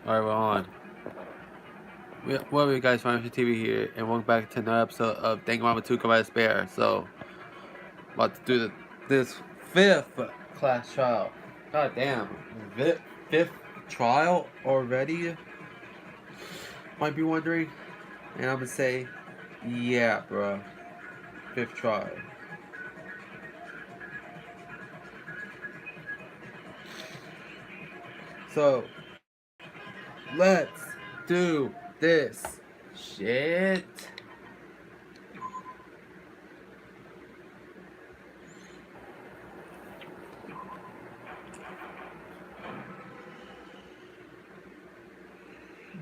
Alright, we're on. What up, you guys? Financial TV here, and welcome back to another episode of Danganronpa 2 Come by Despair. So, about to do this fifth class trial. God damn. Fifth trial already? Might be wondering. And I'm gonna say, yeah, bro. Fifth trial. So, let's do this shit.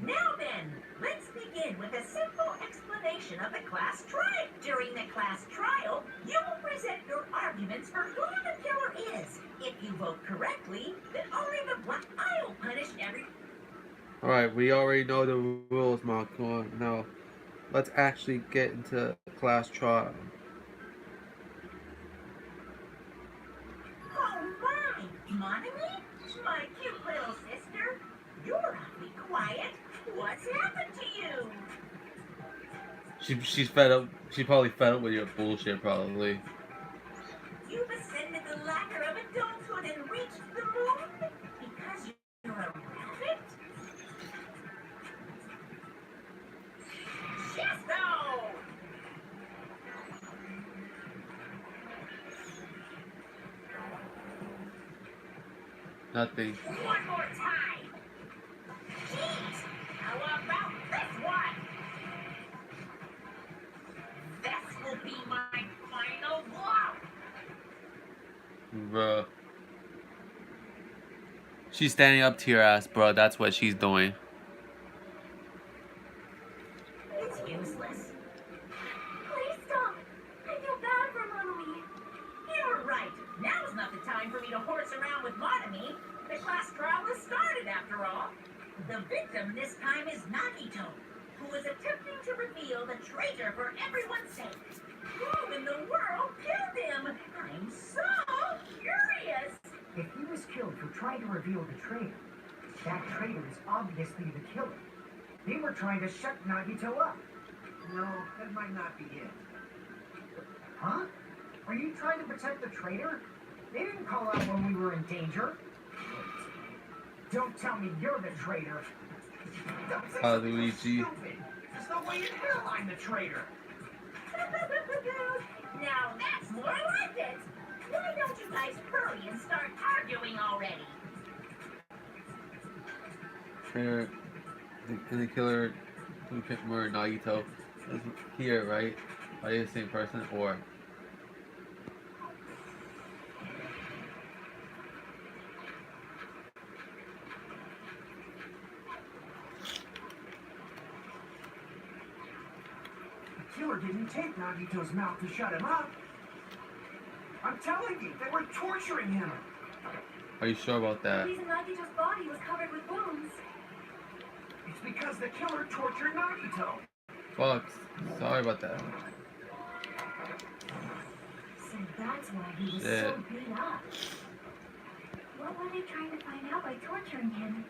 Now then, let's begin with a simple explanation of the class trial. During the class trial, you will present your arguments for who the killer is. If you vote correctly, then only the black eye will punish every... Alright, we already know the rules, Mark. Come on, now, let's actually get into class trial. Oh my! Monami? My cute little sister? You're awfully quiet. What's happened to you? She's fed up. She's probably fed up with your bullshit, probably. You've ascended the ladder of adulthood and reached the moon? Because you're a rabbit? Chesto! Nothing. One more time! Jeez! How about this one? This will be my final blow! Bruh. She's standing up to your ass, bro. That's what she's doing. It's useless. Please stop! I feel bad for Monami. You're right. Now's not the time for me to horse around with Monami. The class trial has started, after all. The victim this time is Nagito, who is attempting to reveal the traitor for everyone's sake. Who in the world killed him? I'm so curious. If he was killed for trying to reveal the traitor, that traitor is obviously the killer. They were trying to shut Nagito up. No, that might not be it. Huh? Are you trying to protect the traitor? They didn't call out when we were in danger. Don't tell me you're the traitor. Don't say something so Luigi. stupid. There's no way in hell I'm the traitor. Now that's more like it. Why don't you guys hurry and start arguing already? Traitor and the killer who murdered Nagito is here, right? Are they the same person, or? The killer didn't take Nagito's mouth to shut him up. I'm telling you, they were torturing him. Are you sure about The that? reason Nagito's body was covered with wounds. It's because the killer tortured Nagito. Fuck. Sorry about that. So that's why he was Shit. so beat up. What were they trying to find out by torturing him?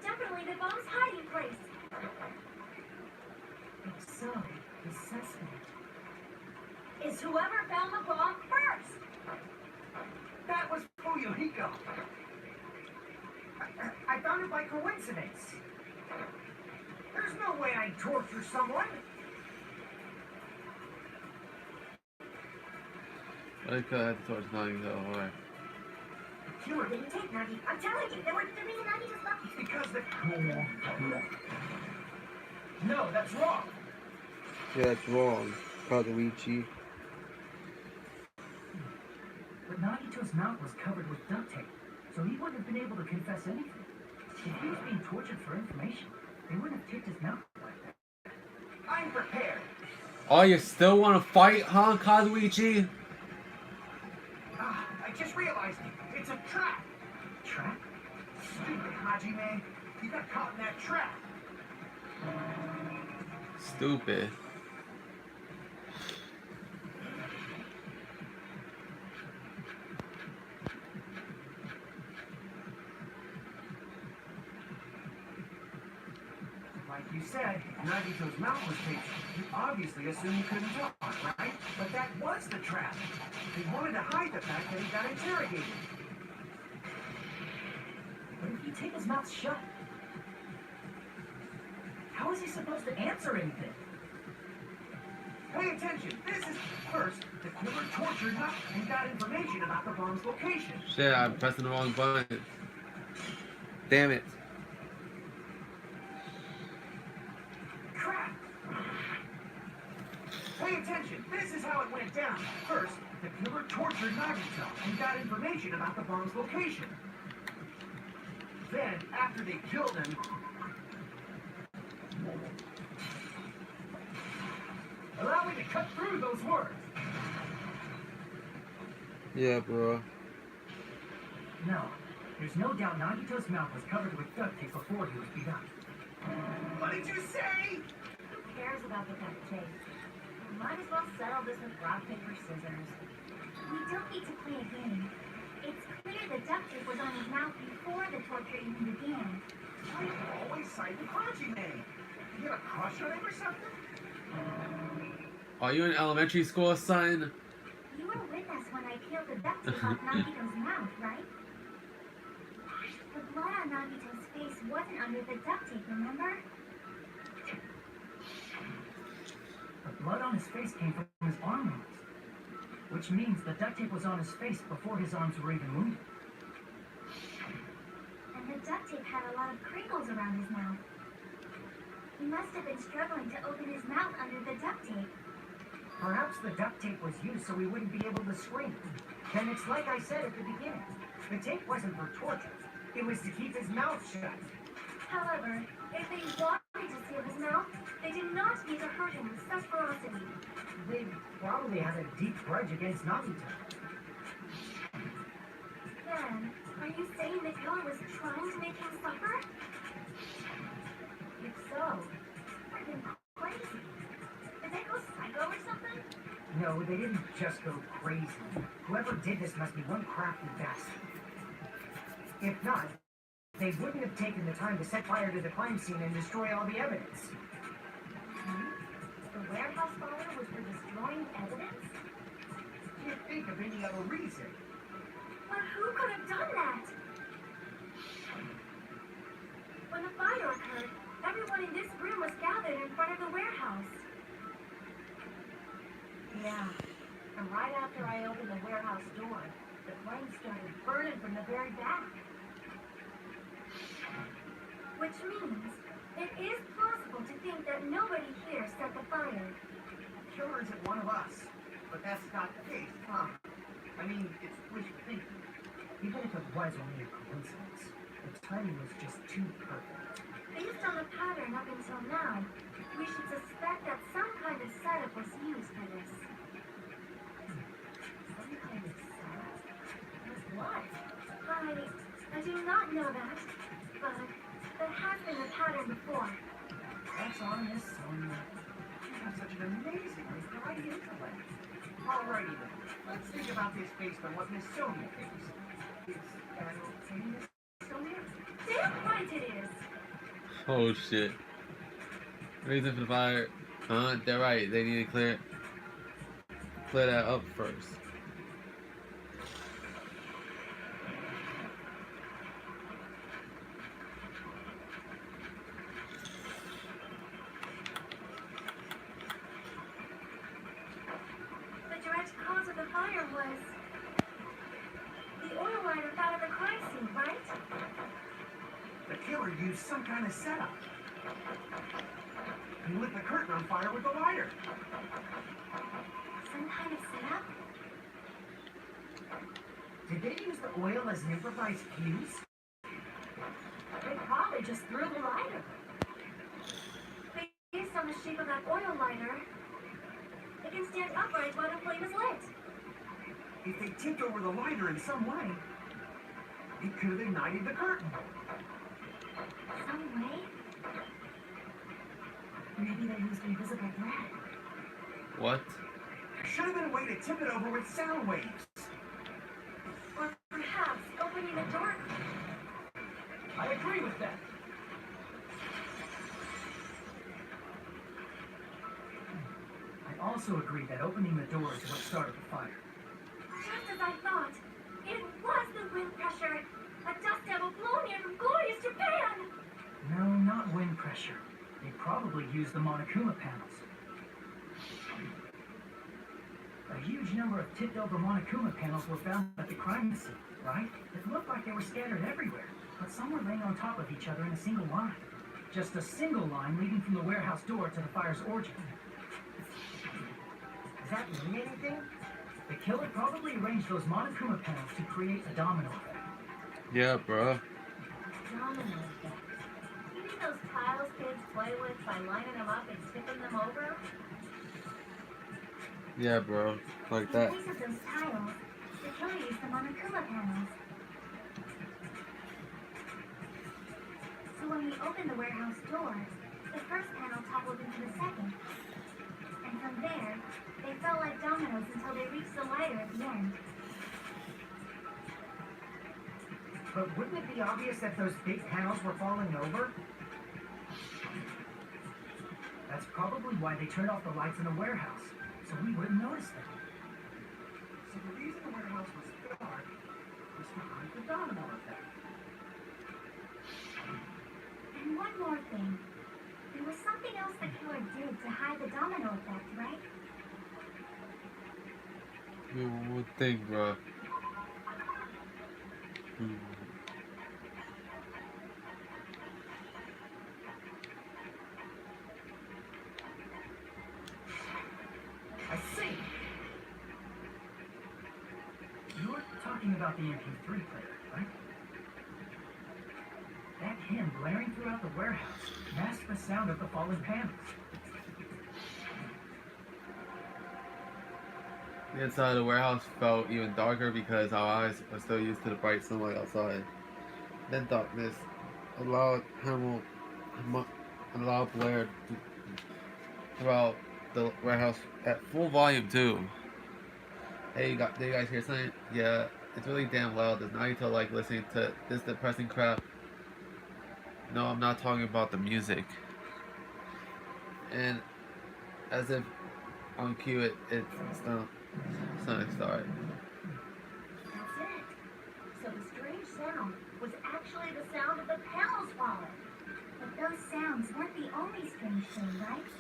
Definitely the bomb's hiding place. If so, the suspect Is whoever found the bomb first? That was Fuyuhiko. I found it by coincidence. There's no way I'd torture someone. I could have to torch Nagito, alright. The killer didn't take Nagi. I'm telling you, they were the reason Nagito's body. It's because the... No, that's wrong. Yeah, that's wrong. Luigi. But Nagito's mouth was covered with duct tape, so he wouldn't have been able to confess anything. If he was being tortured for information, they wouldn't have taped his mouth like that. I'm prepared. Oh, you still want to fight, huh, Kazuichi? I just realized it's a trap. Trap? Stupid Hajime. You got caught in that trap. Stupid. Like you said, Nagito's mouth was taped. You obviously assumed he couldn't talk, right? But that was the trap. They wanted to hide the fact that he got interrogated. But if you tape his mouth shut, how is he supposed to answer anything? Pay attention. This is first. The killer tortured Nuck and got information about the bomb's location. Shit, I'm pressing the wrong button. Damn it. Crap. Pay attention. This is how it went down. First, the killer tortured Nagito and got information about the bomb's location. Then, after they killed him, Allow me to cut through those words. Yeah, bro. No, there's no doubt Nagito's mouth was covered with duct tape before he was begun. what did you say? Who cares about the duct tape? We might as well settle this with rock, paper, scissors. We don't need to play a game. It's clear the duct tape was on his mouth before the torture even began. Why do you always side with Hajime? You got a crush on him or something? Are you in elementary school, son? You were with us when I peeled the duct tape off Nagito's mouth, right? The blood on Nagito's face wasn't under the duct tape, remember? The blood on his face came from his arm wounds, which means the duct tape was on his face before his arms were even wounded. And the duct tape had a lot of crinkles around his mouth. He must have been struggling to open his mouth under the duct tape. Perhaps the duct tape was used so he wouldn't be able to scream. Then it's like I said at the beginning. The tape wasn't for torture. It was to keep his mouth shut. However, if they wanted to seal his mouth, they did not need to hurt him with such ferocity. They probably had a deep grudge against Nagito. Then, are you saying the killer was trying to make him suffer? If so, freaking crazy. Did they go psycho or something? No, they didn't just go crazy. Whoever did this must be one crafty bastard. If not, they wouldn't have taken the time to set fire to the crime scene and destroy all the evidence. The warehouse fire was for destroying evidence? Can't think of any other reason. But who could have done that? When the fire occurred, everyone in this room was gathered in front of the warehouse. Yeah. And right after I opened the warehouse door, the flames started burning from the very back. Which means it is possible to think that nobody here set the fire. The killer isn't one of us. But that's not the case, huh? I mean, it's wishful thinking. Even if it was only a coincidence, the timing was just too perfect. Based on the pattern up until now, we should suspect that some kind of setup was used for this. Some kind of setup. With what? I do not know that, but there has been a pattern before. That's honest, Sonia. You have such an amazingly bright intellect. Alrighty then. Let's think about this based on what Miss Sonia thinks. Is that okay, Miss Sonia? Damn right it is! Oh shit. Reason for the fire. Huh? They're right. They need to clear that up first. The direct cause of the fire was the oil lighter found at the crime scene, right? The killer used some kind of setup. He lit the curtain on fire with the lighter. Some kind of setup? Did they use the oil as an improvised fuse? They probably just threw the lighter. Based on the shape of that oil lighter, it can stand upright while the flame is lit. If they tipped over the lighter in some way, it could have ignited the curtain. Some way? Maybe they used invisible thread. What? Should have been a way to tip it over with sound waves. Or perhaps opening the door. I agree with that. also agreed that opening the door is what started the fire. Just as I thought. It was the wind pressure. A dust devil blown here from glorious Japan. No, not wind pressure. They probably used the Monokuma panels. A huge number of tipped-over Monokuma panels were found at the crime scene, right? It looked like they were scattered everywhere, but some were laying on top of each other in a single line. Just a single line leading from the warehouse door to the fire's origin. Does that mean anything? The killer probably arranged those Monokuma panels to create a domino effect. Yeah, bro. Domino effect. You mean those tiles kids play with by lining them up and tipping them over? Yeah, bro. Like In that. place of those tiles, the killer used the Monokuma panels. So when we opened the warehouse door, the first panel toppled into the second. And from there, they fell like dominoes until they reached the lighter at the end. But wouldn't it be obvious that those big panels were falling over? That's probably why they turned off the lights in the warehouse, so we wouldn't notice them. So the reason the warehouse was dark was to hide the domino effect. And one more thing. There was something else the killer did to hide the domino effect, right? You would think, bro. I see! You're talking about the MP3 player, right? That hymn blaring throughout the warehouse masked the sound of the falling panels. The inside of the warehouse felt even darker because our eyes are still used to the bright sunlight outside. Then darkness, a loud blare throughout the warehouse at full volume too. Hey, did you guys hear something? Yeah, it's really damn loud. It's not until like listening to this depressing crap. No, I'm not talking about the music. And as if on cue, it's Sonic Star. That's it. So the strange sound was actually the sound of the panels falling. But those sounds weren't the only strange thing, right?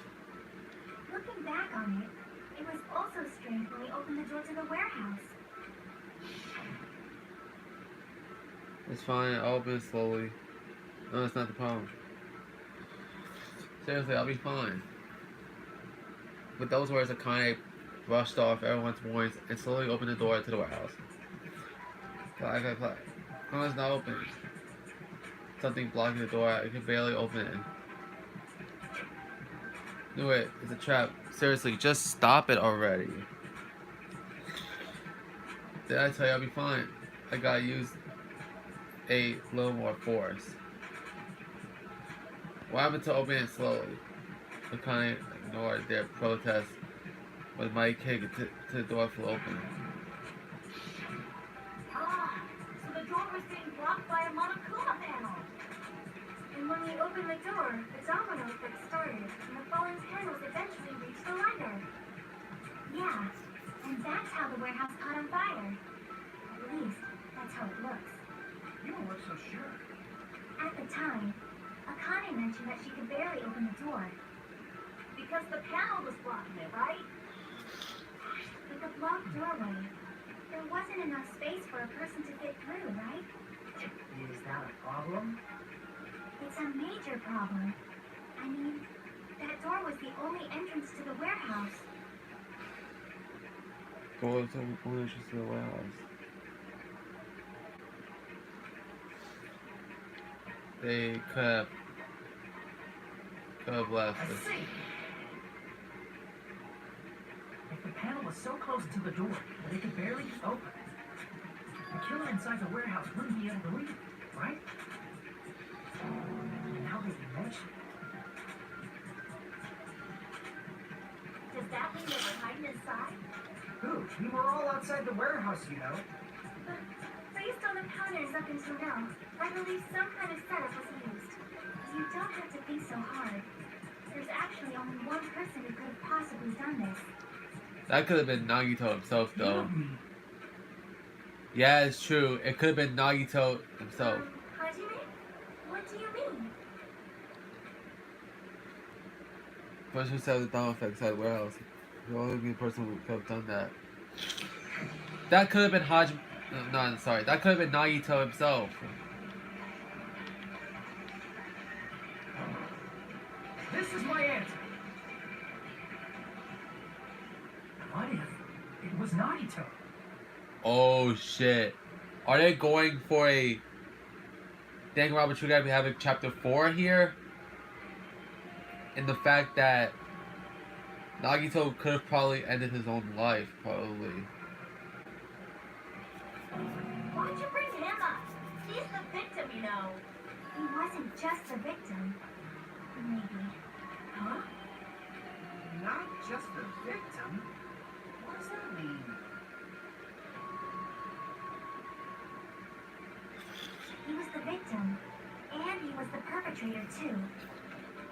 Looking back on it, it was also strange when we opened the door to the warehouse. It's fine. I'll open it slowly. No, that's not the problem. Seriously, I'll be fine. With those words, Akane brushed off everyone's warnings and slowly opened the door to the warehouse. Clack, clack, clack. No, it's not open. Something blocking the door. I can barely open it. Knew it. It's a trap. Seriously, just stop it already. Did I tell you I'll be fine? I gotta use a little more force. What happened to opening it slowly? Akane ignored their protest with my kick to the door flew open. Ah, so the door was being blocked by a Monokuma panel. And when we opened the door, the domino effect started, and the falling panels eventually reached the lighter. Yeah, and that's how the warehouse caught on fire. At least, that's how it looks. You don't look so sure. At the time, Akane mentioned that she could barely open the door. Because the panel was blocking it, right? With the blocked doorway, there wasn't enough space for a person to fit through, right? Is that a problem? It's a major problem. I mean, that door was the only entrance to the warehouse. Go to the warehouse. They could have left. I see! If the panel was so close to the door that it could barely just open, the killer inside the warehouse wouldn't be able to leave, right? And how did he mention it? Does that mean they were hiding inside? Who? We were all outside the warehouse, you know. But based on the patterns up until now, I believe some kind of setup was used. You don't have to think so hard. there's actually only one person who could have possibly done this. That could have been Nagito himself, though. Really? Yeah, it's true. It could have been Nagito himself. Hajime? What do you mean? Person who said the down effect inside the warehouse. The only person who could have done that. That could have been Hajime. No, I'm sorry. That could have been Nagito himself. This is my answer. What if it was Nagito? Oh shit. Are they going for a Danganronpa True Guy we have in chapter 4 here? In the fact that Nagito could have probably ended his own life, probably. Why'd you bring him up? He's the victim, you know. He wasn't just the victim. Maybe. Huh? Not just the victim? What does that mean? He was the victim. And he was the perpetrator, too.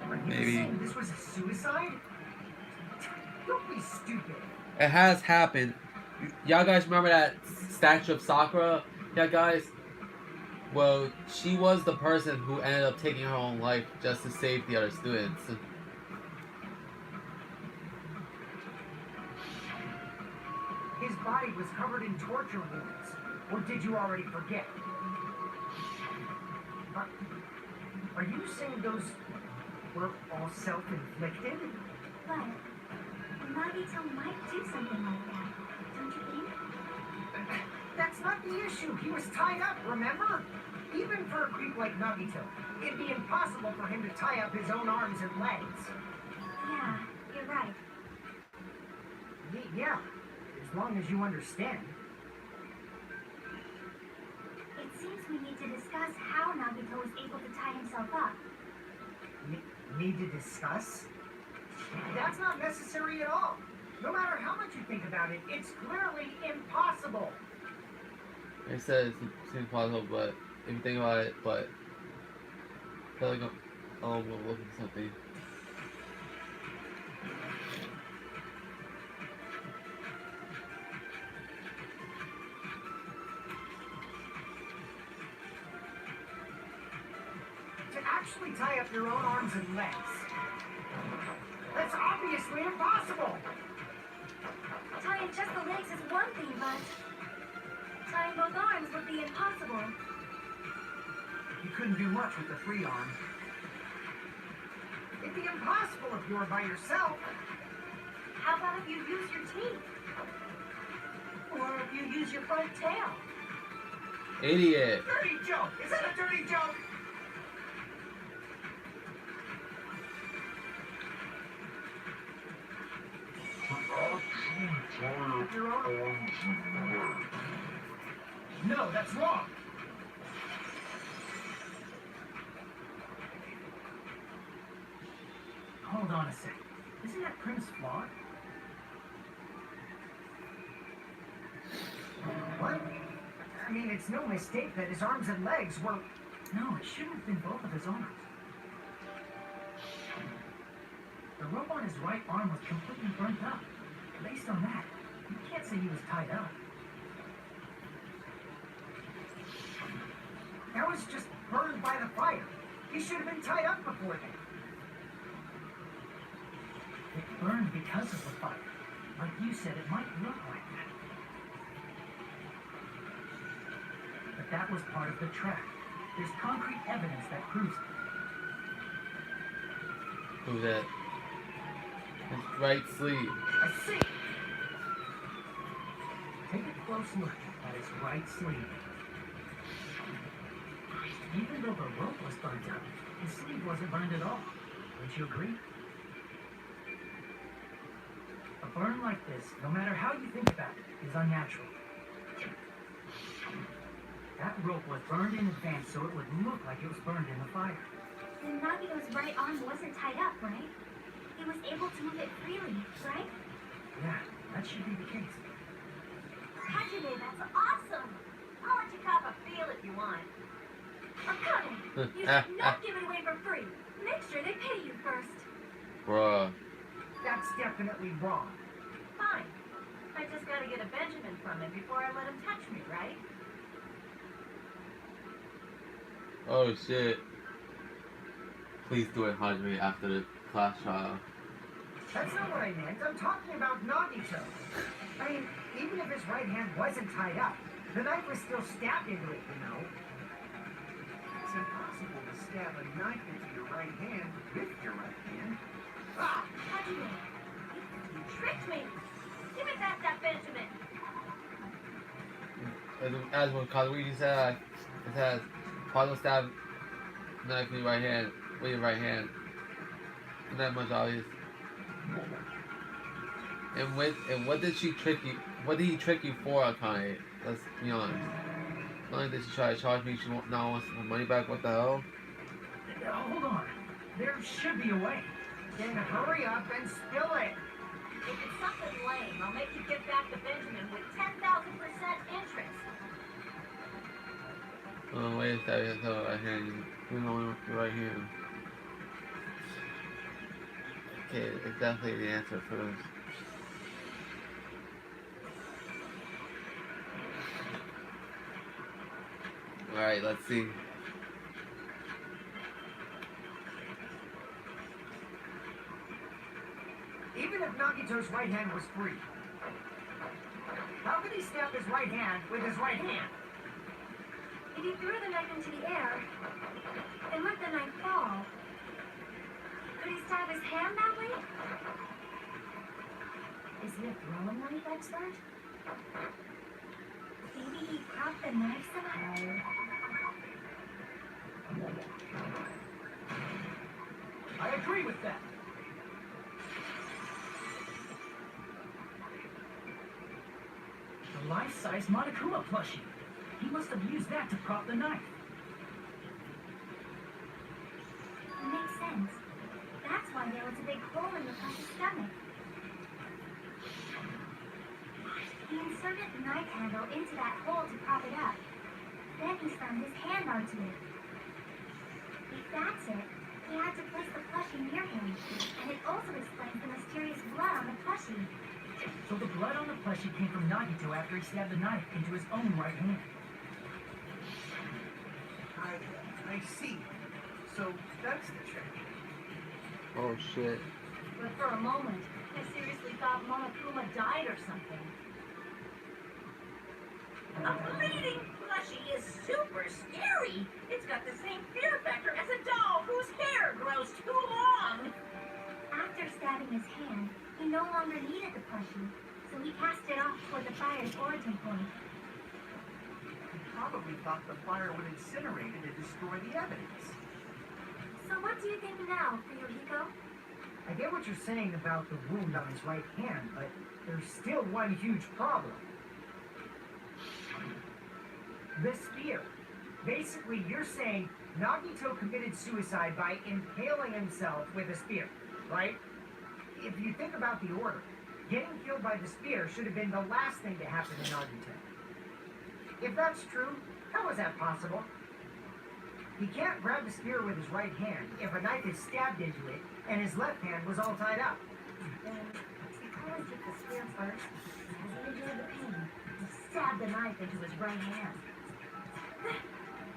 Are you Maybe. saying this was a suicide? Don't be stupid. It has happened. Y'all guys remember that statue of Sakura? Yeah, guys? Well, she was the person who ended up taking her own life just to save the other students. His body was covered in torture wounds. Or did you already forget? Are you saying those were all self-inflicted? But Nagito might do something like that, don't you think? That's not the issue. He was tied up, remember? Even for a creep like Nagito, it'd be impossible for him to tie up his own arms and legs. Yeah, you're right. Yeah, as long as you understand. It seems we need to discuss how Nagito was able to tie himself up. Need to discuss? That's not necessary at all. No matter how much you think about it, it's clearly impossible. It says it seems possible, but if you think about it, but I feel like I'm looking at something. To actually tie up your own arms and legs. That's obviously impossible. Tying just the legs is one thing, but tying both arms would be impossible. You couldn't do much with the free arm. It'd be impossible if you were by yourself. How about if you use your teeth? Or if you use your front tail? Idiot. Dirty joke! Is that a dirty joke? Your own... No, that's wrong. Hold on a sec. Isn't that premise flawed? What? I mean, it's no mistake that his arms and legs were... No, it shouldn't have been both of his arms. The rope on his right arm was completely burnt up. Based on that, you can't say he was tied up. That was just burned by the fire. He should have been tied up before then. It burned because of the fire. Like you said, it might look like that. But that was part of the trap. There's concrete evidence that proves it. Who's that? His right sleeve. I see. Take a close look at his right sleeve. Even though the rope was burnt up, his sleeve wasn't burned at all. Don't you agree? A burn like this, no matter how you think about it, is unnatural. That rope was burned in advance so it would look like it was burned in the fire. Then Nagito's right arm wasn't tied up, right? He was able to move it freely, right? Yeah, that should be the case. Hajime, that's awesome! I'll let you cop a feel if you want. Akane, you should not give it away for free. Make sure they pay you first. Bruh. That's definitely wrong. Fine. I just gotta get a Benjamin from him before I let him touch me, right? Oh shit. Please do it, Hajime, after the class trial. That's not what I meant. I'm talking about Nagito. I mean, even if his right hand wasn't tied up, the knife was still stabbed into it, you know? It's impossible to stab a knife into your right hand with your right hand. Ah! Hajime! You tricked me! Give me back that Benjamin! As what Kazuichi said, it says, Pablo stab knife in your right hand with your right hand. Isn't that much obvious? And what did she trick you? What did he trick you for, Akane? Let's be honest. Not only did she try to charge me, she now wants her money back. What the hell? Hold on. There should be a way. Then hurry up and spill it. If it's something lame, I'll make you get back the Benjamin with 10,000% interest. Oh, wait a second. So right hand. You know, right hand. Okay, it's definitely the answer first. Alright, let's see. Even if Nagito's right hand was free, how could he stab his right hand with his right hand? If he threw the knife into the air and let the knife fall, could he stab his hand that way? Is he a throwing knife expert? Maybe he propped the knife somehow. I agree with that. The life-size Monokuma plushie. He must have used that to prop the knife. Makes sense. That's why there was a big hole in the plushie's stomach. He inserted the knife handle into that hole to prop it up. Then he slammed his hand onto it. If that's it, he had to place the plushie near him, and it also explains the mysterious blood on the plushie. So the blood on the plushie came from Nagito after he stabbed the knife into his own right hand. I see. So that's the trick. Oh shit. But for a moment, I seriously thought Monokuma died or something. A bleeding plushie is super scary. It's got the same fear factor as a doll whose hair grows too long. After stabbing his hand, he no longer needed the plushie, so he cast it off toward the fire's origin point. He probably thought the fire would incinerate it and destroy the evidence. So what do you think now, Fuyuhiko? I get what you're saying about the wound on his right hand, but there's still one huge problem. The spear. Basically, you're saying Nagito committed suicide by impaling himself with a spear, right? If you think about the order, getting killed by the spear should have been the last thing to happen to Nagito. If that's true, how was that possible? He can't grab the spear with his right hand if a knife is stabbed into it and his left hand was all tied up. Then he probably took the spear first, as he enjoyed the pain, and stabbed the knife into his right hand.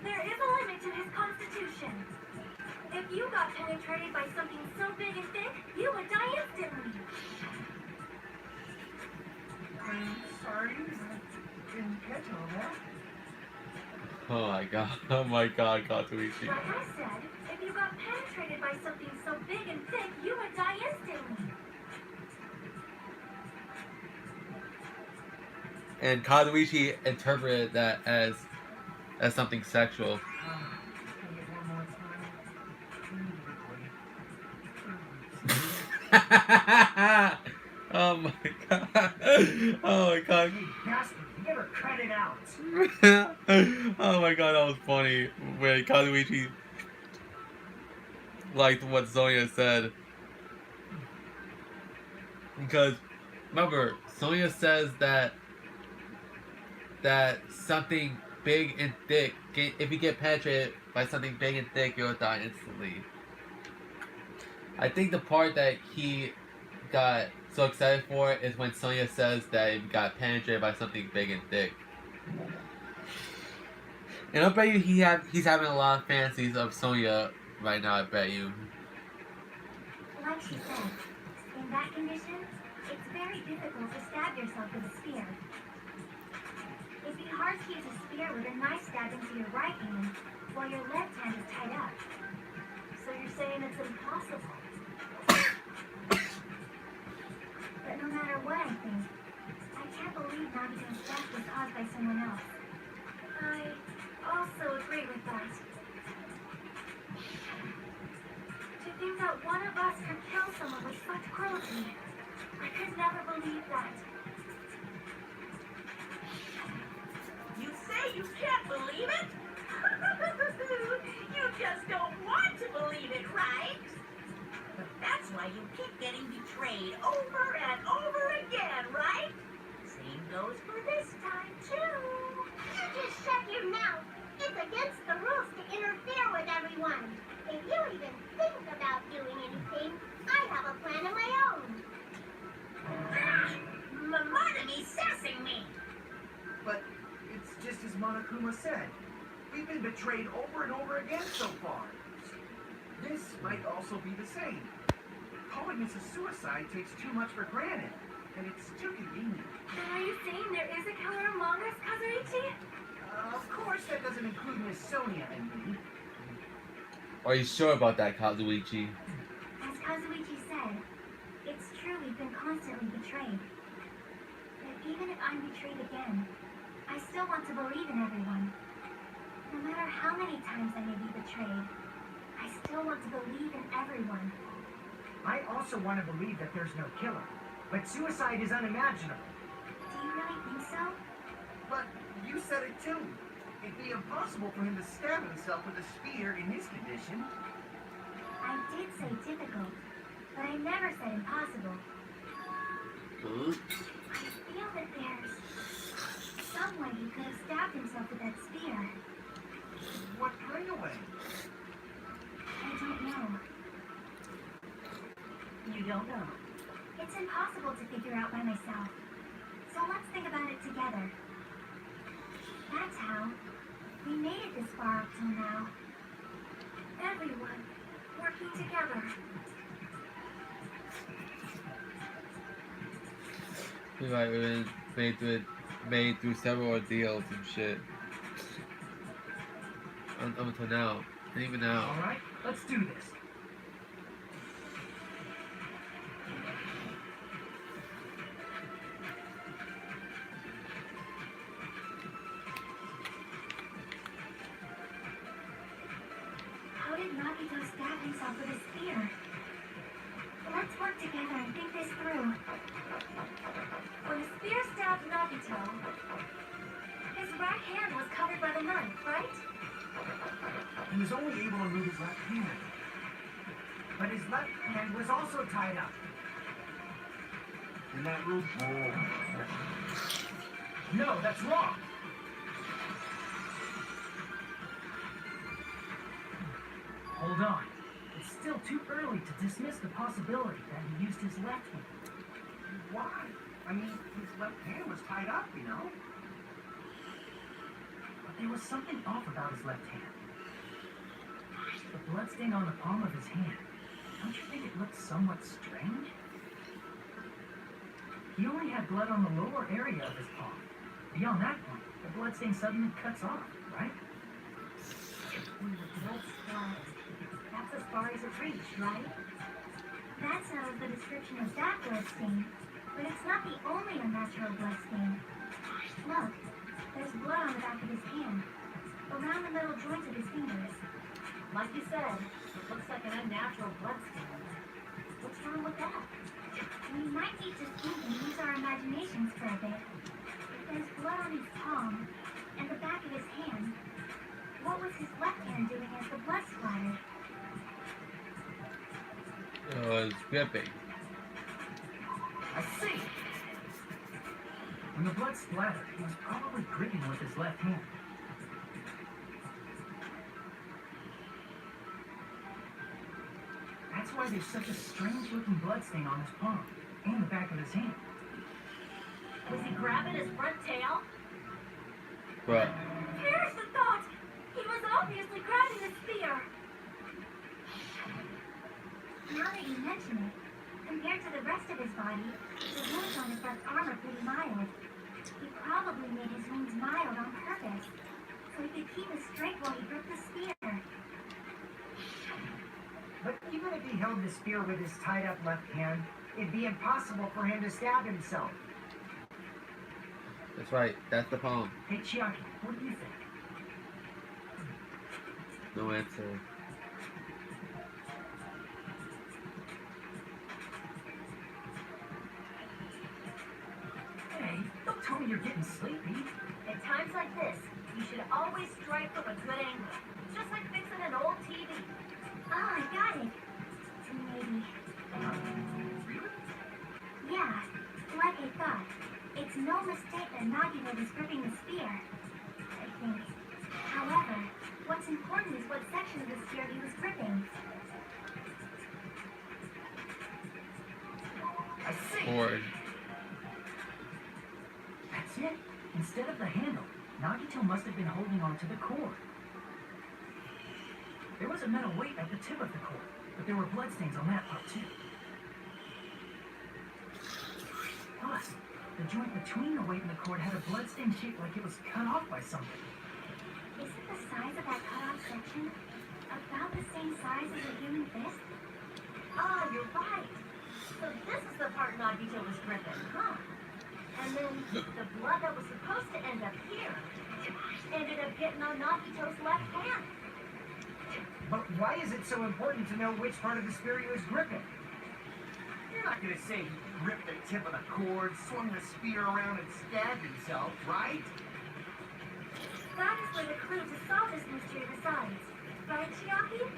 There is a limit to his constitution. If you got penetrated by something so big and thick, you would die instantly. I'm sorry, I didn't catch all that. Oh my god. Oh my god, Kazuichi. Like I said, if you got penetrated by something so big and thick, you would die instantly. And Kazuichi interpreted that as something sexual. Can I get one more time? Oh my god. Oh my god. You bastard, you never cut it out. Oh my god, that was funny. When Kazuichi liked what Sonya said. Because remember, Sonya says that something big and thick, if you get penetrated by something big and thick, you'll die instantly. I think the part that he got so excited for is when Sonya says that he got penetrated by something big and thick. And I bet you he's having a lot of fantasies of Sonya right now, I bet you. Like she said, in that condition, it's very difficult to stab yourself with a spear. It'd be hard to use a spear with a knife stabbed into your right hand while your left hand is tied up. So you're saying it's impossible? But no matter what I think, I can't believe Nagito's death was caused by someone else. I also agree with that. To think that one of us could kill someone with such cruelty, I could never believe that. You say you can't believe it? You just don't want to believe it, right? But that's why you keep getting betrayed over and over again, right? Same goes for this time, too. You just shut your mouth. It's against the rules to interfere with everyone. If you even think about doing anything, I have a plan of my own. Monogamy's sassing me. But it's just as Monokuma said. We've been betrayed over and over again so far. This might also be the same. Calling this a suicide takes too much for granted, and it's too convenient. Then are you saying there is a killer among us, Kazuichi? Of course that doesn't include Miss Sonia and me. Are you sure about that, Kazuichi? As Kazuichi said, it's true we've been constantly betrayed. But even if I'm betrayed again, I still want to believe in everyone. No matter how many times I may be betrayed, I still want to believe in everyone. I also want to believe that there's no killer, but suicide is unimaginable. Do you really think so? But you said it too. It'd be impossible for him to stab himself with a spear in his condition. I did say difficult, but I never said impossible. Huh? I feel that there's some way he could have stabbed himself with that spear. What kind of way? I don't know. You don't know. It's impossible to figure out by myself. So let's think about it together. That's how we made it this far up till now. Everyone working together. We've like been made through several ordeals and shit. Until now. And even now. All right, let's do this. How did Nagito stab himself with a spear? Let's work together and think this through. When the spear stabbed Nagito, his right hand was covered by the knife, right? He was only able to move his left hand. But his left hand was also tied up. In that room? No, that's wrong. Hold on. It's still too early to dismiss the possibility that he used his left hand. Why? I mean, his left hand was tied up, you know? But there was something off about his left hand. The bloodstain on the palm of his hand. Don't you think it looked somewhat strange? He only had blood on the lower area of his palm. Beyond that point, the bloodstain suddenly cuts off, right? When the blood splattered, that's as far as it reached, right? That settles the description of that bloodstain, but it's not the only unnatural bloodstain. Look, there's blood on the back of his hand, around the middle joints of his fingers. Like you said, it looks like an unnatural bloodstain. What's wrong with that? We might need to think and use our imaginations for a bit. If there's blood on his palm and the back of his hand, what was his left hand doing as the blood splattered? It was gripping. I see. When the blood splattered, he was probably gripping with his left hand. That's why there's such a strange-looking bloodstain on his palm and the back of his hand. Was he grabbing his front tail? Bruh. Here's the thought! He was obviously grabbing a spear. Now that you mention it, compared to the rest of his body, the wounds on his left arm are pretty mild. He probably made his wounds mild on purpose, so he could keep his strength while he gripped the spear. But even if he held the spear with his tied-up left hand, it'd be impossible for him to stab himself. That's right. That's the palm. Hey, Chiaki, what do you think? No answer. Hey, don't tell me you're getting sleepy. At times like this, you should always strike from a good angle. Just like fixing an old TV. Oh, I got it. Maybe. Yeah, like I thought. It's no mistake that Nagito was gripping the spear, I think. However, what's important is what section of the spear he was gripping. I see. Cord. That's it. Instead of the handle, Nagito must have been holding on to the cord. There was a metal weight at the tip of the cord, but there were bloodstains on that part too. Plus, the joint between the weight and the cord had a bloodstain shaped like it was cut off by something. Isn't the size of that cut-off section about the same size as a human fist? Ah, you're right. So this is the part Nagito was gripping, huh? And then the blood that was supposed to end up here ended up getting on Nagito's left hand. But why is it so important to know which part of the spear he was gripping? You're not gonna say he gripped the tip of the cord, swung the spear around, and stabbed himself, right? That is where the clue to solve this mystery resides. Right, Chiaki?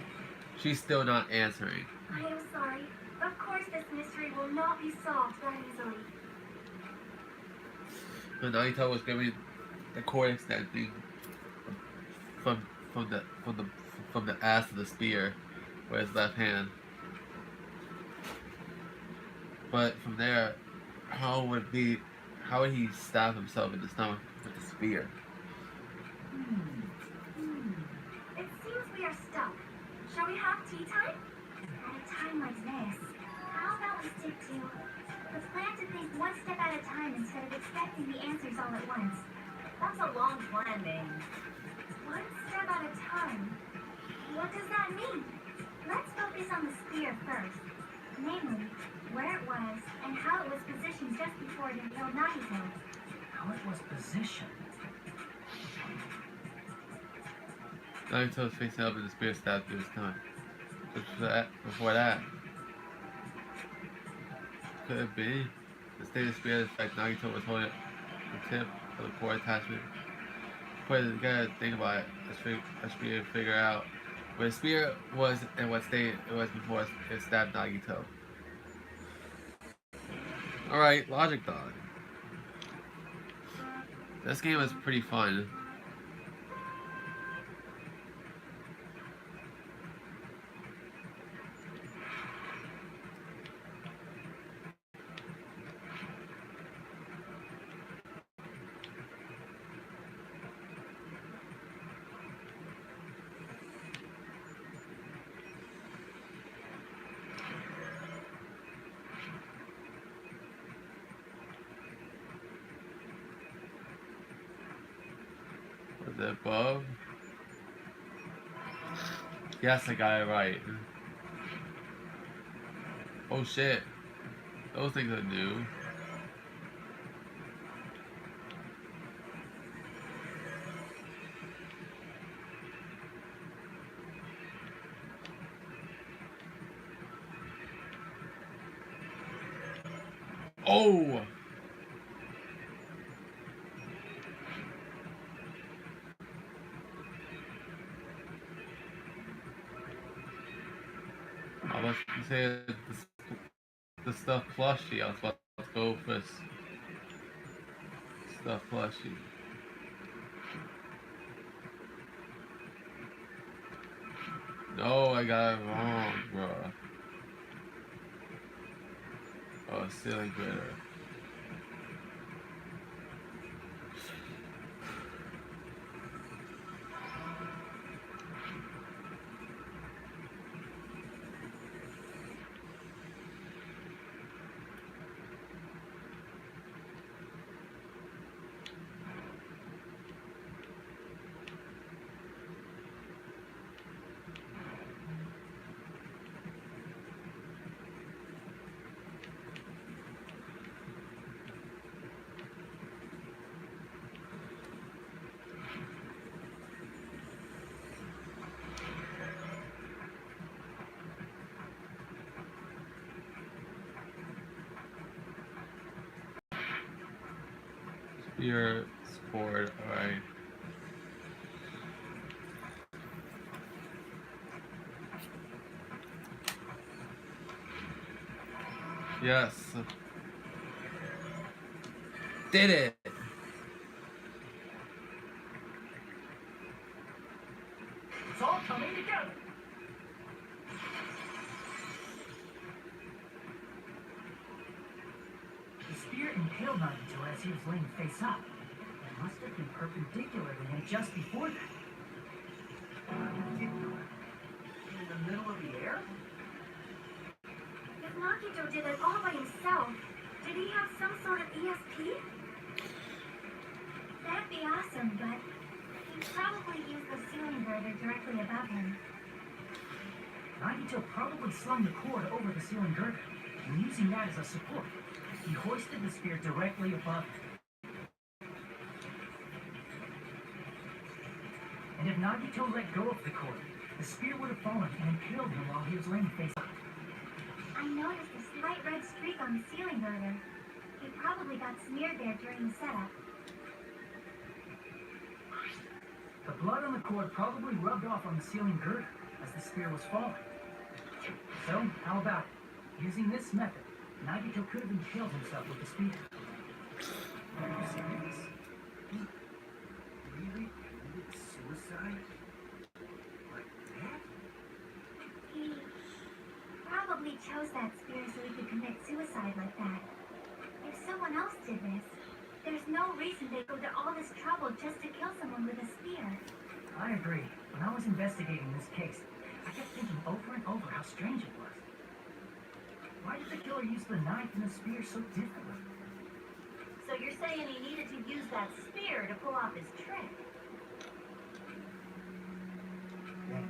She's still not answering. I am sorry. Of course this mystery will not be solved that easily. And Nagito was giving the cord extending from the ass of the spear with his left hand. But from there, how would he stab himself in the stomach with the spear? It seems we are stuck. Shall we have tea time? At a time like this, how about we stick to the plan to think one step at a time instead of expecting the answers all at once? That's a long plan, man. One step at a time. What does that mean? Let's focus on the spear first. Namely, where it was and how it was positioned just before it killed Nagito. How it was positioned. Nagito was facing up and the spear stabbed through his stomach. Before that, could it be the state of spear is like Nagito was holding the tip of the cord attachment? Put it together, think about it. Let's figure out where the spear was and what state it was before it stabbed Nagito. Alright, logic dog. This game is pretty fun. Was it above? Yes, I got it right. Oh shit. Those things are new. Oh! I was gonna say the stuff plushie. I was about to go for stuff plushie. No, I got it wrong, bro. Oh, ceiling critter. Spear scored. Alright. Yes. Did it! It's all coming together. The spear impaled Nagito as he was laying face up. It must have been perpendicular to him just before that. In the middle of the air? If Nagito did it all by himself, did he have some sort of ESP? That'd be awesome, but he probably used the ceiling girder directly above him. Nagito probably slung the cord over the ceiling girder, and using that as a support, he hoisted the spear directly above him. And if Nagito let go of the cord, the spear would have fallen and impaled him while he was laying face up. I noticed a slight red streak on the ceiling girder. It probably got smeared there during the setup. The blood on the cord probably rubbed off on the ceiling girder as the spear was falling. So, how about it? Using this method, Nagito could have impaled himself with the spear. Are you serious? He really committed suicide? Like that? He probably chose that spear so he could commit suicide like that. If someone else did this, there's no reason they'd go to all this trouble just to kill someone with a spear. I agree. When I was investigating this case, I kept thinking over and over how strange it was. Why did the killer use the knife and the spear so differently? So you're saying he needed to use that spear to pull off his trick? Then,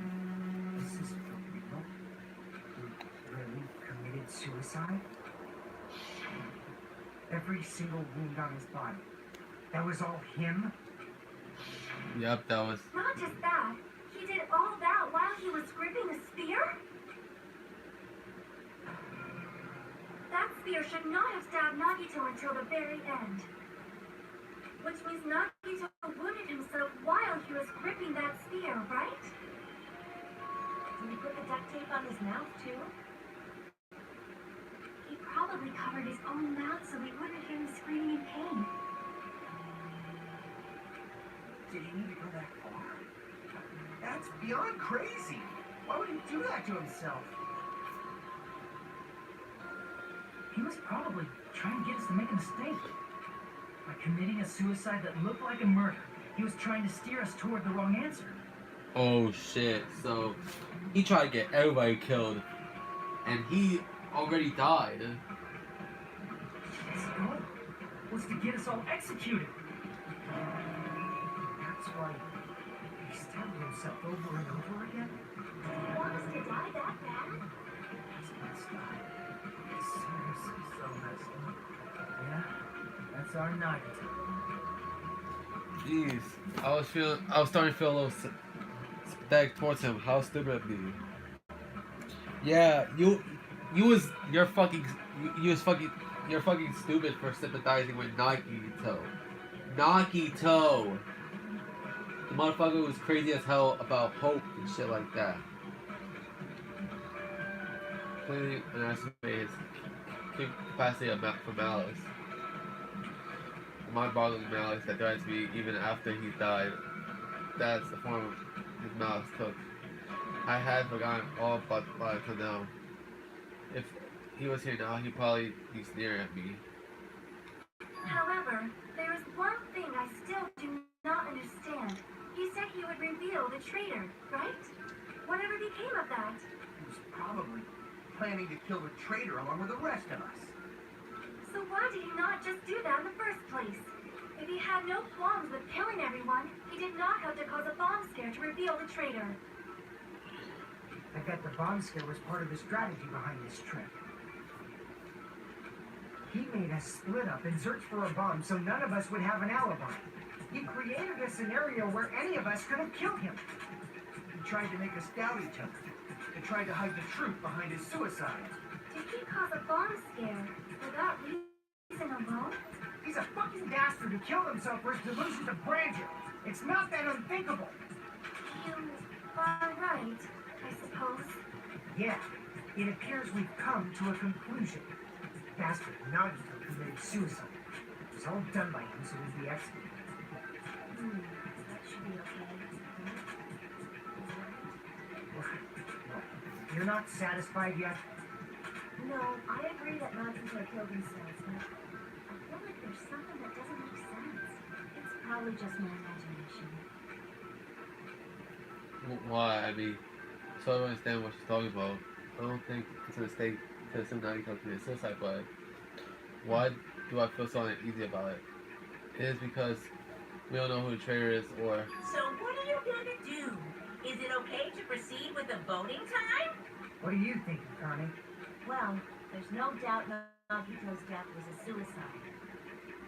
this is for real? He really committed suicide? Every single wound on his body. That was all him? Yep, that was. Not just that, he did all that while he was gripping the spear? That spear should not have stabbed Nagito until the very end. Which means Nagito wounded himself while he was gripping that spear, right? Did he put the duct tape on his mouth too? He probably covered his own mouth so he wouldn't hear him screaming in pain. Did he need to go that far? That's beyond crazy. Why would he do that to himself? He was probably trying to get us to make a mistake. By committing a suicide that looked like a murder, he was trying to steer us toward the wrong answer. Oh shit. So he tried to get everybody killed. And he already died. His goal was to get us all executed. That's why he stabbed himself over and over again. Did he want us to die that bad? That's messed up. Seriously, so messed up. Yeah, that's our Nagito. Jeez. I was starting to feel a little sympathetic towards him. How stupid of me. Yeah, you're fucking stupid for sympathizing with Nagito. Nagito! The motherfucker was crazy as hell about hope and shit like that. Clearly underestimated his capacity for malice. Mind-boggling malice that drives me even after he died. That's the form his malice took. I had forgotten all about it till now. he was here now, he'd probably be sneering at me. However, there is one thing I still do not understand. He said he would reveal the traitor, right? Whatever became of that? He was probably planning to kill the traitor along with the rest of us. So why did he not just do that in the first place? If he had no qualms with killing everyone, he did not have to cause a bomb scare to reveal the traitor. I bet the bomb scare was part of the strategy behind this trip. He made us split up and search for a bomb so none of us would have an alibi. He created a scenario where any of us could have killed him. He tried to make us doubt each other. He tried to hide the truth behind his suicide. Did he cause a bomb scare without reason alone? He's a fucking dastard who killed himself for his delusions of grandeur. It's not that unthinkable. You are right, I suppose. Yeah, it appears we've come to a conclusion. Bastard Nagito committed suicide. It was all done by him so he'd be executed. That should be okay. What? You're not satisfied yet? No, I agree that Nagito killed himself, but I feel like there's something that doesn't make sense. It's probably just my imagination. Why? I mean, so I don't understand what she's talking about. I don't think it's a mistake to assume Nagito committed suicide, but why do I feel so uneasy about it? It is because we don't know who the traitor is, or... So what are you gonna do? Is it okay to proceed with the voting time? What are you thinking, Connie? Well, there's no doubt Nagito's death was a suicide.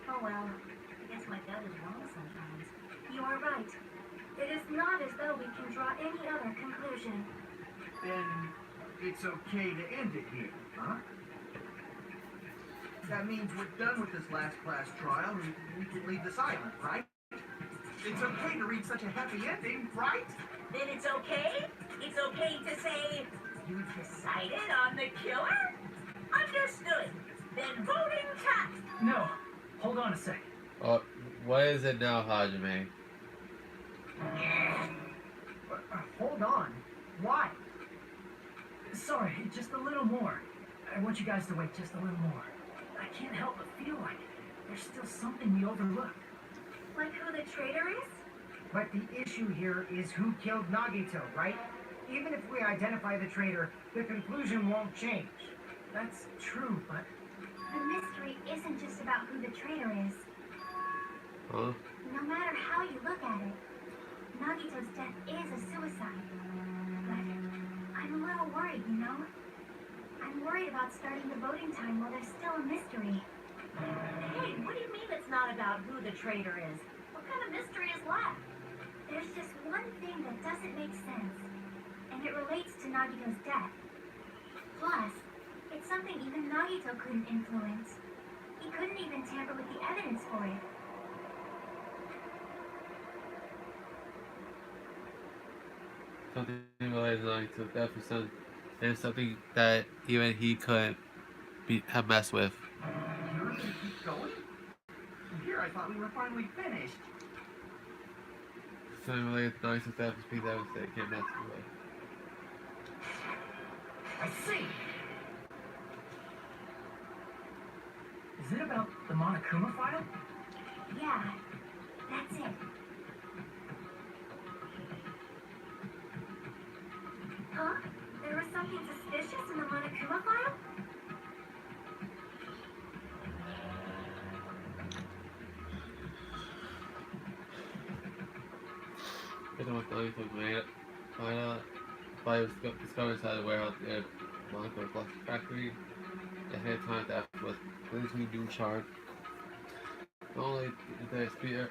Oh well, I guess my gut is wrong sometimes. You are right. It is not as though we can draw any other conclusion. Then it's okay to end it here, huh? That means we're done with this last class trial and we can leave this island, right? It's okay to read such a happy ending, right? Then it's okay? It's okay to say, you decided on the killer? Understood. Then voting time. No. Hold on a second. What is it now, Hajime? Hold on. Why? Sorry, just a little more. I want you guys to wait just a little more. I can't help but feel like there's still something we overlooked. Like who the traitor is? But the issue here is who killed Nagito, right? Even if we identify the traitor, the conclusion won't change. That's true, but... The mystery isn't just about who the traitor is. Huh? No matter how you look at it, Nagito's death is a suicide. But I'm a little worried, you know? I'm worried about starting the voting time while there's still a mystery. Hey, what do you mean it's not about who the traitor is? What kind of mystery is left? There's just one thing that doesn't make sense, and it relates to Nagito's death. Plus, it's something even Nagito couldn't influence. He couldn't even tamper with the evidence for it. Something related to Nagito's death is something that even he couldn't have messed with. You're gonna keep going? Here, I thought we were finally finished. Something related to Nagito's death is piece of evidence that he can't mess with. I see! Is it about the Monokuma file? Yeah, that's it. Huh? There was something suspicious in the Monokuma file? It was Nagito's made body was discovered inside the warehouse near Monaco Plastic Factory. At that time, that was politically new charge. Not only did the spear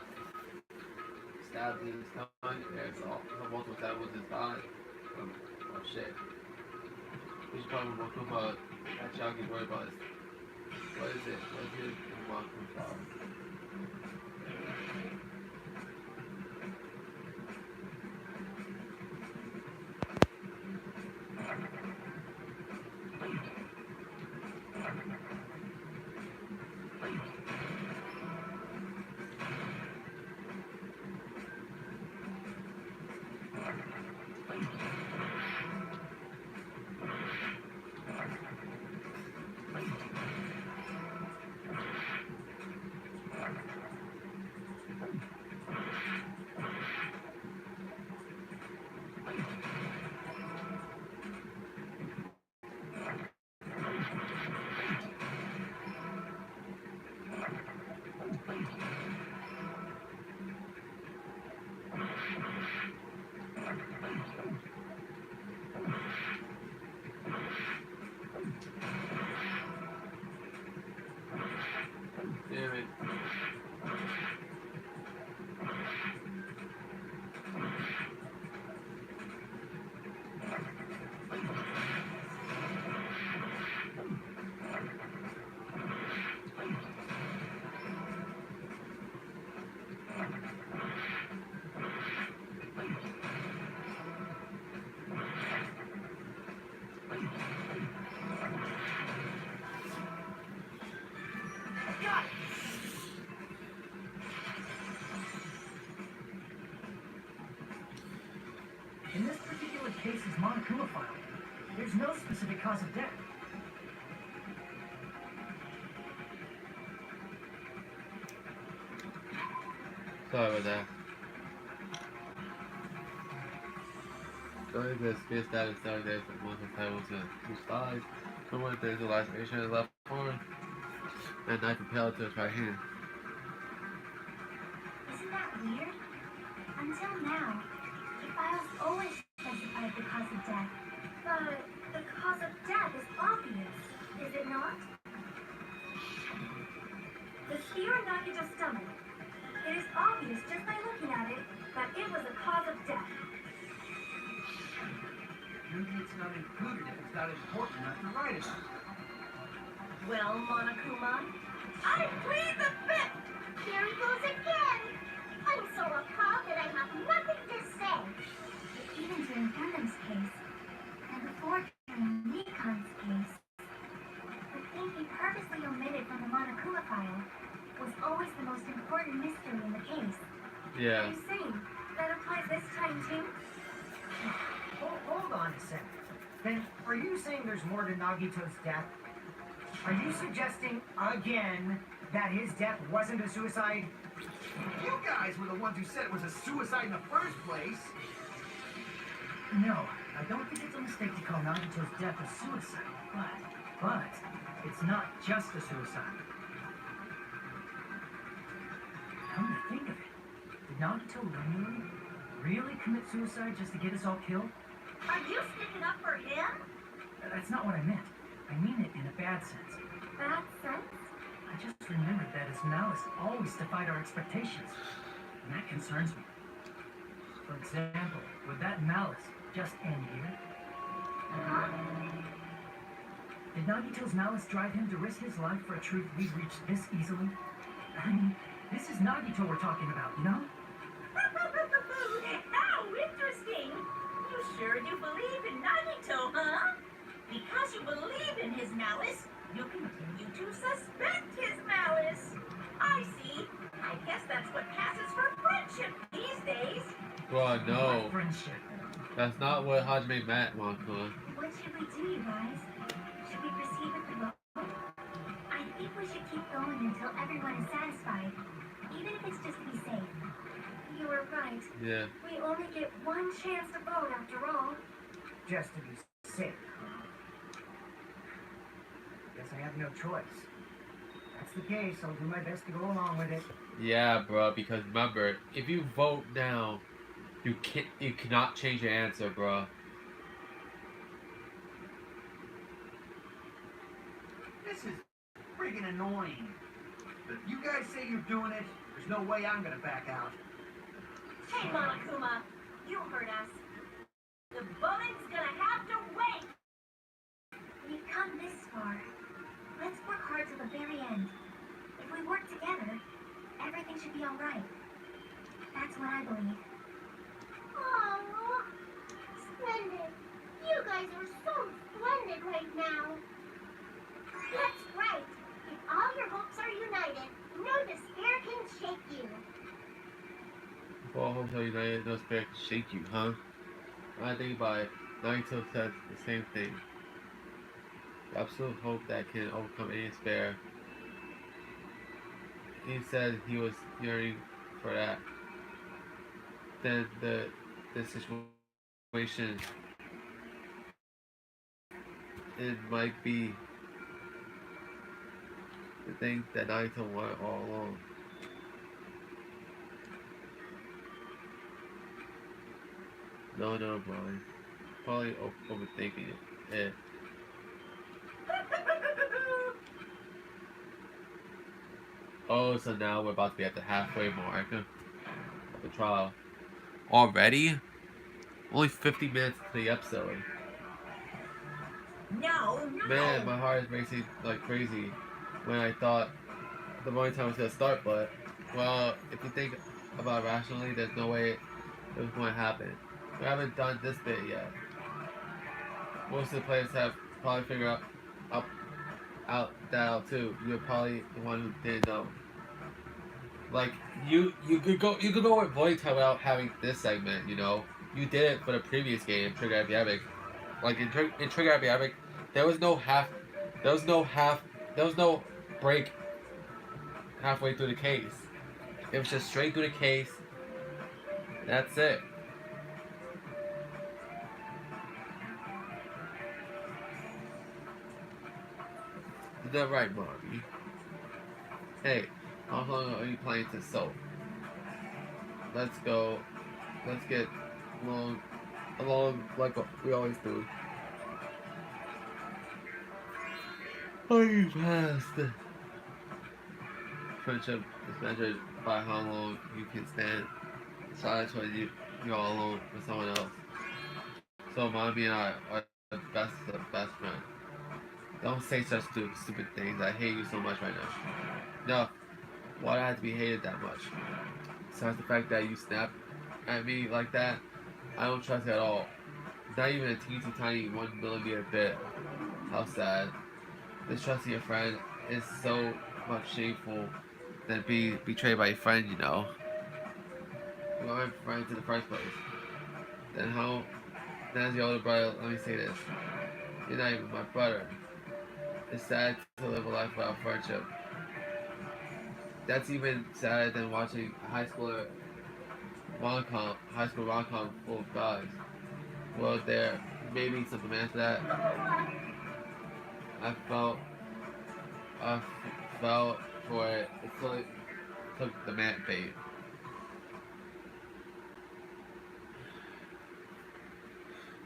stabbed in his stomach, there's multiple stab was his body. Oh shit. We should probably walk him about that Chucky's worried about is what is it? What is it? Walk him about. Monokuma file. There's no specific cause of death. Sorry about that. During this space status started there for months of time was two stars. Someone there's a last nation in his left arm and knife propelled to his right hand. Isn't that weird? Until now, the files always specified the cause of death. But the cause of death is obvious, is it not? The spear in Nagito's stomach. It is obvious just by looking at it that it was a cause of death. Maybe it's not included if it's not important enough to write about. Well, Monokuma, I plead the fifth! Here he goes again! I'm so appalled that I have nothing to say. Even during Gundam's case, and before during Nikon's case, the thing he purposely omitted from the Monokuma file was always the most important mystery in the case. Yeah. Are you saying that applies this time too? Hold on a second. Then, are you saying there's more to Nagito's death? Are you suggesting, again, that his death wasn't a suicide? You guys were the ones who said it was a suicide in the first place. No, I don't think it's a mistake to call Nagito's death a suicide, but it's not just a suicide. Come to think of it, did Nagito really commit suicide just to get us all killed? Are you sticking up for him? That's not what I meant. I mean it in a bad sense. Bad sense? I just remembered that his malice always defied our expectations, and that concerns me. For example, would that malice just end here? Huh? Did Nagito's malice drive him to risk his life for a truth we'd reached this easily? I mean, this is Nagito we're talking about, you know? How interesting! You sure do believe in Nagito, huh? Because you believe in his malice, you continue to suspect his malice. I see. I guess that's what passes for friendship these days. Bro, no. What friendship? That's not what Hajime meant, Monokuma. What should we do, you guys? Should we proceed with the vote? I think we should keep going until everyone is satisfied, even if it's just to be safe. You were right. Yeah. We only get one chance to vote after all. Just to be safe. Guess I have no choice. That's the case. I'll do my best to go along with it. Yeah, bro, because remember, if you vote now, you cannot change your answer, bro. This is friggin' annoying. But if you guys say you're doing it, there's no way I'm gonna back out. Hey, Monokuma, you heard us. The voting's gonna have to wait. We've come this far. Let's work hard to the very end. If we work together, everything should be all right. That's what I believe. Oh, splendid. You guys are so splendid right now. That's right. If all your hopes are united, no despair can shake you. If all hopes are united, no spirit can shake you, huh? When I think about it, Naruto says the same thing. The absolute hope that can overcome any despair. He said he was yearning for that. Then the situation, it might be the thing that Naruto wanted all along. No, bro. Probably overthinking it. Yeah. Oh, so now we're about to be at the halfway mark of the trial. Already? Only 50 minutes to the episode. No. Man, my heart is racing like crazy when I thought the morning time was going to start, but, well, if you think about it rationally, there's no way it was going to happen. We haven't done this bit yet. Most of the players have probably figured out too. You're probably the one who didn't know. Like you could go with void time without having this segment, you know. you did it for the previous game, Trigger Happy Epic. Like in Trigger Happy Epic, there was no half, there was no half, there was no break halfway through the case. It was just straight through the case. That's it. Is that right, Marty? Hey, how long are you planning to soak? Let's go. Let's get along like what we always do. Are you past? Friendship is measured by how long you can stand silence when you're all alone with someone else. So mommy and I are the best of best friends. Don't say such stupid things. I hate you so much right now. No, why do I have to be hated that much? Besides the fact that you snap at me like that, I don't trust you at all. Not even a teensy tiny 1 millimeter bit. How sad. Distrusting your friend is so much shameful than being betrayed by a friend, you know. We aren't friends in the first place. Then how? Then as your older brother, let me say this. You're not even my brother. It's sad to live a life without friendship. That's even sadder than watching a high school rom-com full of guys. Well, there may be some demand for that. I felt, I felt for it. It took the man bait.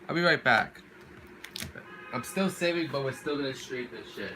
I'll be right back. I'm still saving, but we're still gonna stream this shit.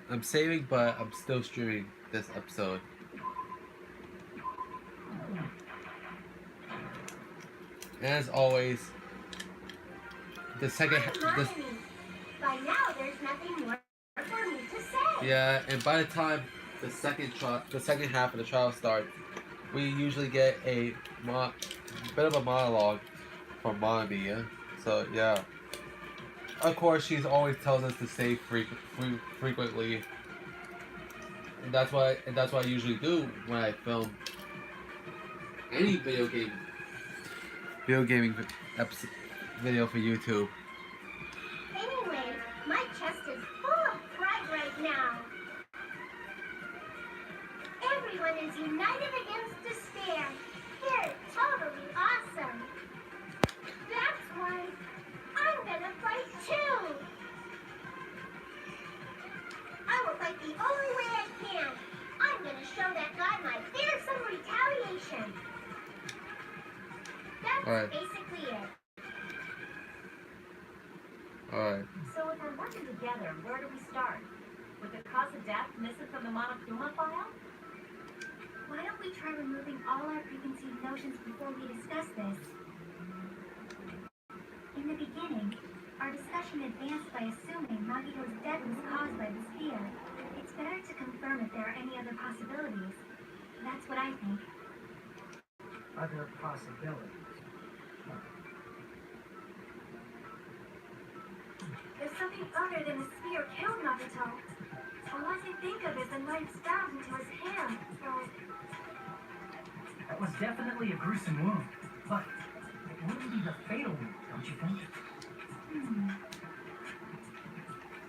I'm saving, but I'm still streaming this episode. And as always, the second. By now, there's nothing more for me to say. Yeah, and by the time the second half of the trial starts, we usually get a bit of a monologue from Monabi. So yeah. Of course, she's always tells us to save frequently, and that's what I usually do when I film any video gaming episode, video for YouTube. Anyway, my chest is full of pride right now. Everyone is united against despair. They're totally awesome. Alright. basically it. Alright. So if we're working together, where do we start? With the cause of death missing from the Monokuma file? Why don't we try removing all our preconceived notions before we discuss this? In the beginning, our discussion advanced by assuming Nagito's death was caused by the spear. It's better to confirm if there are any other possibilities. That's what I think. Other possibilities. There's something other than the spear killed Nagito. All I can think of is the knife stabbed into his hand, so... That was definitely a gruesome wound, but it wouldn't be the fatal wound, don't you think?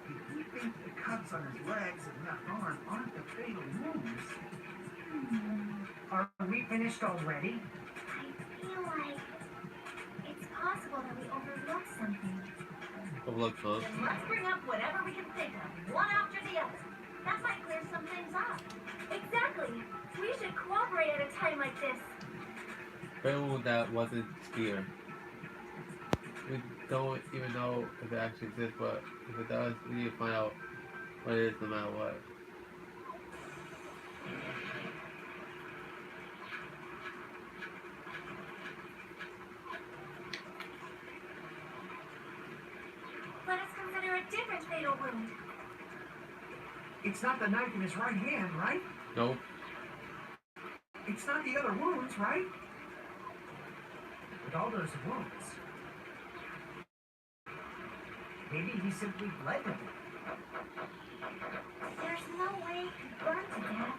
If you think the cuts on his legs and left arm aren't the fatal wounds, Are we finished already? I feel like it's possible that we overlooked something. Overlook close. Then let's bring up whatever we can think of, one after the other. That might clear some things up. Exactly! We should cooperate at a time like this. Fatal that wasn't spear. We don't even know if it actually exists, but if it does, we need to find out what it is no matter what. Let us consider a different fatal wound. it's not the knife in his right hand, right? Nope. It's not the other wounds, right? With all those wounds, maybe he simply bled them. There's no way he could burn to death.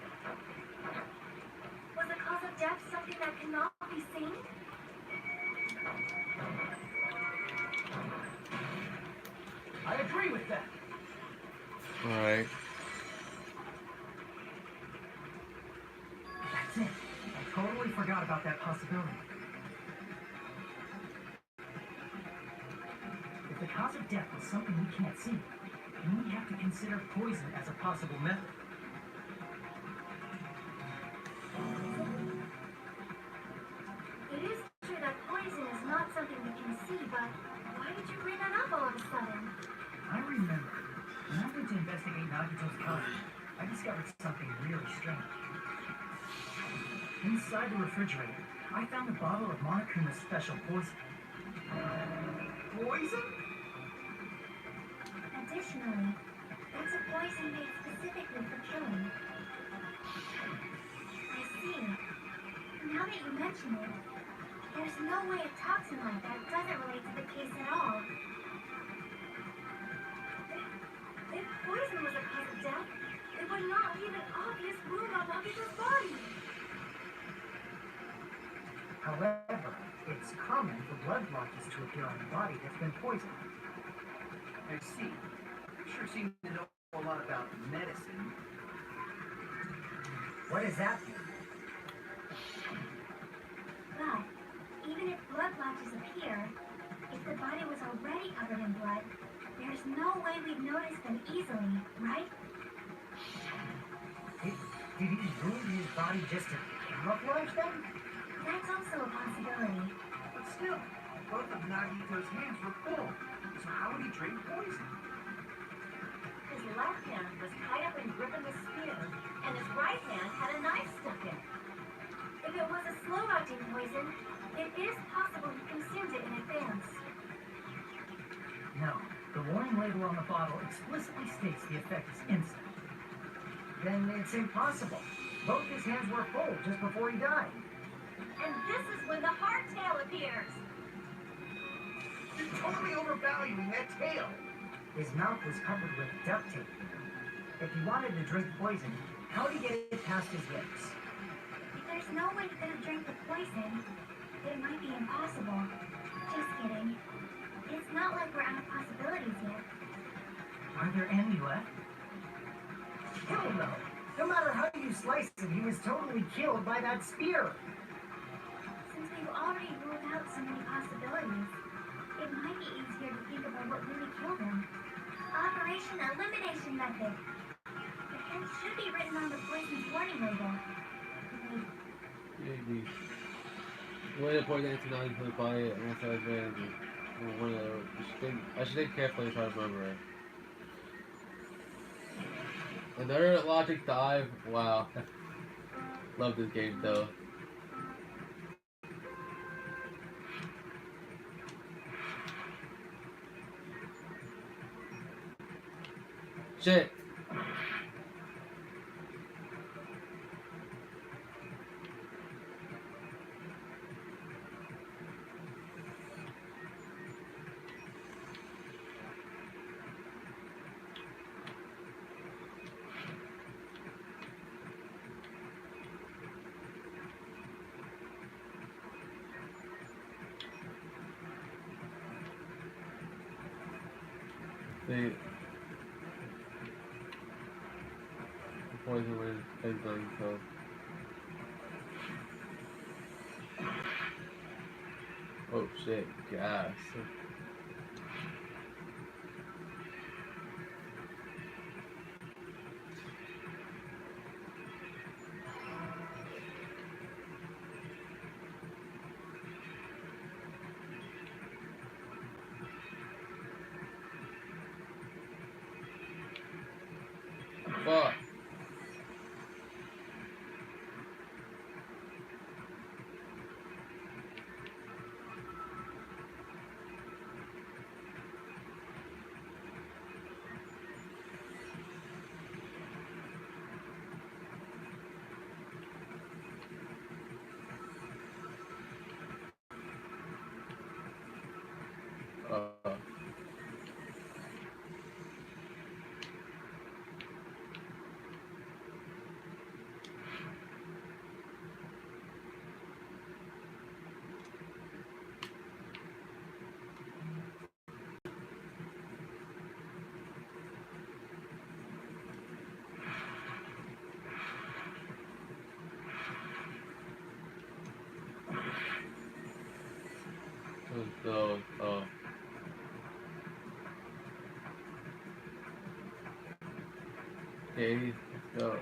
Was the cause of death something that cannot be seen? I agree with that. Alright. That's it. I totally forgot about that possibility. If the cause of death was something we can't see, then we have to consider poison as a possible method. It is true that poison is not something we can see, but why did you bring that up all of a sudden? I remember, when I went to investigate Nagito's cottage, I discovered something really strange. Inside the refrigerator, I found a bottle of Monokuma's special poison. Poison? Additionally, it's a poison made specifically for killing. I see. Now that you mention it, there's no way a toxin like that doesn't relate to the case at all. If poison was a cause of death, it would not leave an obvious wound on Nagito's body. However, it's common for blood blotches to appear on the body that's been poisoned. I see. You sure seem to know a lot about medicine. What does that mean? But even if blood blotches appear, if the body was already covered in blood, there's no way we'd notice them easily, right? Did he wound his body just to camouflage them? That's also a possibility. But still, both of Nagito's hands were full. So how would he drink poison? His left hand was tied up and gripping the spear, and his right hand had a knife stuck in it. If it was a slow-acting poison, it is possible he consumed it in advance. No. The warning label on the bottle explicitly states the effect is instant. Then it's impossible. Both his hands were full just before he died. And this is when the hardtail appears. You're totally overvaluing that tail. His mouth was covered with duct tape. If he wanted to drink poison, how would he get it past his lips? If there's no way he could have drank the poison, it might be impossible. Just kidding. It's not like we're out of possibilities yet. Are there any left? Hell no. No matter how you slice it, he was totally killed by that spear. Since we've already ruled out so many possibilities, it might be easier to think about what really killed him. Operation Elimination Method. The hint should be written on the poison's warning label. Maybe. Way to point that to not include by it, and that's how I was ready. One of those. I should think carefully if I remember it. Another logic dive. Wow. Love this game though. Shit. The poison was big thing, so. Oh shit, gas. Fuck. So, okay, let's go.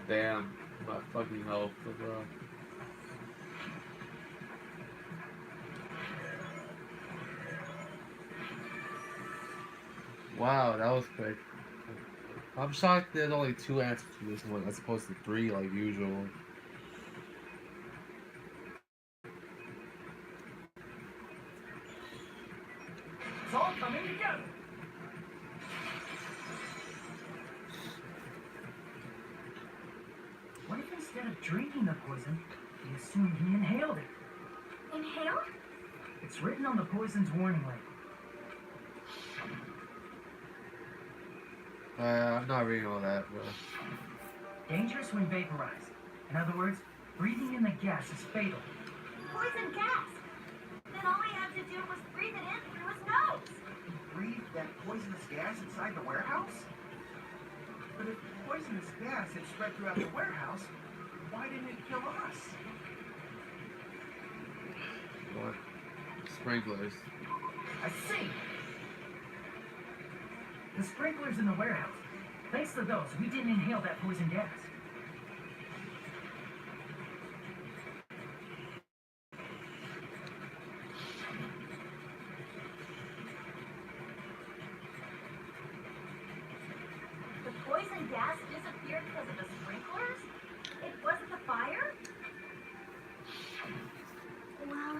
Damn, my fucking health, bro. Wow, that was quick. I'm shocked there's only 2 answers to this one as opposed to 3 like usual. It's all coming together. What if instead of drinking the poison, he assumed he inhaled it? Inhale? It's written on the poison's warning label. I'm not reading all that, bro. Dangerous when vaporized. In other words, breathing in the gas is fatal. Poison gas. Then all he had to do was breathe it in through his nose. Breathe that poisonous gas inside the warehouse? But if poisonous gas had spread throughout the warehouse, why didn't it kill us? What? Sprinklers. I see. The sprinklers in the warehouse. Thanks to those, we didn't inhale that poison gas. The poison gas disappeared because of the sprinklers? It wasn't the fire? Well,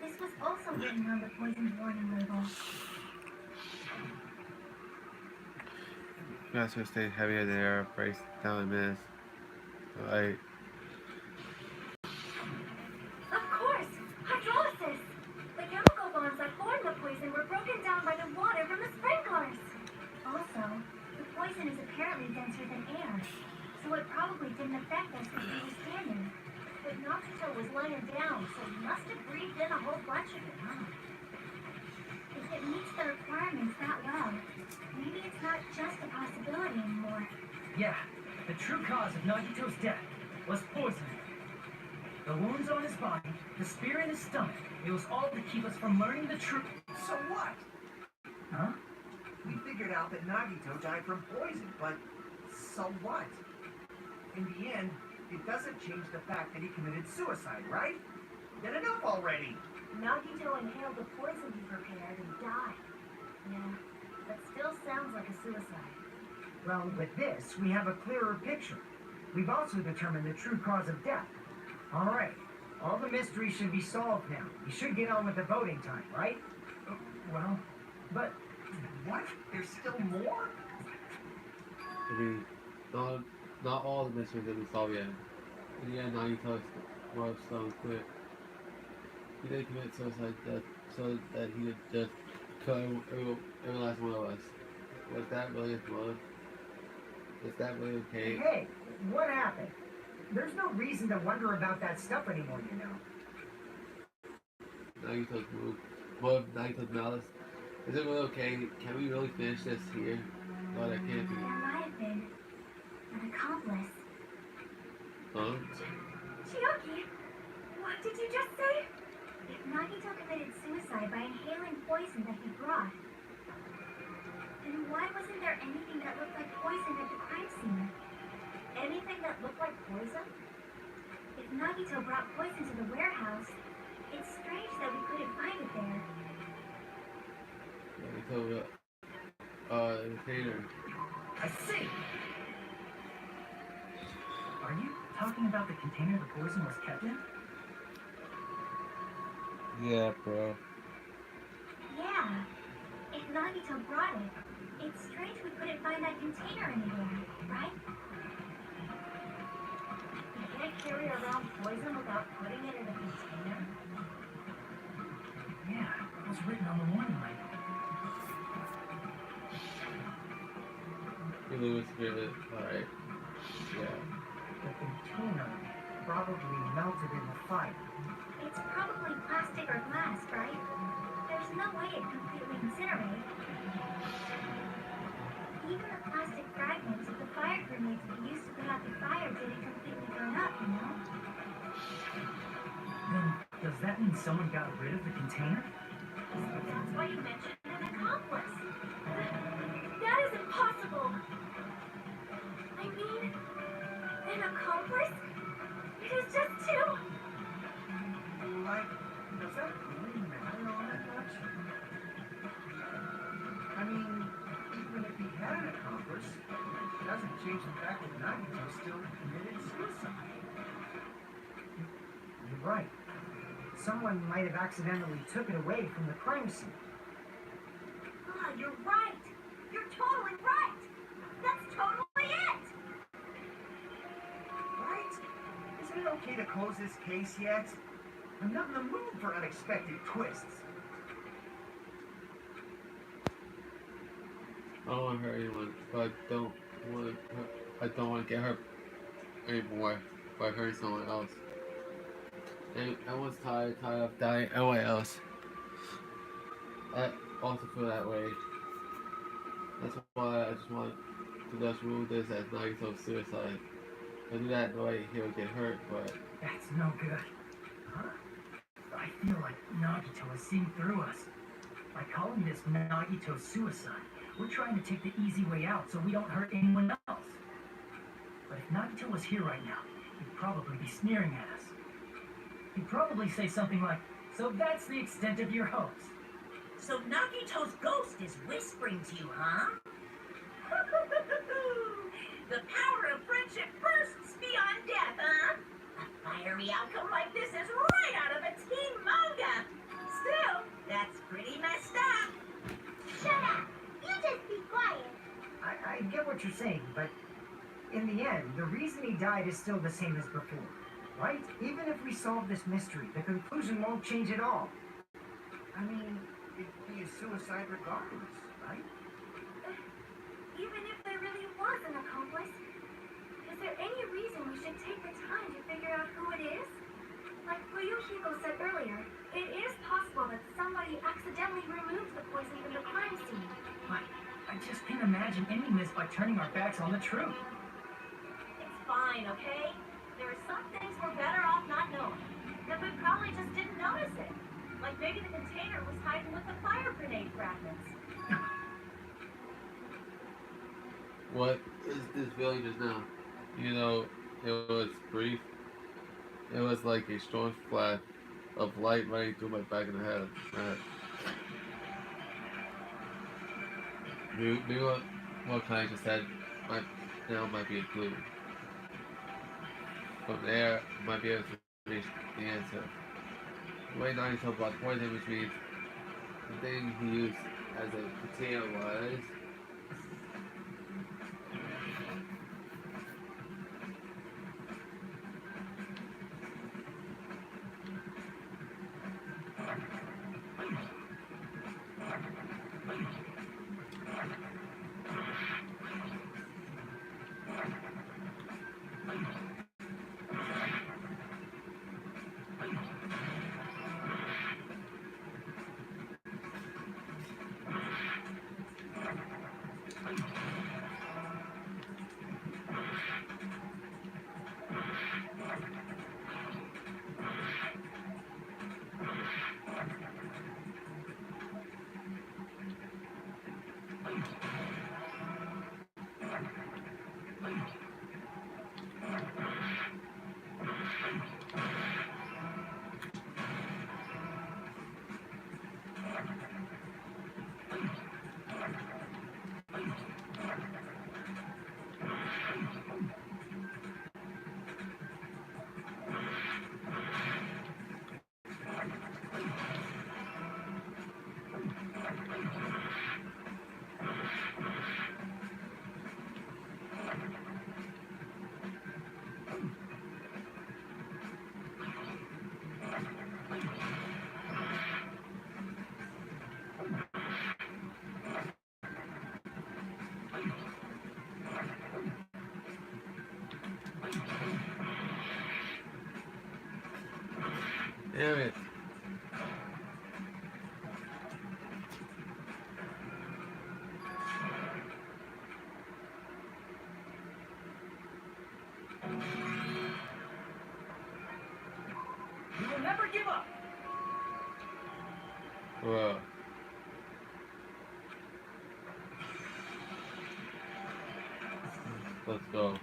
this was also written on the poison warning label. You guys should stay heavier there, brace down and miss. Like, Of course! Hydrolysis! The chemical bonds that form the poison were broken down by the water from the sprinklers. Also, the poison is apparently denser than air, so it probably didn't affect us as we were standing. But Nagito was laying down, so he must have breathed in a whole bunch of it, huh? If it meets the requirements that well, maybe it's not just a possibility anymore. Yeah, the true cause of Nagito's death was poisoning. The wounds on his body, the spear in his stomach, it was all to keep us from learning the truth. So what? Huh? We figured out that Nagito died from poison, but So what? In the end, it doesn't change the fact that he committed suicide, right? Then enough already! Nagito inhaled the poison he prepared and died. Yeah, that still sounds like a suicide. Well, with this, we have a clearer picture. We've also determined the true cause of death. All right. All the mysteries should be solved now. We should get on with the voting time, right? Well, but... What? There's still more? I mean, not all the mysteries have been solved yet. In the end, Nagito was so clear. He did commit suicide death so that he could just kill every last one of us. Was that really his motive? Is that really okay? Hey, what happened? There's no reason to wonder about that stuff anymore, you know. Nagito's move. Motive, Nagito's malice. Is it really okay? Can we really finish this here? No, that can't be. There might have been an accomplice. Huh? Chiyoki, what did you just say? If Nagito committed suicide by inhaling poison that he brought, then why wasn't there anything that looked like poison at the crime scene? Anything that looked like poison? If Nagito brought poison to the warehouse, it's strange that we couldn't find it there. Nagito, the container. I see! Are you talking about the container the poison was kept in? Yeah, bro. Yeah. If Nagito brought it, it's strange we couldn't find that container anywhere, right? You can't carry around poison without putting it in a container? Yeah, it was written on the warning label. You lose spirit. Alright. Yeah. The container probably melted in the fire. It's probably plastic or glass, right? There's no way it completely incinerated. Even the plastic fragments of the fire grenades we used to put out the fire didn't completely burn up, you know? Then, does that mean someone got rid of the container? That's why you mentioned an accomplice. That is impossible! I mean, an accomplice? It is just two! Like, does that really matter all that much? I mean, even if he had an accomplice, it doesn't change the fact that Nagito still committed suicide. You're right. Someone might have accidentally took it away from the crime scene. Ah, you're right. You're totally right. That's totally it. Right? Isn't it okay to close this case yet? I'm not in the mood for unexpected twists. I don't want to hurt anyone, but I don't want to get hurt anymore by hurting someone else. And everyone's tired of dying everyone else. I also feel that way. That's why I just want to just rule this as Nagito's suicide. If I do that, no way he'll get hurt, but... That's no good. Huh? I feel like Nagito is seeing through us. By calling this Nagito's suicide, we're trying to take the easy way out so we don't hurt anyone else. But if Nagito was here right now, he'd probably be sneering at us. He'd probably say something like, "So that's the extent of your hopes." So Nagito's ghost is whispering to you, huh? The power of friendship bursts beyond death, huh? A fiery outcome like this is right out of a teen manga. Still, that's pretty messed up. Shut up! You just be quiet. I get what you're saying, but in the end, the reason he died is still the same as before, right? Even if we solve this mystery, the conclusion won't change at all. I mean, it'd be a suicide regardless, right? Even if there really was an accomplice, is there any reason we should take the time to figure out who it is? Like Ryuhiko said earlier, it is possible that somebody accidentally removed the poison from the crime scene. But I just can't imagine ending this by turning our backs on the truth. It's fine, okay? There are some things we're better off not knowing. That we probably just didn't notice it. Like maybe the container was hiding with the fire grenade fragments. What is this feeling just now? You know, it was brief. It was like a strong flash of light running through my back of the head. My head. Maybe what Kai just said might now might be a clue. From there, I might be able to reach the answer. The way Nani talked about poison, which means the thing he used as a potato was. Damn it. We will never give up. Whoa. Let's go.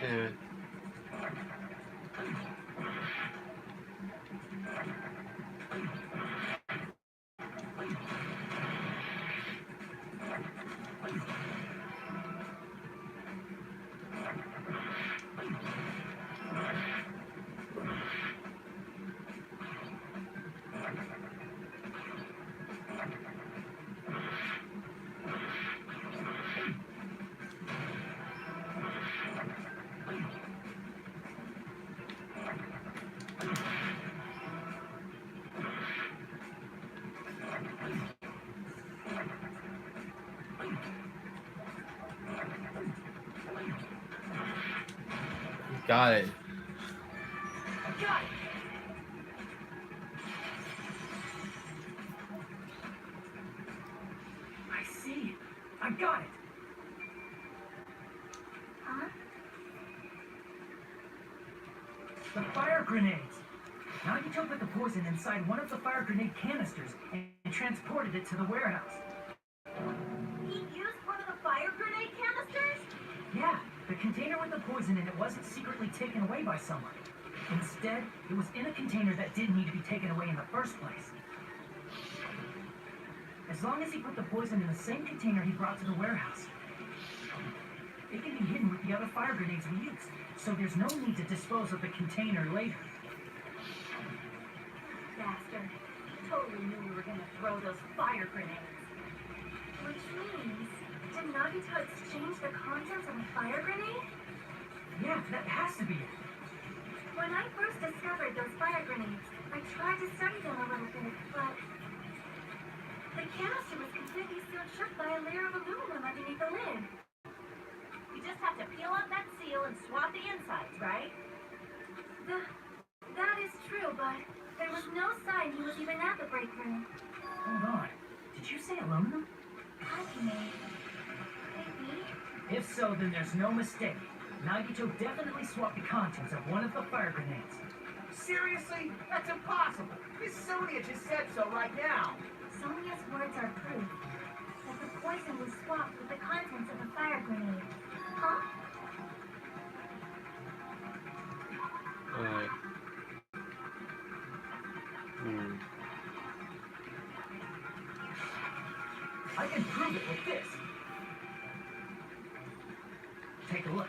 Damn it. Got it. I got it. I see. I got it. Huh? The fire grenades. Now you took the poison inside one of the fire grenade canisters and transported it to the warehouse. He used one of the fire grenade canisters? Yeah, the container with the poison in it wasn't secretly taken away by someone. Instead, it was in a container that didn't need to be taken away in the first place. As long as he put the poison in the same container he brought to the warehouse. It can be hidden with the other fire grenades we used, so there's no need to dispose of the container later. Bastard. Totally knew we were gonna throw those fire grenades. Which means, did Nagito exchange the contents of a fire grenade? Yeah, that has to be it. When I first discovered those fire grenades, I tried to study them a little bit, but the canister was completely sealed shut by a layer of aluminum underneath the lid. You just have to peel up that seal and swap the insides, right? That is true, but there was no sign he was even at the break room. Hold on. Did you say aluminum? Maybe. If so, then there's no mistake. Nagito definitely swapped the contents of one of the fire grenades. Seriously? That's impossible. Miss Sonia just said so right now. Sonia's words are proof that the poison was swapped with the contents of the fire grenade. Huh? Alright. I can prove it with this. Take a look.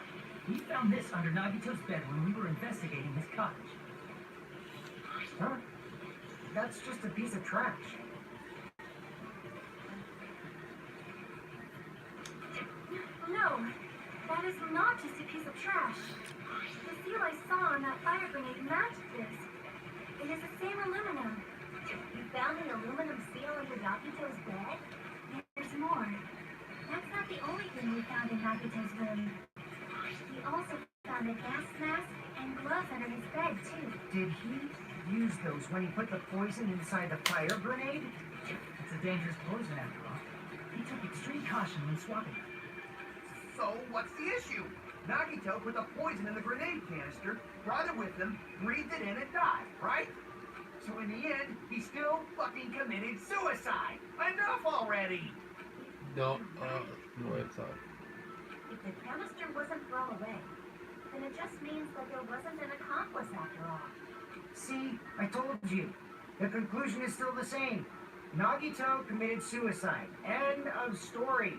We found this under Nagito's bed when we were investigating his cottage. Huh? That's just a piece of trash. No, that is not just a piece of trash. The seal I saw on that fire grenade matched this. It is the same aluminum. You found an aluminum seal under Nagito's bed? There's more. That's not the only thing we found in Nagito's room. We also found a gas mask and gloves under his bed, too. Did he use those when he put the poison inside the fire grenade? It's a dangerous poison after all. He took extreme caution when swapping it. So, what's the issue? Nagito put the poison in the grenade canister, brought it with him, breathed it in, and died, right? So in the end, he still fucking committed suicide. Enough already! No, no, it's not. If the canister wasn't thrown away, then it just means that there wasn't an accomplice after all. See, I told you. The conclusion is still the same. Nagito committed suicide. End of story.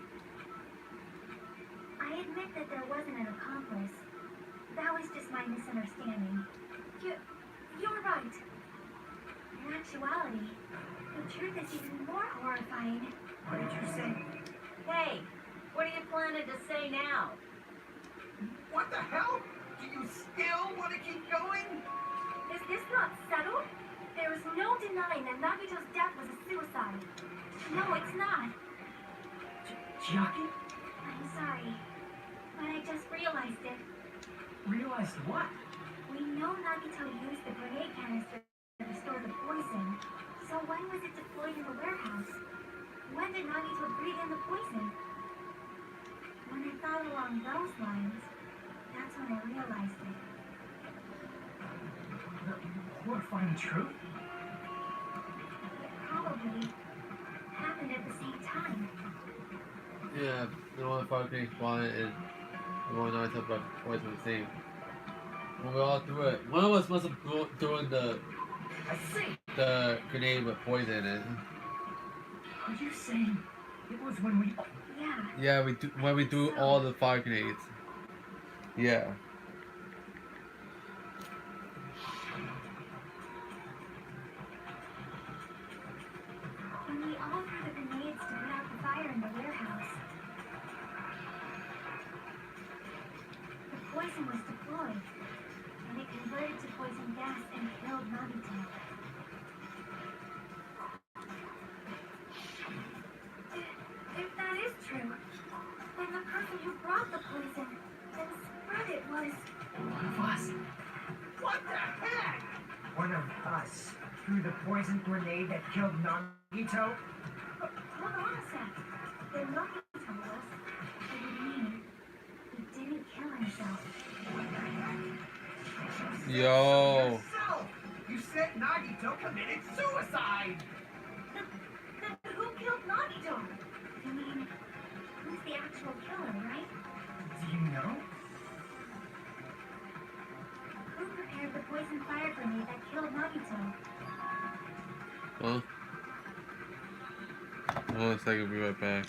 I admit that there wasn't an accomplice. That was just my misunderstanding. You're right. In actuality, the truth is even more horrifying. What did you say? Hey, what are you planning to say now? What the hell? Do you still want to keep going? Is this not settled? There is no denying that Nagito's death was a suicide. No, it's not. Chiaki? I'm sorry, but I just realized it. Realized what? We know Nagito used the grenade canister to store the poison. So when was it deployed in the warehouse? When did Nagito breathe in the poison? When I thought along those lines, that's when I realized it. The horrifying truth? It probably happened at the same time. Yeah, the one fire grenade spawned and the one I talked about poison was the same. When we all threw it, one of us must have thrown I see. the grenade with poison in it. Are you saying it was when we... Yeah. Yeah, when we threw all the fire grenades. Yeah. When we all threw the grenades to put out the fire in the warehouse, the poison was deployed, and it converted to poison gas and killed Nagito. If that is true, then the person who brought the poison and spread it was... One of us. What the heck? One of us threw the poison grenade that killed Nagito? Hold on a sec. Then Nagito was... It would mean he didn't kill himself. Yo. Yourself! You said Nagito committed suicide! Then who killed Nagito? You mean, who's the actual killer, right? Do you know? Who prepared the poison fire grenade that killed Nagito? Huh? Hold on a second, be right back.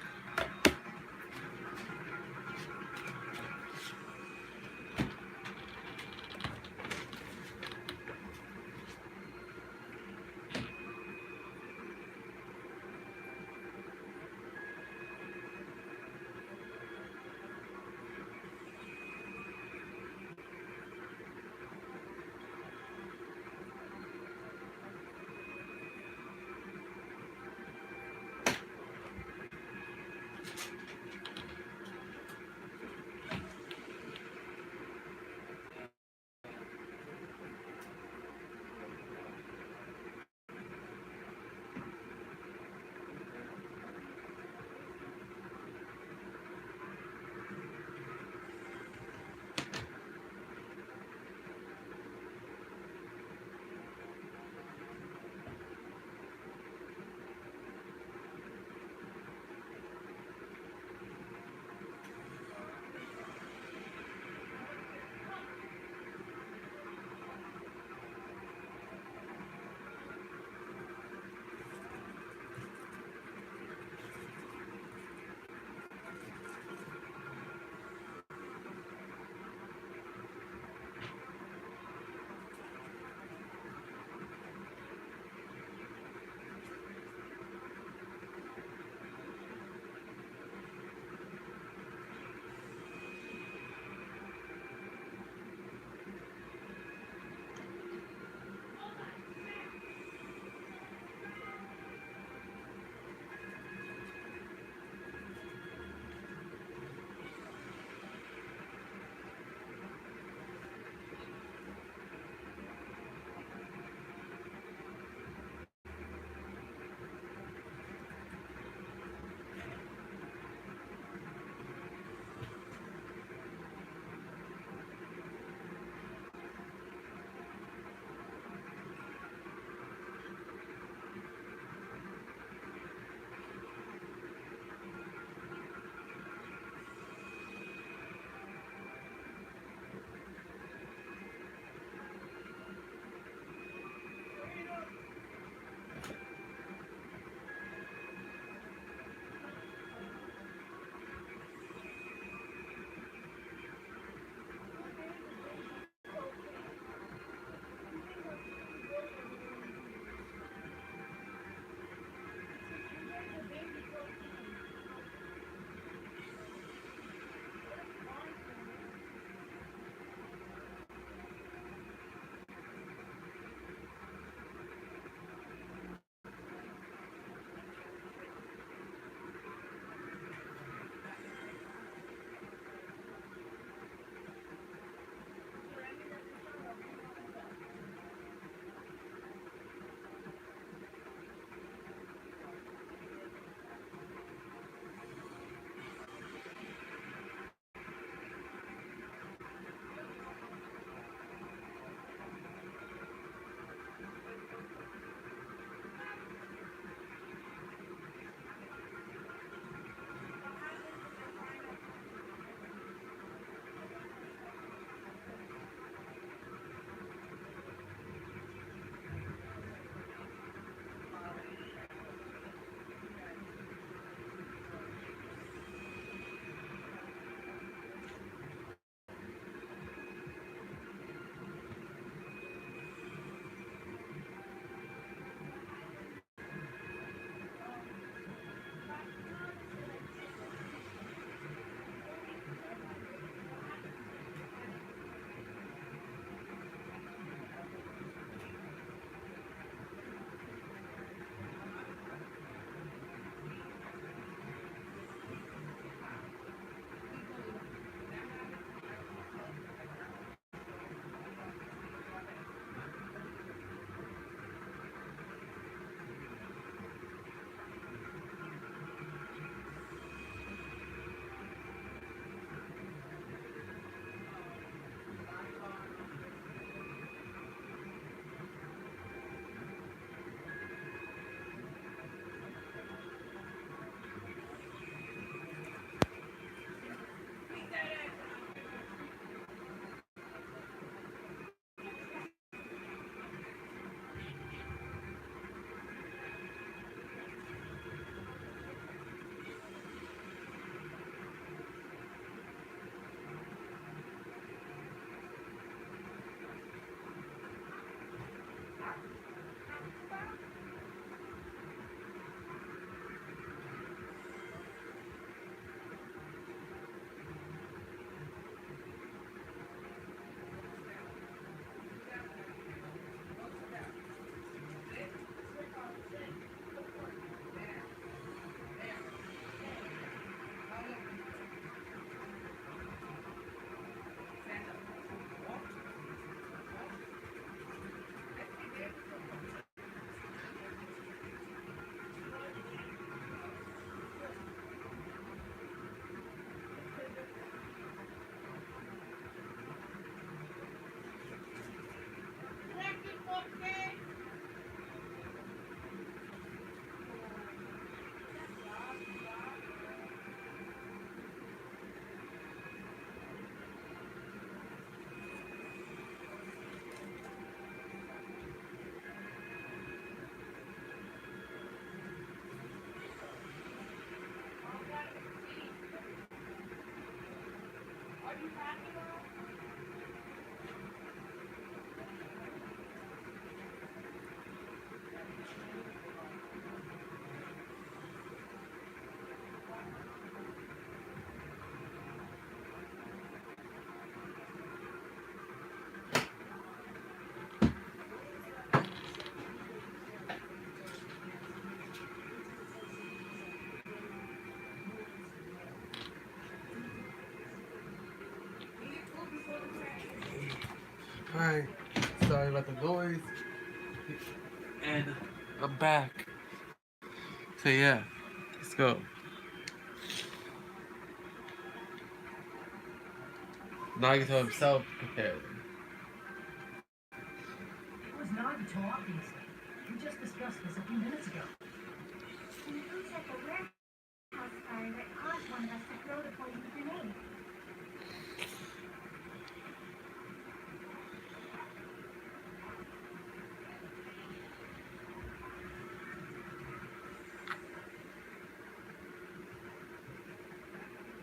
Alright, sorry about the noise. And I'm back. So yeah, let's go. Nagito himself prepared. It was Nagito, obviously. We just discussed this a few minutes ago. And who set the warehouse fire that caused one of us to throw the poison grenade?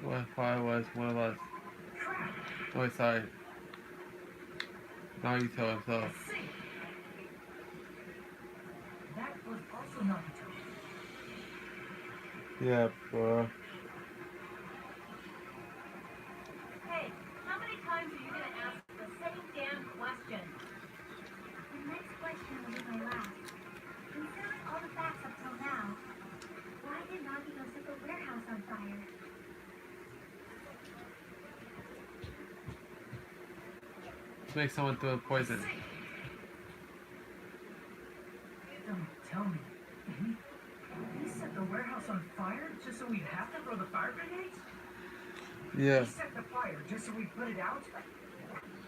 What if I was one of us? Crap! Oh, sorry. Nagito himself. See! That was also Nagito. Yeah, bro. Hey, how many times are you gonna ask the same damn question? The next question will be my last. Considering all the facts up till now, why did Nagito set the warehouse on fire? To make someone throw poison. Don't tell me. He set the warehouse on fire just so we'd have to throw the fire grenades? Yeah. He set the fire just so we'd put it out?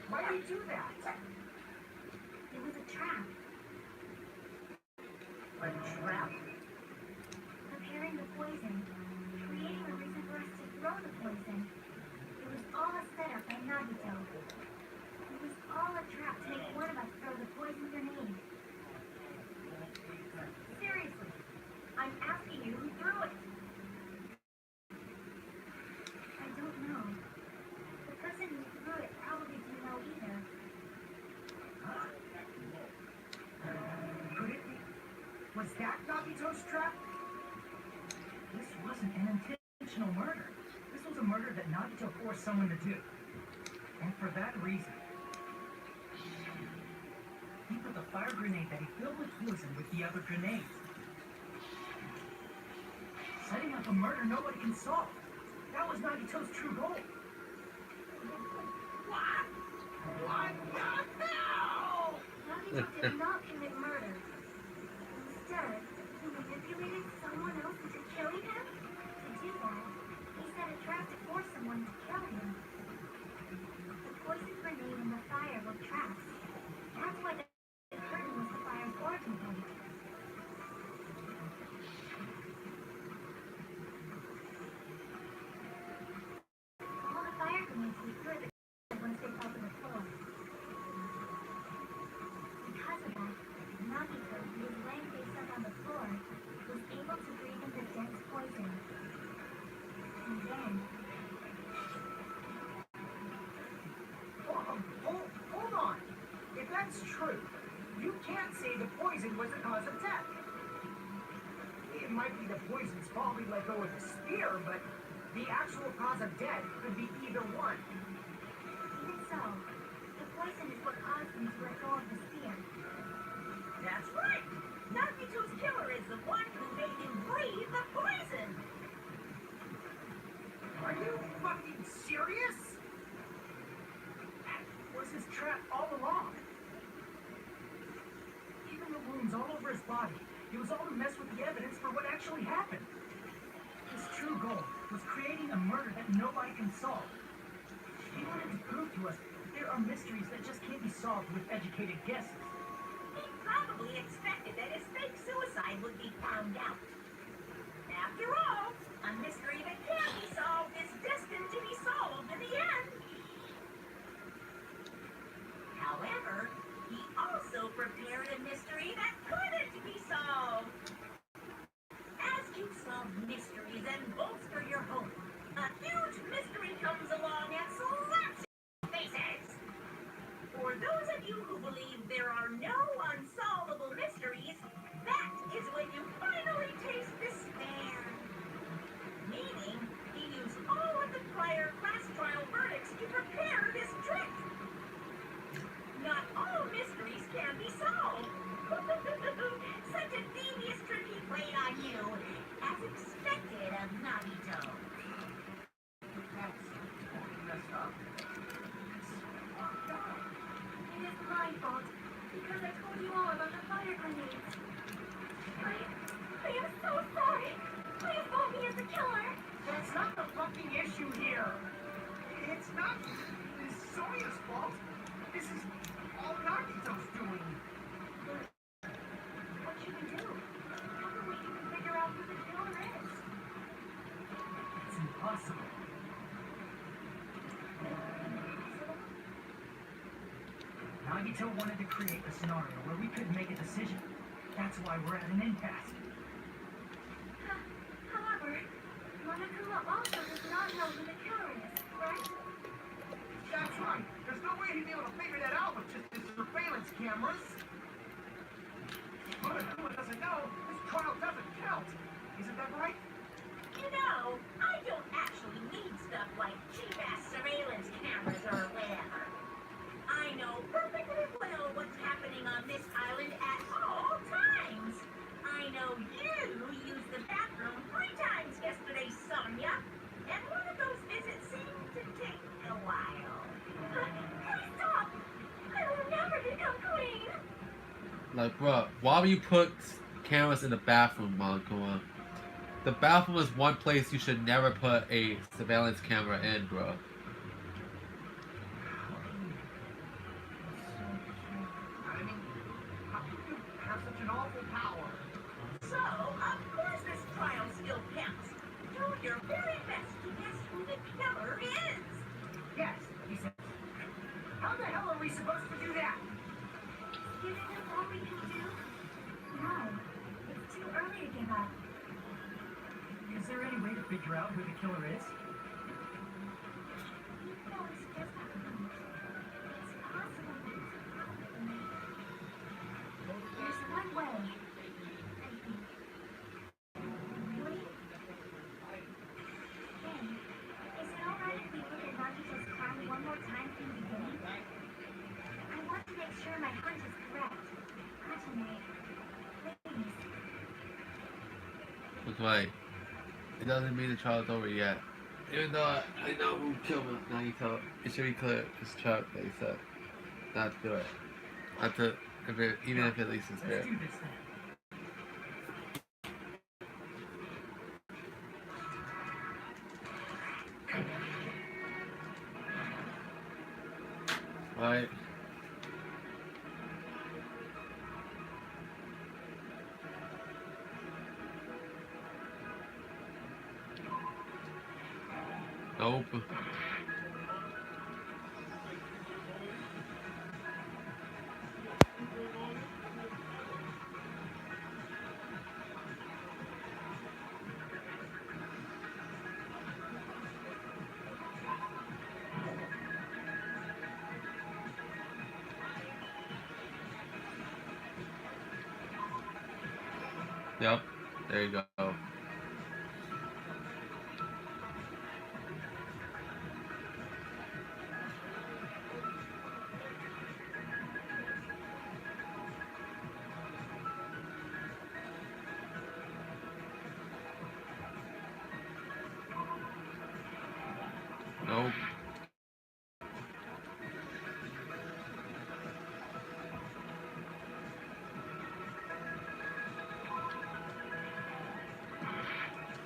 Why did he do that? It was a trap. A trap? Preparing the poison, creating a reason for us to throw the poison. It was all a setup by Nagito. It was all a trap to make one of us throw the poison grenade. Seriously, I'm asking you who threw it. I don't know. The person who threw it probably didn't know either. Could it be? Was that Nagito's trap? This wasn't an intentional murder. This was a murder that Nagito forced someone to do. And for that reason, he put the fire grenade that he filled with poison with the other grenades. Setting up a murder nobody can solve. That was Nagito's true goal. What? What the hell? Nagito did not commit murder. Instead, he manipulated someone else into killing him? To do that, he set a trap to force someone to kill him. The poison grenade and the fire were traps. That's why the curtain was the fire's origin point. All the fire grenades we threw at the once they fell to the floor. Because of that, Nagito, who was laying face up on the floor, was able to breathe in the dense poison. And then, Hold on. If that's true, you can't say the poison was the cause of death. It might be the poison's fault we let go of the spear, but the actual cause of death could be either one. even so, the poison is what caused him to let go of the spear. That's right. Nagito's killer is the one who made him breathe the poison. Are you fucking serious? That was his trap all along. Even the wounds all over his body, it was all to mess with the evidence for what actually happened. His true goal was creating a murder that nobody can solve. He wanted to prove to us that there are mysteries that just can't be solved with educated guesses. He probably expected that his fake suicide would be found out. After all, a mystery that can't be solved is destined to be solved in the end. However, he also prepared a mystery that couldn't be solved. As you solve mysteries and bolster your hope, a huge mystery comes along and slams believe there are no unsolvable mysteries, that is when you finally taste despair. Meaning, he used all of the prior class trial verdicts to prepare this trick. Not all mysteries can be solved. Such a devious trick he played on you, as expected of Nagito. That's messed up. It's fucked up. It is my fault, because I told you all about the fire grenades. I am so sorry. Please vote me as the killer. That's not the fucking issue here. It's not Miss Sonia's fault. This is all Nagito's doing. What should we do? How can we even figure out who the killer is? It's impossible. Nagito wanted to create a scenario where we could make a decision. That's why we're at an impasse. However, Monokuma also does not know who the killer is, right? That's right. There's no way he'd be able to figure that out with just his surveillance cameras. Monokuma doesn't know. This trial doesn't count. Isn't that right? You know, I don't actually need stuff like cheap-ass surveillance cameras or whatever. I know perfectly well what's happening on this island at all times. I know you used the bathroom 3 times yesterday, Sonia, and one of those visits seemed to take a while. Please stop! I will never become queen! Like, bro, why would you put cameras in the bathroom, Monokuma? The bathroom is one place you should never put a surveillance camera in, bro. I mean, how could you have such an awful power? So, of course this trial still counts. Do your very best to guess who the killer is. Yes, he said. How the hell are we supposed to do that? Is this all we can do? No. It's too early to give up. Is there any way to figure out who the killer is? You could always guess that one. It's possible that it's probably me. There's one way, I think. Wait. Hey, is it alright if we look at Nagito's crime one more time from the beginning? I want to make sure my hunch is correct. Ajime, please. That's right. It doesn't mean the trial's over yet. Even though I know who killed Nagito, it should be clear it's Chuck that he said not to do it. Not to, even if at least it's Let's there. do this then. Right? Nope. Yep. There you go. Nope.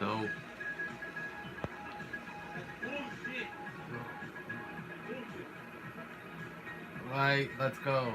Nope. Right, let's go.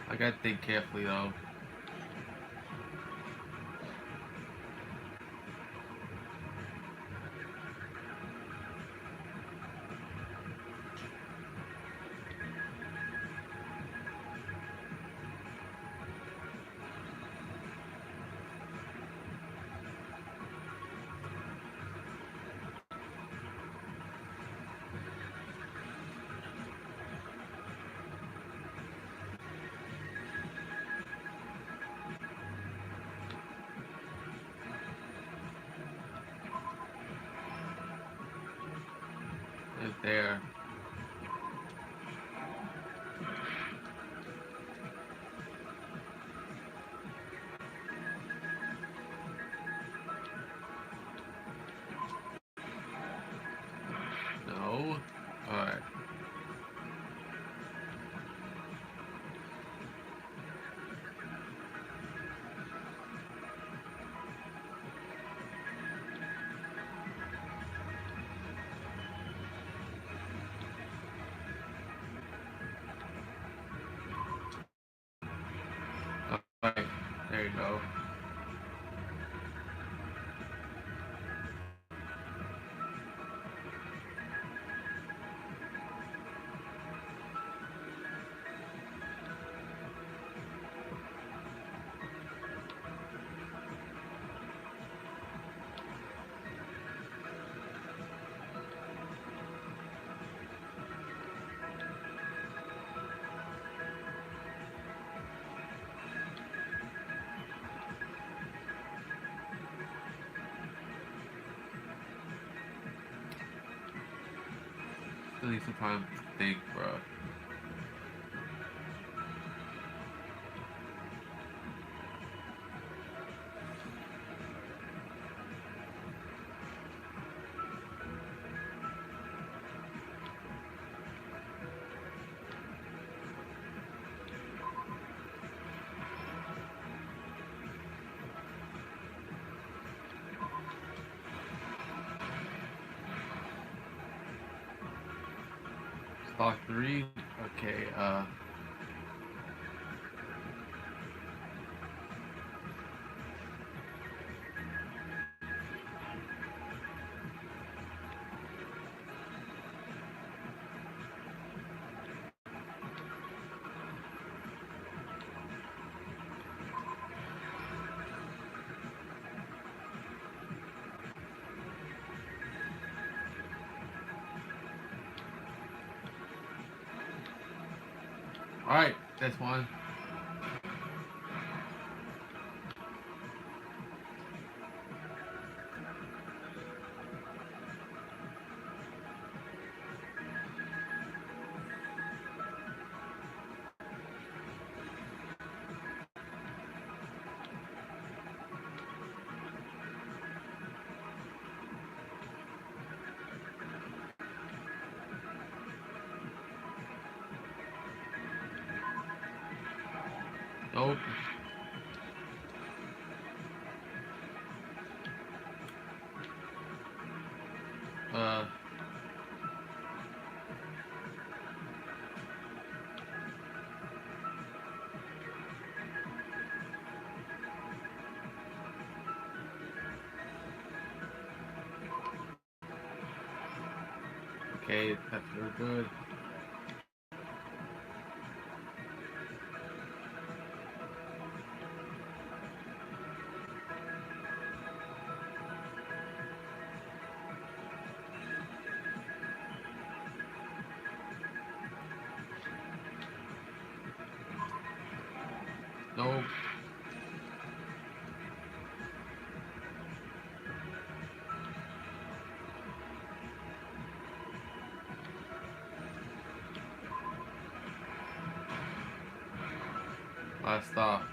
I gotta think carefully though. is there. No. Alright. Alright. There you go. Still need some time to think, bro. Stock 3? Okay, alright, this one. Nope. Uh. Okay, that's very good. Nope. Last stop.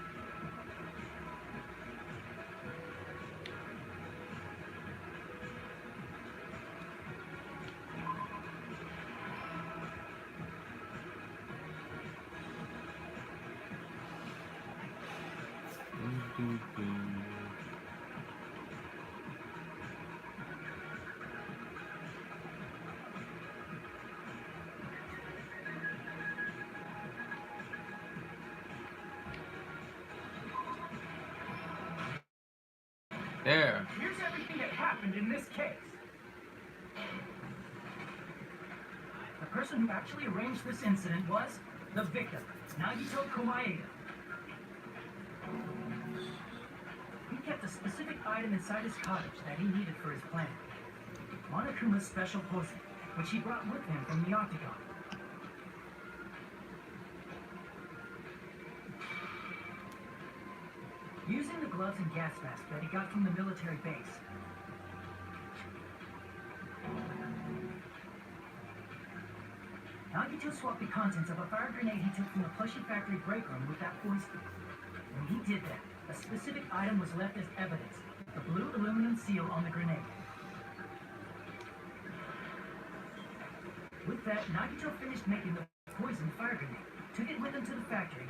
There. Here's everything that happened in this case. The person who actually arranged this incident was the victim, Nagito Komaeda. He kept a specific item inside his cottage that he needed for his plan. Monokuma's special potion, which he brought with him from the Octagon. Using the gloves and gas mask that he got from the military base, Nagito swapped the contents of a fire grenade he took from the plushie factory break room with that poison. When he did that, a specific item was left as evidence, the blue aluminum seal on the grenade. With that, Nagito finished making the poison fire grenade, took it with him to the factory,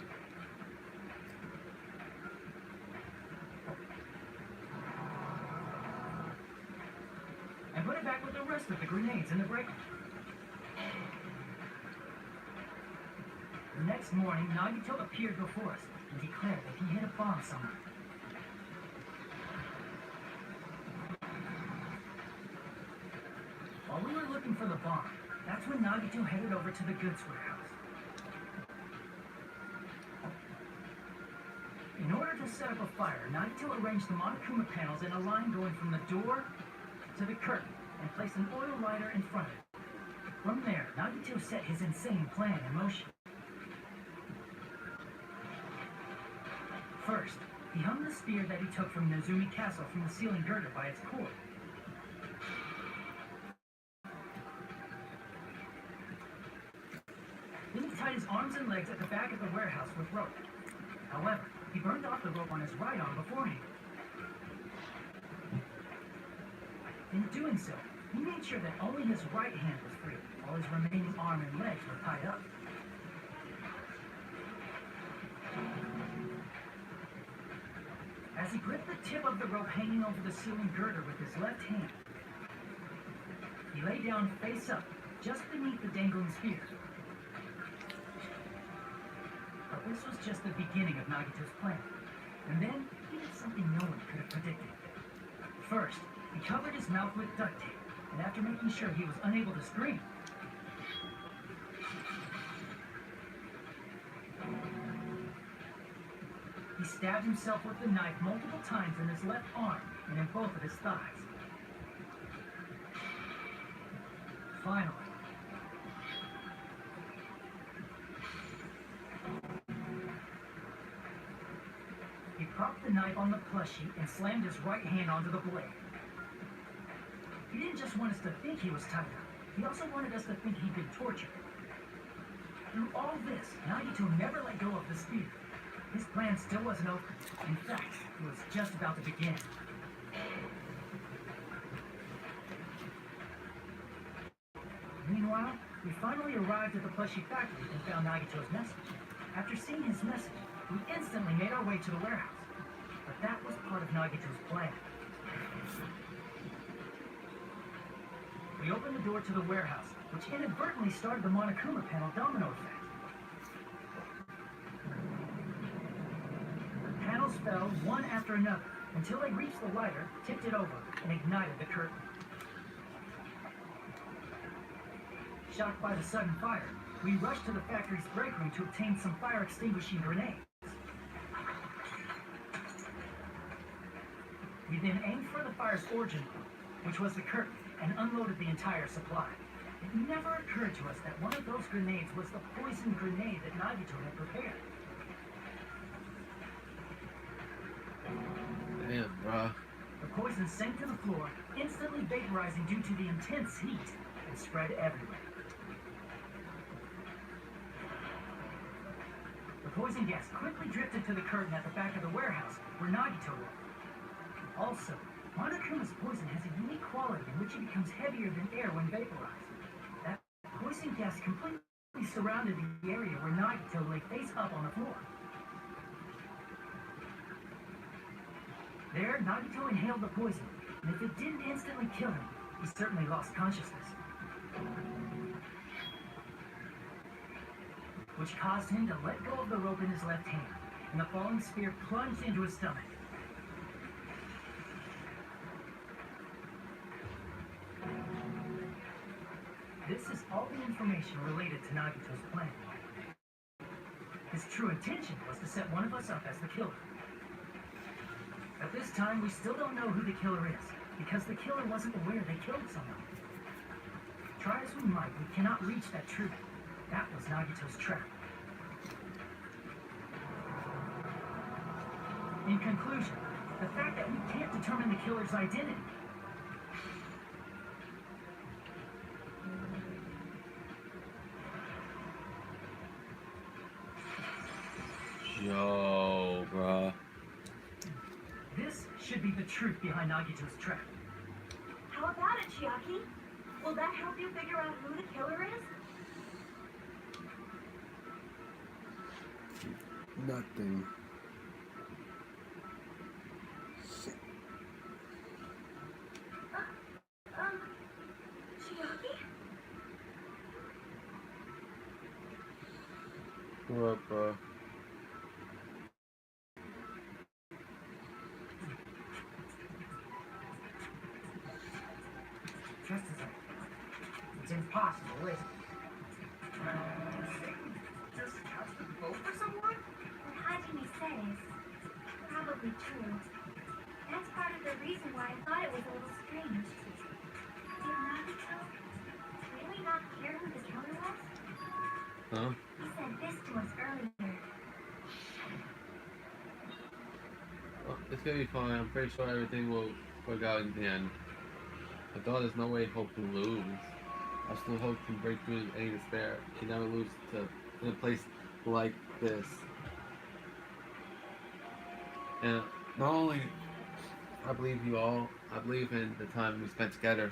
and put it back with the rest of the grenades in the break room. The next morning, Nagito appeared before us and declared that he hid a bomb somewhere. While we were looking for the bomb, that's when Nagito headed over to the goods warehouse. In order to set up a fire, Nagito arranged the Monokuma panels in a line going from the door to the curtain and placed an oil lighter in front of it. From there, Nagito set his insane plan in motion. First, he hung the spear that he took from Nezumi Castle from the ceiling girder by its cord. Then he tied his arms and legs at the back of the warehouse with rope. However, he burned off the rope on his right arm beforehand. In doing so, he made sure that only his right hand was free, while his remaining arm and legs were tied up. As he gripped the tip of the rope hanging over the ceiling girder with his left hand, he lay down face up, just beneath the dangling spear. But this was just the beginning of Nagito's plan. And then, he did something no one could have predicted. First, he covered his mouth with duct tape, and after making sure he was unable to scream, he stabbed himself with the knife multiple times in his left arm and in both of his thighs. Finally, he propped the knife on the plushie and slammed his right hand onto the blade. He didn't just want us to think he was tied up, he also wanted us to think he'd been tortured. Through all this, Nagito never let go of the spear. His plan still wasn't over. In fact, it was just about to begin. Meanwhile, we finally arrived at the plushie factory and found Nagito's message. After seeing his message, we instantly made our way to the warehouse. But that was part of Nagito's plan. We opened the door to the warehouse, which inadvertently started the Monokuma panel domino effect. Panels fell one after another until they reached the lighter, tipped it over, and ignited the curtain. Shocked by the sudden fire, we rushed to the factory's break room to obtain some fire-extinguishing grenades. We then aimed for the fire's origin point, which was the curtain, and unloaded the entire supply. It never occurred to us that one of those grenades was the poison grenade that Nagito had prepared. Damn, bro. The poison sank to the floor, instantly vaporizing due to the intense heat, and spread everywhere. The poison gas quickly drifted to the curtain at the back of the warehouse, where Nagito was. Also, Monokuma's poison has a unique quality in which it becomes heavier than air when vaporized. That poison gas completely surrounded the area where Nagito lay face up on the floor. There, Nagito inhaled the poison, and if it didn't instantly kill him, he certainly lost consciousness. Which caused him to let go of the rope in his left hand, and the falling spear plunged into his stomach. This is all the information related to Nagito's plan. His true intention was to set one of us up as the killer. At this time, we still don't know who the killer is, because the killer wasn't aware they killed someone. Try as we might, we cannot reach that truth. That was Nagito's trap. In conclusion, the fact that we can't determine the killer's identity Yo, bruh. This should be the truth behind Nagito's trap. How about it, Chiaki? Will that help you figure out who the killer is? Nothing. Chiaki? What up, bro? Just a second. It's impossible, isn't it? Just cast a vote for someone? What Hajime said is probably true. That's part of the reason why I thought it was a little strange. Did Nagito really not care who the killer was? Huh? He said this to us earlier. Well, it's gonna be fine. I'm pretty sure everything will work out in the end. I thought there's no way Hope can lose. I still hope can break through any despair. She never lose to in a place like this. And not only I believe you all, I believe in the time we spent together.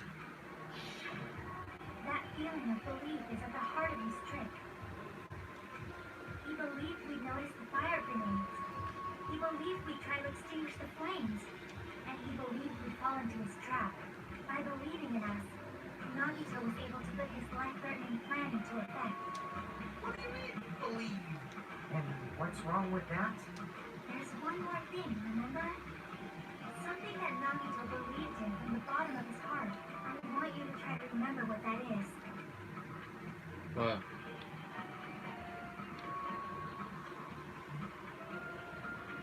That feeling of belief is at the heart of his trick. He believed we'd notice the fire grenades. He believed we'd try to extinguish the flames. And he believed we'd fall into his trap. By believing in us, Nagito was able to put his life-threatening plan into effect. What do you mean, believe? And what's wrong with that? There's one more thing, remember? Something that Nagito believed in from the bottom of his heart. I want you to try to remember what that is. But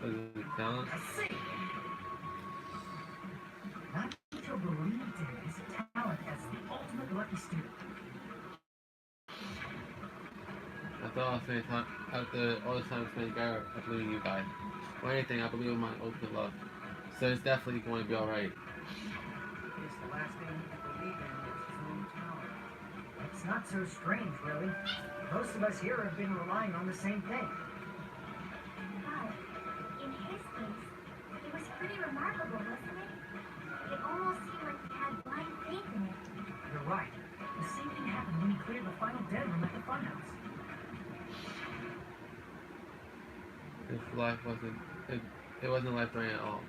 does it count? I see. Nagito believed in his talent as the ultimate lucky student. After all spent time, after all this time spent together, I believe in you guys. For anything, I believe in my ultimate love. So it's definitely going to be alright. I guess the last thing he could believe in was his own talent. It's not so strange, really. Most of us here have been relying on the same thing. But in his case, it was pretty remarkable, wasn't it? It almost seemed like he had blind faith in it. You're right. The same thing happened when he cleared the final dead room at the funhouse. His life wasn't, it wasn't life threatening at all.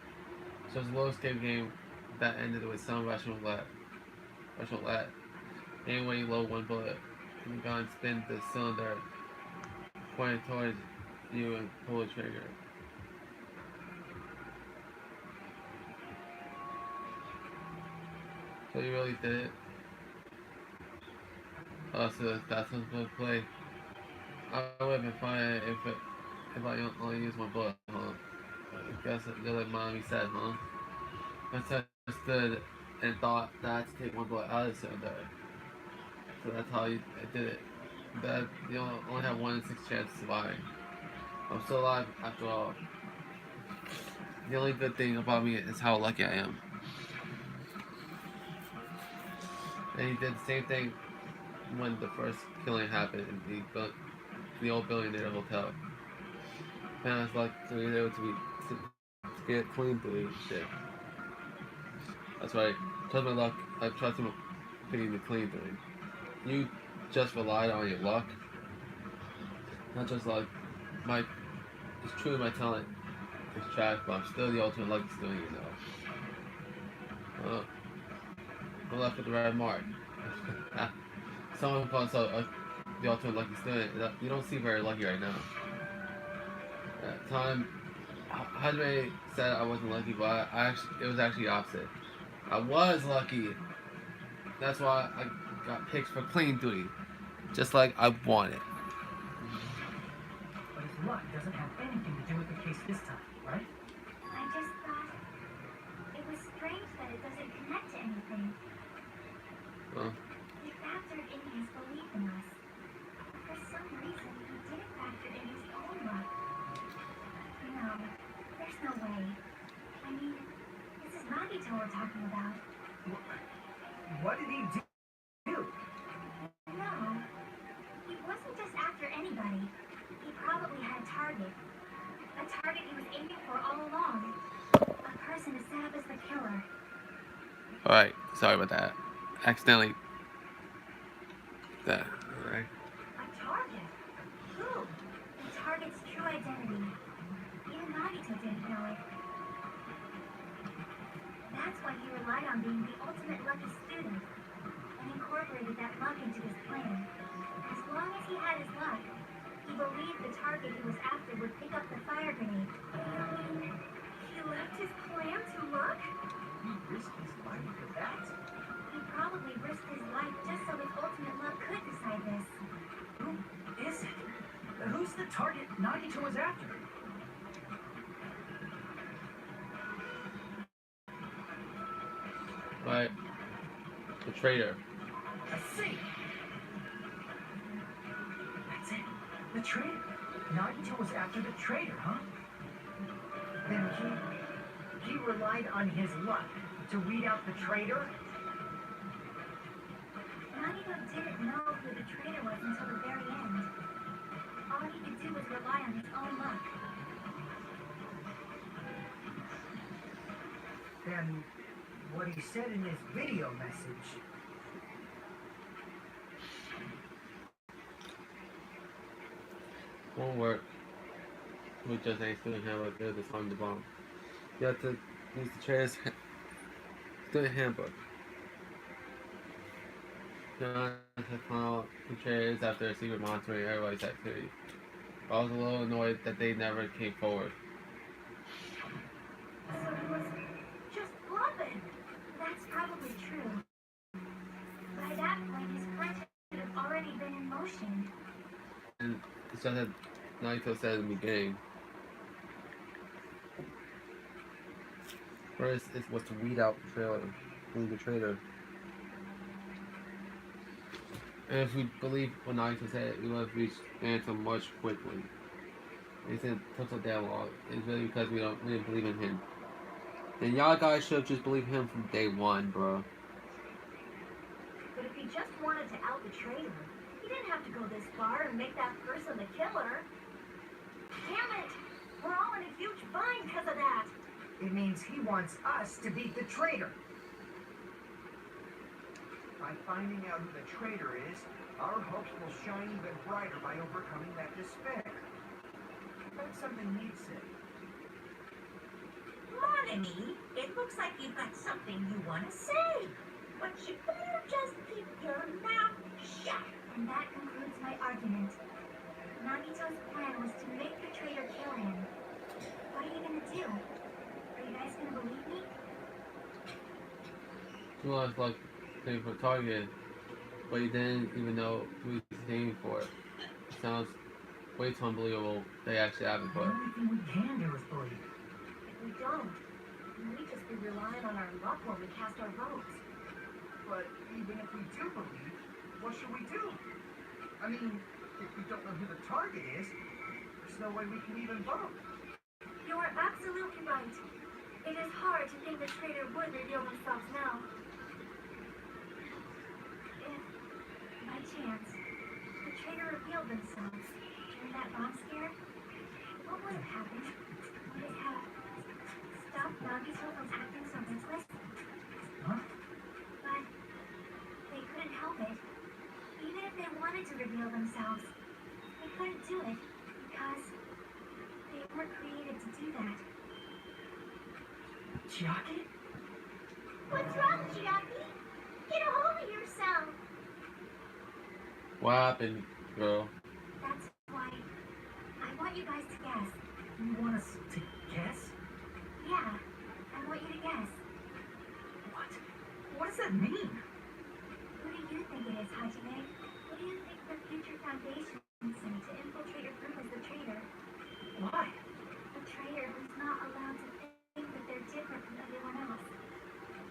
So it was a low escape game that ended with some Russian roulette. Aim when you load one bullet, and the gun spin the cylinder, pointed towards you and pull the trigger. So you really did it? Oh, so that's what's supposed to play. I would have been fine if I only used one bullet, huh? I guess just like mommy said, huh? I stood and thought that I had to take one bullet out of the cylinder. So that's how I did it. That you only have 1 in 6 chance of surviving. I'm still alive after all. The only good thing about me is how lucky I am. And he did the same thing when the first killing happened in the old billionaire hotel. And I was like, so he was able to get clean through shit. That's right. Trust my luck. I trust him getting the clean through. You just relied on your luck. Not just luck. It's truly my talent. It's trash, but I'm still the ultimate lucky student, you know. I'm left with the red mark. Someone calls the ultimate lucky student. You don't seem very lucky right now. At the time, Hajime said I wasn't lucky, but it was actually the opposite. I was lucky. That's why I got picked for clean duty, just like I wanted. But his luck doesn't have anything to do with the case this time, right? I just thought it was strange that it doesn't connect to anything. Well, He factored in his belief in us. For some reason, he didn't factor in his own luck. No, there's no way. I mean, this is Nagito we're talking about. What did he do? No, he wasn't just after anybody. He probably had a target. aiming for all along. A person as sad as the killer. Alright, sorry about that. Accidentally. That. Alright. A target? Who? The target's true identity. Even Nagito didn't know it. That's why he relied on being the ultimate lucky student and incorporated that luck into his plan. As long as he had his luck, he believed the target he was after would pick up the fire grenade. He left his plan to luck? He risked his life for that? He probably risked his life just so his ultimate luck could decide this. Who is it? Who's the target Nagito was after? Right. The traitor. I see. That's it. The traitor. Nagito was after the traitor, huh? Then he relied on his luck to weed out the traitor? Nagito didn't know who the traitor was until the very end. All he could do was rely on his own luck. Then what he said in his video message. Won't work. We just ain't student handbook. There's this on the bomb. You have to use the traitor's student handbook. John has found out the traitors after a secret monitoring everybody's activity. I was a little annoyed that they never came forward. So he was just bluffing. That's probably true. By that point, his plan should have already been in motion. And it's just that Naito said in the beginning. First, it was to weed out the traitor. And if we believe what Naito said, we would have reached Phantom much quickly. They said it took so damn long. It's really because we didn't believe in him. And y'all guys should have just believed him from day one, bro. But if he just wanted to out the traitor, he didn't have to go this far and make that person the killer. Damn it! We're all in a huge bind because of that. It means he wants us to beat the traitor. By finding out who the traitor is, our hopes will shine even brighter by overcoming that despair. That's something he'd say. Monami, it looks like you've got something you want to say. But you better just keep your mouth shut. And that concludes my argument. Nagito's plan was to make the traitor kill him. What are you gonna do? Are you guys gonna believe me? He was like looking for target, but he didn't even know who he was aiming for. It sounds way too unbelievable they actually have it, The but only thing we can do is believe. If we don't, we just be relying on our luck when we cast our votes. But even if we do believe, what should we do? I mean, if we don't know who the target is, there's no way we can even vote. You are absolutely right. It is hard to think the traitor would reveal themselves now. If, by chance, the traitor revealed themselves during that bomb scare, what would have happened? Would it have stopped Nagito from acting so ruthless? Huh? But they couldn't help it. Even if they wanted to reveal themselves, they couldn't do it because they weren't created to do that. Chiaki? What's wrong, Chiaki? Get a hold of yourself. what happened, girl? That's why I want you guys to guess. You want us to guess? Yeah, I want you to guess. What? What does that mean? Who do you think it is, Hajime? Who do you think the future foundation sent to infiltrate your group as the traitor? Why? A traitor who's not allowed to think that they're different from everyone else.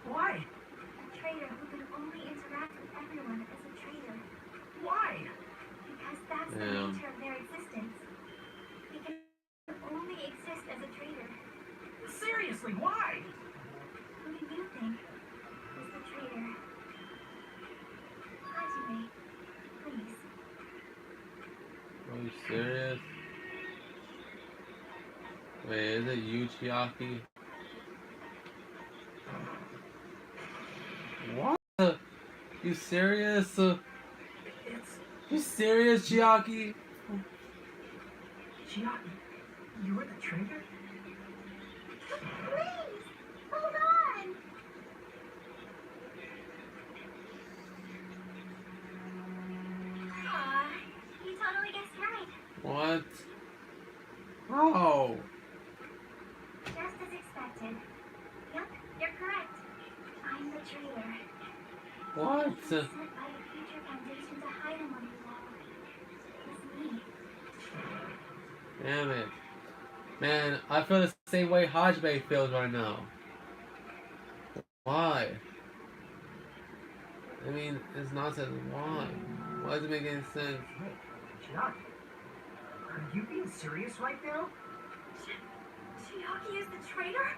Why? A traitor who can only interact with everyone as a traitor. Why? Because that's the Yeah. nature of their existence. They can only exist as a traitor. Seriously, why? Who do you think is the traitor? Hajime, please. Are you serious? Wait, is it you, Chiaki? What? You serious? It's You serious, Chiaki? Chiaki. You were the traitor? Please, hold on. Aw, you totally guessed right. What? Oh. Just as expected. Yep, you're correct. I'm the traitor. What? Sent by a future foundation to hide him on the wall. It was me. Damn it. Man, I feel the same way Hajime feels right now. Why? I mean, it's nonsense. Why? Why does it make any sense? Hey, Chiaki. Are you being serious right now? Chiaki is the traitor?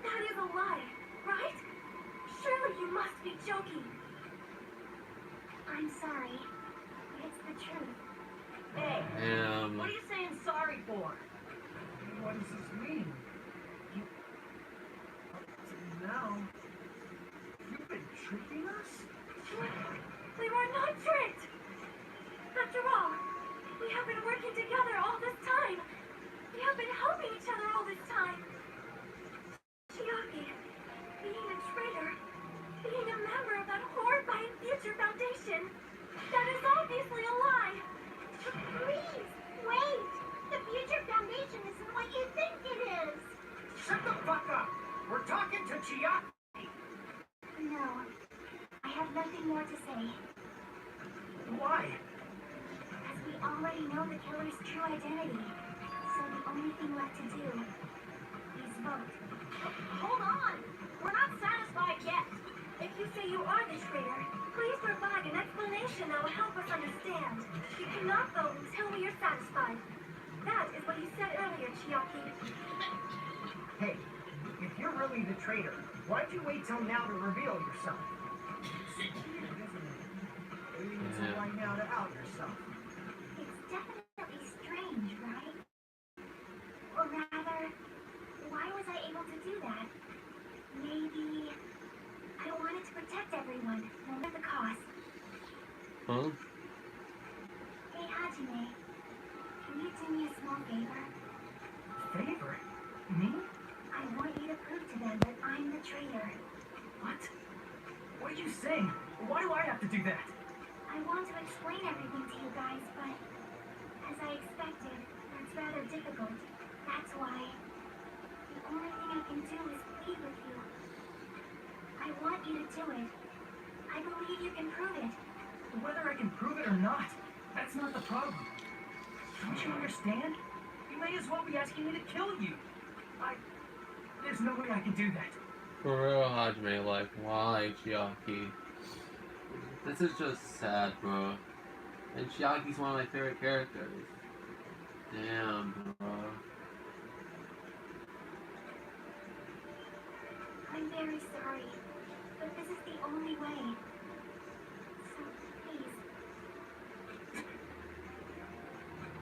That is a lie, right? Surely you must be joking. I'm sorry. It's the truth. Hey, Damn. what are you saying sorry for? What does this mean? You... Up to now... You've been tricking us? We were not tricked! After all, we have been working together all this time. We have been helping each other all this time. Chiaki, being a traitor, being a member of that horrifying future foundation, that is obviously a lie. Please, wait. The future foundation isn't what you think it is. Shut the fuck up! We're talking to Chiaki! No, I have nothing more to say. Why? Because we already know the killer's true identity. So the only thing left to do is vote. Hold on! We're not satisfied yet. If you say you are the traitor, please provide an explanation that will help us understand. You cannot vote until we are satisfied. That is what you said earlier, Chiaki. Hey, if you're really the traitor, why'd you wait till now to reveal yourself? Maybe it's right now to out yourself. It's definitely strange, right? Or rather, why was I able to do that? Maybe I wanted to protect everyone, no matter the cost. Huh? Hey, Hajime, can you do me a small favor? Favor? Me? I want you to prove to them that I'm the traitor. What? What are you saying? Why do I have to do that? I want to explain everything to you guys, but as I expected, that's rather difficult. That's why the only thing I can do is plead with you. I want you to do it. I believe you can prove it. Whether I can prove it or not, that's not the problem. Don't you understand? You may as well be asking me to kill you. There's no way I can do that. For real, Hajime, like, why, Chiaki? This is just sad, bro. And Chiaki's one of my favorite characters. Damn, bro. I'm very sorry, but this is the only way. So, please.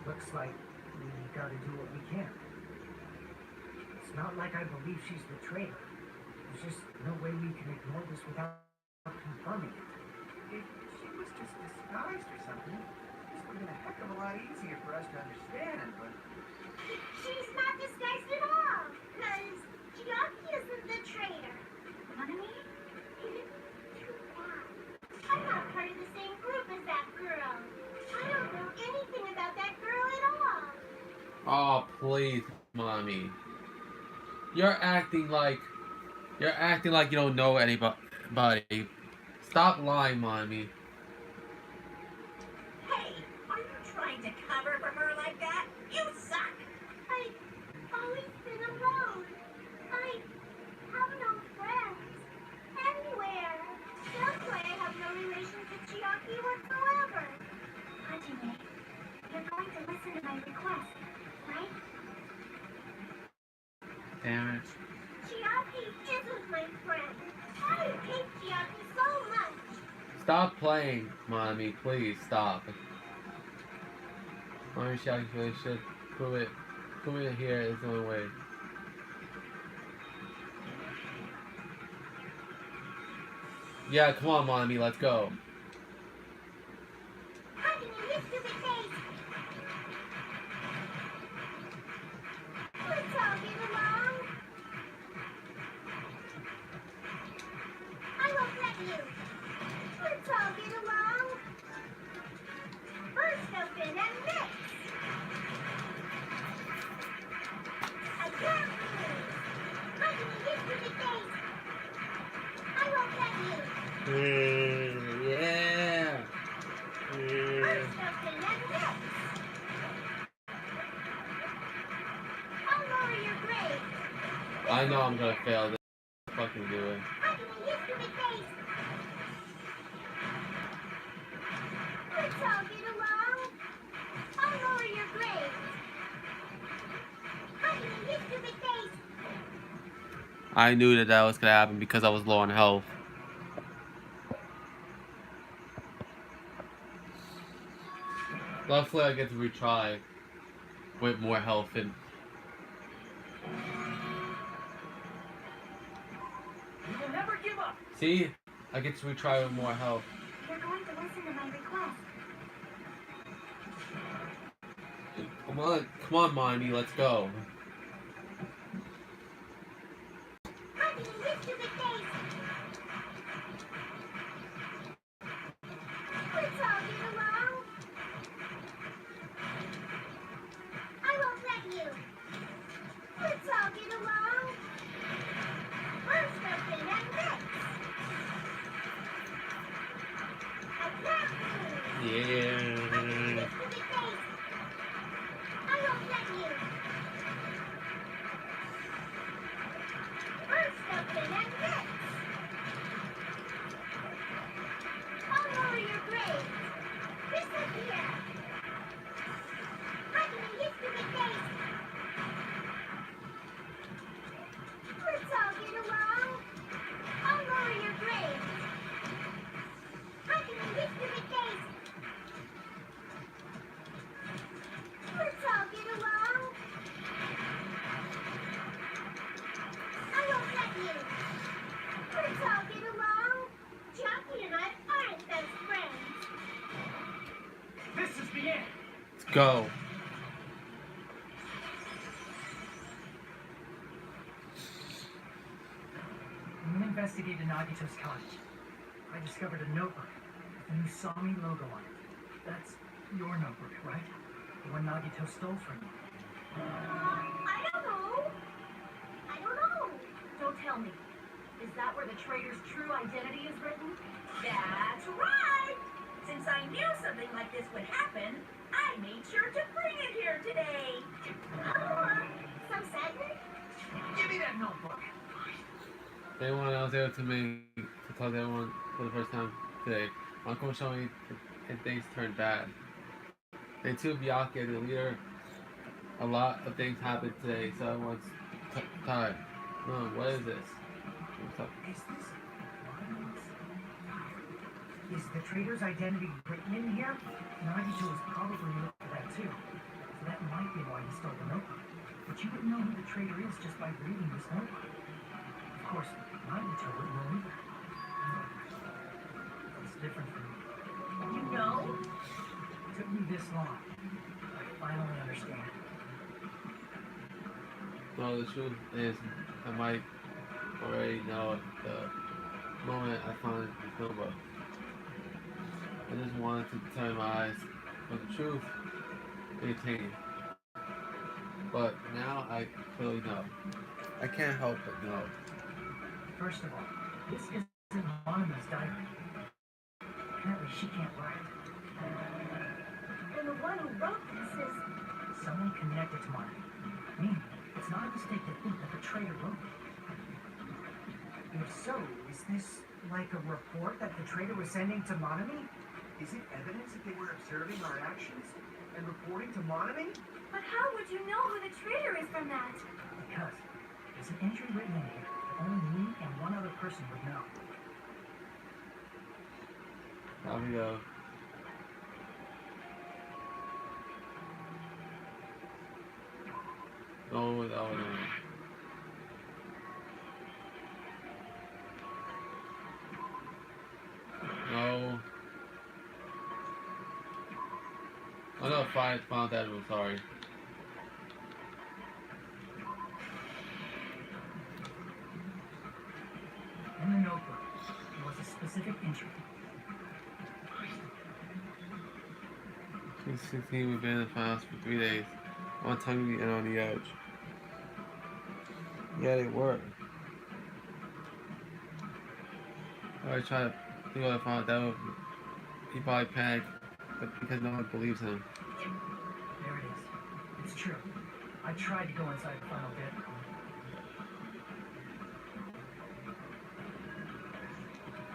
Looks like we gotta do what we can. It's not like I believe she's the traitor. There's just no way we can ignore this without confirming it. If she was just disguised or something, this would have been a heck of a lot easier for us to understand, but... She's not disguised at all. Because Chiaki isn't the traitor. Monami? Too bad. I'm not part of the same group as that girl. I don't know anything about that girl at all. Oh, please, mommy. You're acting like you don't know anybody. Stop lying, mommy. Hey, are you trying to cover for her like that? You suck! I've always been alone. I have no friends. Anywhere. That's why I have no relation to Chiaki whatsoever. Hajime, you're going to listen to my request, right? Damn it. Chiaki isn't my friend. I hate Chiaki so much. Stop playing, mommy. Please stop. Mommy, Chiaki really should prove it. Coming here is the only way. Yeah, come on, mommy, let's go. How can you lift your face? Let's all get along. I won't let you. Let's all get along. Burst open and mix. I can't lose. How can you lift your face? I won't let you. Yeah. Burst open and mix. I'll lower your grade. I know I'm gonna fail this. Fucking do it. How can you lift your face? Let's all get along. I'll lower your grade. How can you lift your face? I knew that was gonna happen because I was low on health. Luckily, I get to retry with more health and. We will never give up. See? I get to retry with more health. You're going to listen to my request. Come on, mommy, let's go. How can you lift your face? Let's all get along. I won't let you. Let's all get along. Burst open and mix. I can't lose. Yeah. Lift your face. I won't let you. Burst open and mix. I'll lower your grade. Disappear. How can you lift your face? Let's all get along. I'll lower your grade. How can you lift your face? Let's all get along. I won't let you. Let's all get along. Jackie and I aren't best friends. This is the end. Let's go. When we investigated Nagito's cottage, I discovered a notebook with a new Sami logo on it. That's your notebook, right? The one Nagito stole from you. I don't know. I don't know. Don't tell me. Is that where the traitor's true identity is written? That's right! Since I knew something like this would happen, I made sure to bring it here today. Some sadness? Give me that notebook. Anyone else able to talk to everyone for the first time today? Uncle showed me and things turned bad. Day 2, Byakuya, the leader. A lot of things happened today, so everyone's tired. What is this? What's up? Is this... Is the traitor's identity written in here? Nagito was probably looking for that too. So that might be why he stole the notebook. But you wouldn't know who the traitor is just by reading this notebook. Of course, Nagito wouldn't know either. It's different from me. You know? It took me this long. I finally understand. No, the truth is, I might already know at the moment I found this notebook. I just wanted to turn my eyes on the truth and attain. But now I clearly know. I can't help but know. First of all, this isn't Monoma's diary. Apparently she can't write. And the one who wrote this is... Someone connected to Monomi. Meaning, it's not a mistake to think that the traitor wrote it. If so, is this like a report that the traitor was sending to Monomi? Is it evidence that they were observing our actions and reporting to Monomi? But how would you know who the traitor is from that? Because there's an entry written in here that only me and one other person would know. Here we go. No, no, no. No. Oh no, fine, found that. I'm sorry. In the notebook, there was a specific entry. 2016, we've been in the finals for 3 days. One time we and on the edge. Yeah, they were. I tried to think what I found out. He probably panicked, but because no one believes him. There it is. It's true. I tried to go inside the final bit.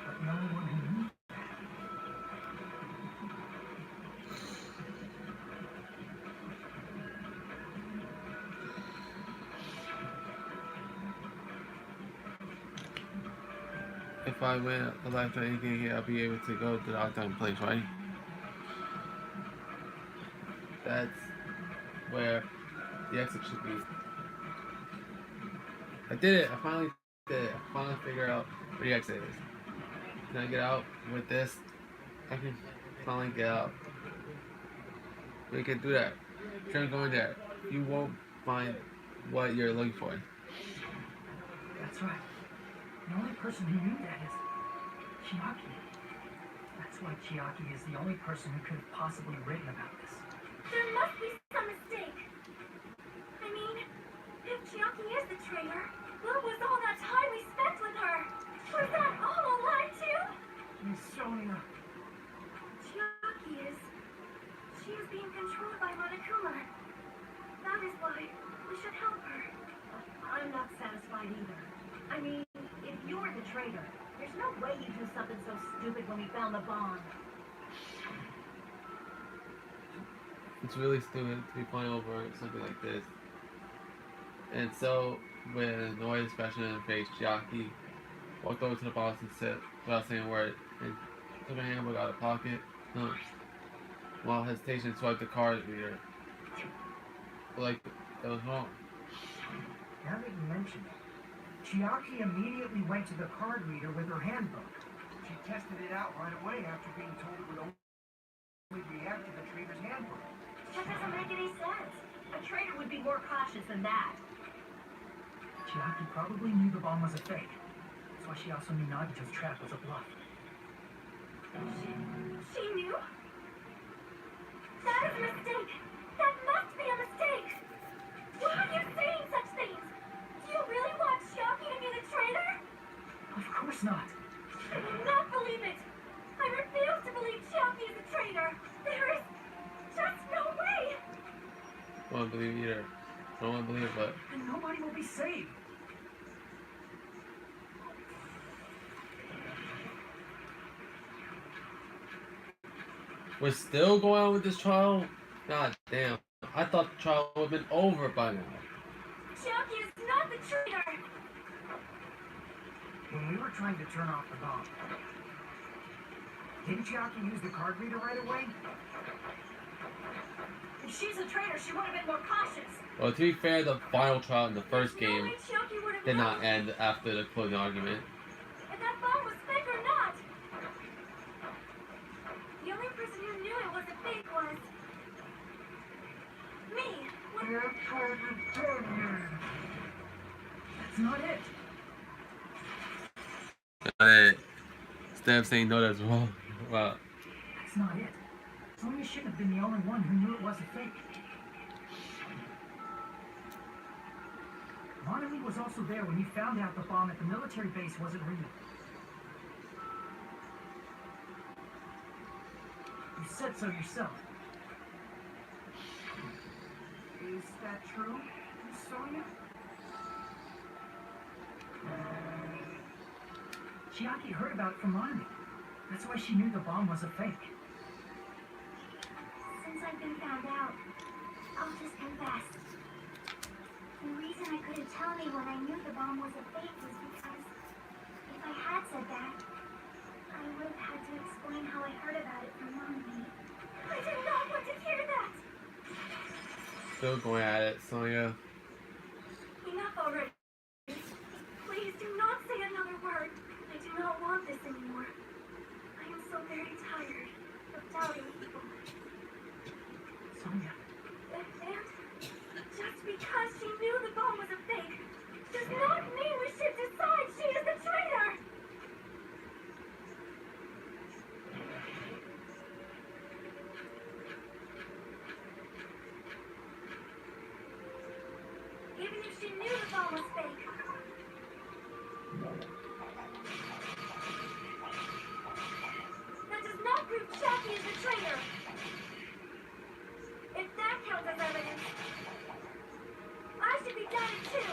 But no one who knew. If I win a lifetime anything here, I'll be able to go to the lifetime place, right? That's where the exit should be. I did it. I finally did it. I finally figured out where the exit is. Can I get out with this? I can finally get out. We can do that. Try going there. You won't find what you're looking for. That's right. The only person who knew that is Chiaki. That's why Chiaki is the only person who could have possibly written about this. There must be some mistake. I mean, if Chiaki is the traitor, what was all that time we spent with her? Was that all a lie too? Miss Sonia. Chiaki is... She is being controlled by Monokuma. That is why we should help her. I'm not satisfied either. I mean, if you're the traitor, there's no way you'd do something so stupid when we found the bomb. It's really stupid to be flying over something like this. And so, with an annoyed expression on her face, Chiaki walked over to the boss and said, without saying a word, and took a handbook out of her pocket. While hesitation, swiped the card reader. Like it was wrong. Now that you mention it, Chiaki immediately went to the card reader with her handbook. She tested it out right away after being told it would only react to the traitor's handbook. That doesn't make any sense. A traitor would be more cautious than that. Chiaki probably knew the bomb was a fake. That's why she also knew Nagito's trap was a bluff. She knew? That is a mistake. That must be a mistake. Why are you saying such things? Do you really want Chiaki to be the traitor? Of course not. I will not believe it. I refuse to believe Chiaki is a traitor. There is just no way. I don't believe it either. I don't want to believe it, but And nobody will be saved. we're still going on with this trial? God damn. I thought the trial would have been over by now. Chiaki is not the traitor. When we were trying to turn off the bomb, didn't Chiaki use the card reader right away? If she's a traitor, she would have been more cautious. Well, to be fair, the final trial in the first No game way Chiaki would have did not known end after the closing argument. if that bomb was fake or not. The only person who knew it was a fake was me. That's not it. Instead of saying no, that's wrong. Wow. That's not it. Sonya shouldn't have been the only one who knew it was a fake. Monami was also there when you found out the bomb at the military base wasn't real. You said so yourself. Is that true, Miss Sonia? Chiaki heard about it from Monami. That's why she knew the bomb was a fake. Since I've been found out, I'll just confess. The reason I couldn't tell anyone I knew the bomb was a fake was because if I had said that, I would have had to explain how I heard about it from Mommy. I did not want to hear that! Still going at it, Sonya. very tired of doubting people. Sonia. And just because she knew the bomb was a fake does not mean we should decide she is the traitor! Even if she knew the bomb was fake. That does not prove Jackie is the traitor. If that counts as evidence, I should be doubted too.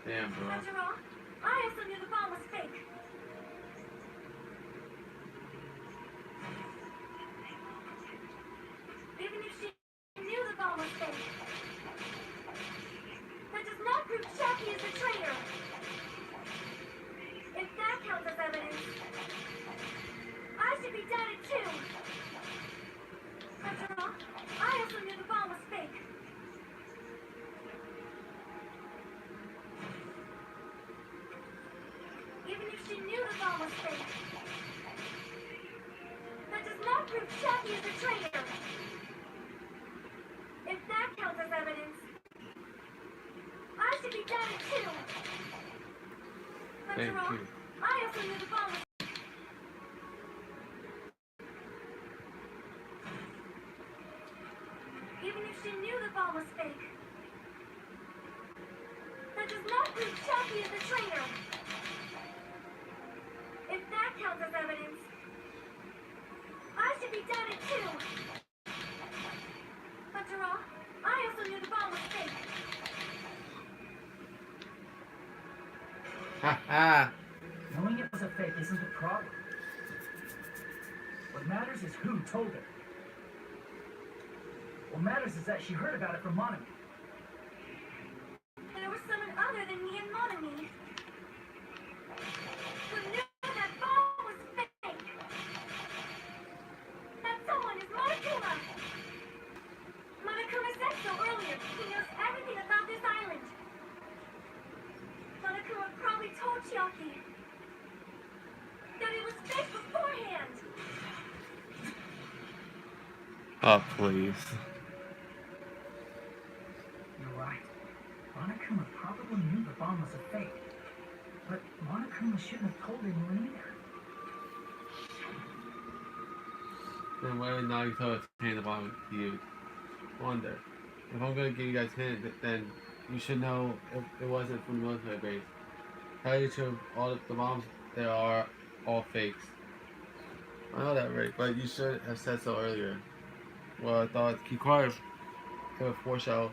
Damn, bro. After all, I also knew the bomb was fake. Even if she knew the bomb was fake, that does not prove Jackie is the traitor. If that counts as evidence, I should be doubted too. After all, I also knew the bomb was fake. Even if she knew the bomb was fake, that does not prove Jackie is the traitor. If that counts as evidence, I should be doubted too. Thank After all, you. I also knew the bomb was Even if she knew the bomb was fake, that does not prove Jackie is the traitor. If that counts as evidence, I should be doubted too. After all, I also knew the bomb was fake. Ha ha! Knowing it was a fake isn't the problem. What matters is who told her. What matters is that she heard about it from Monomi. There was someone other than me and Monomi who knew that bomb was fake. That someone is Monokuma. Monokuma said so earlier. He knows everything about this island. Monokuma probably told Chiaki that it was fake beforehand. Oh, please. You're right. Monokuma probably knew the bomb was a fake. But Monokuma shouldn't have told anyone either. Then why would Nagito obtain the bomb to you? Wonder. If I'm gonna give you guys a hint, then you should know if it wasn't from the military base. Tell you the truth, all the bombs there are all fakes. I know that, Rick, but you should have said so earlier. Well, I thought keep quiet to foreshadow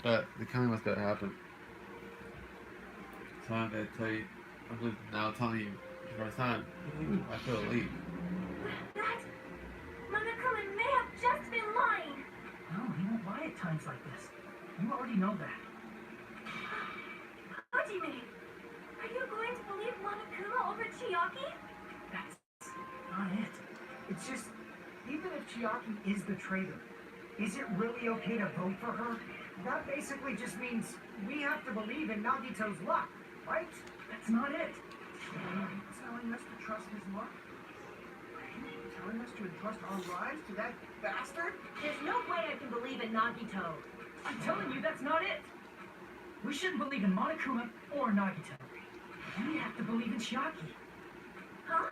that the killing was gonna happen. So I'm gonna tell you. I'm just now telling you for the first time. I feel relieved. That Monokuma may have just been lying. No, he won't lie at times like this. You already know that. Hajime, are you going to believe Monokuma over Chiaki? That's not it. It's just, even if Chiaki is the traitor, is it really okay to vote for her? That basically just means we have to believe in Nagito's luck, right? That's not it. Are you telling us to trust his luck? Are you telling us to entrust our lives to that bastard? There's no way I can believe in Nagito. I'm telling you, that's not it. We shouldn't believe in Monokuma or Nagito. We have to believe in Chiaki. Huh?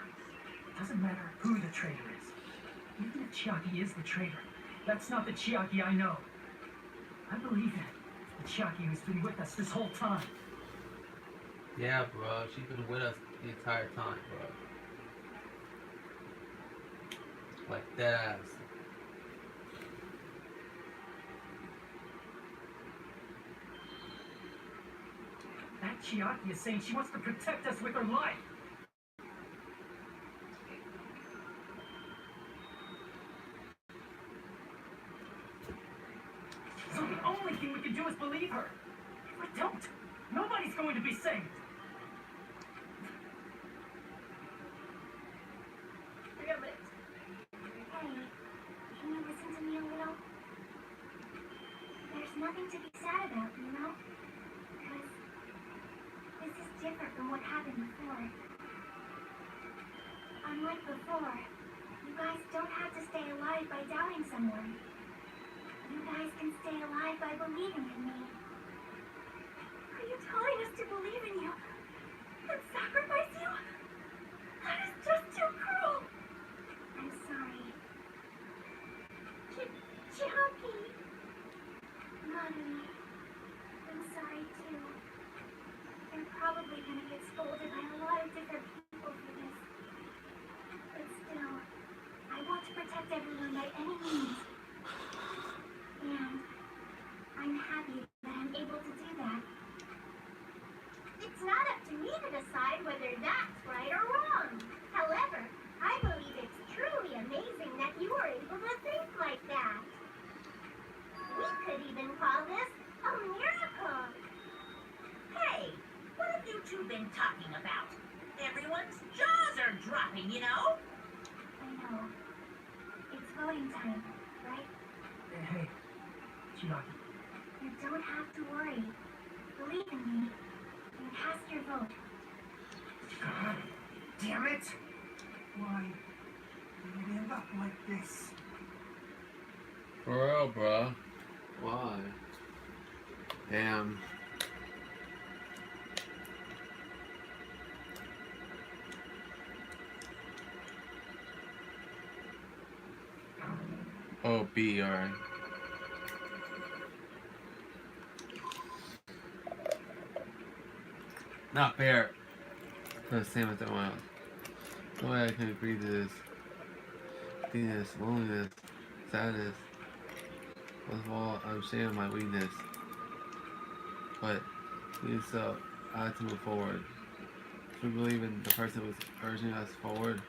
It doesn't matter who the traitor is. Even if Chiaki is the traitor, that's not the Chiaki I know. I believe in the Chiaki who's been with us this whole time. Yeah, bro. She's been with us the entire time, bro. Like that ass. That Chiaki is saying she wants to protect us with her life. So the only thing we can do is believe her. If we don't, nobody's going to be saved. Wait a minute. Hey, can you listen to me a little? There's nothing to be sad about, you know? Because this is different from what happened before. Unlike before, you guys don't have to stay alive by doubting someone. You guys can stay alive by believing in me. Are you telling us to believe in you and sacrifice you? That is just too cruel. I'm sorry. Chucky. Mommy, I'm sorry too. You're probably gonna get scolded by a lot of different people for this. But still, I want to protect everyone by any means. And I'm happy that I'm able to do that. It's not up to me to decide whether that's right or wrong. However, I believe it's truly amazing that you were able to think like that. We could even call this a miracle. Hey, what have you two been talking about? Everyone's jaws are dropping, you know? I know. It's voting time, right? Hey, Chiaki. You don't have to worry. Believe in me. And cast your vote. God damn it! Why did it end up like this? For real, bro. Why? Damn. Oh, B, alright. Not fair. For the same as everyone else. No way I can agree to this. Emptiness, loneliness, sadness. Most of all, I'm ashamed of my weakness. But, even so, I had to move forward. If we believe in the person who was urging us forward,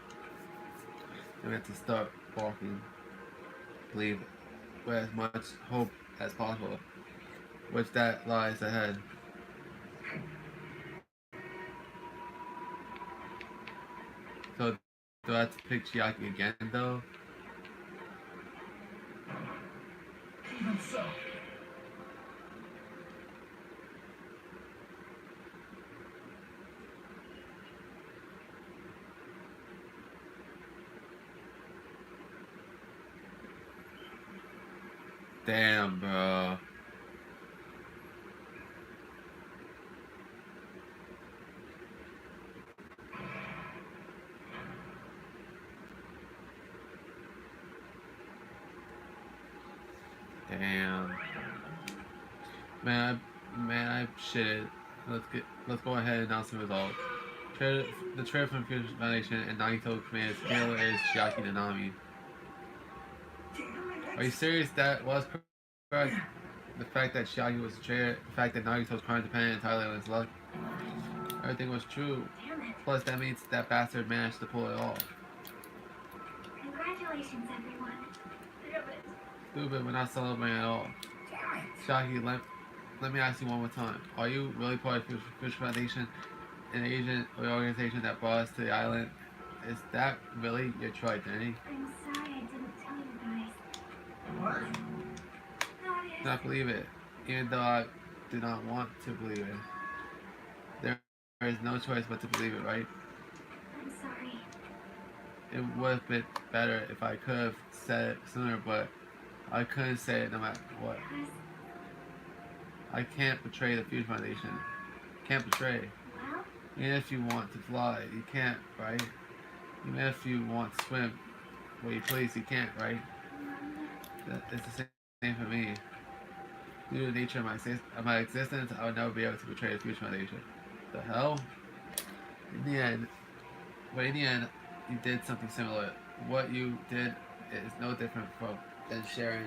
then we have to start walking. Believe with as much hope as possible, which that lies ahead. So, do I have to pick Chiaki again, though? Even so. Damn, bro. Damn. Man, I shit. Let's go ahead and announce the result. The trailer from Future Foundation and Nagito Command's hero is Chiaki Nanami. Are you serious? That was correct. The fact that Chiaki was a traitor, the fact that Nagito's crime depended entirely on his luck. Everything was true. Damn it. Plus, that means that bastard managed to pull it off. Congratulations, everyone. Damn it. Stupid, we're not celebrating at all. Damn it! Chiaki, let me ask you one more time. Are you really part of Future Foundation, an agent or organization that brought us to the island? Is that really your true identity? I'm sorry I didn't tell you guys. What? That is... Do not believe it, even though I do not want to believe it. There is no choice but to believe it, right? I'm sorry. It would have been better if I could have said it sooner, but I couldn't say it no matter what. Because, I can't betray the Future Foundation. Can't betray. well, Even if you want to fly, you can't, right? Even if you want to swim where you please, you can't, right? It's the same for me. Due to the nature of my existence, I would never be able to betray the Future Foundation. The hell? In the end, you did something similar. What you did is no different than sharing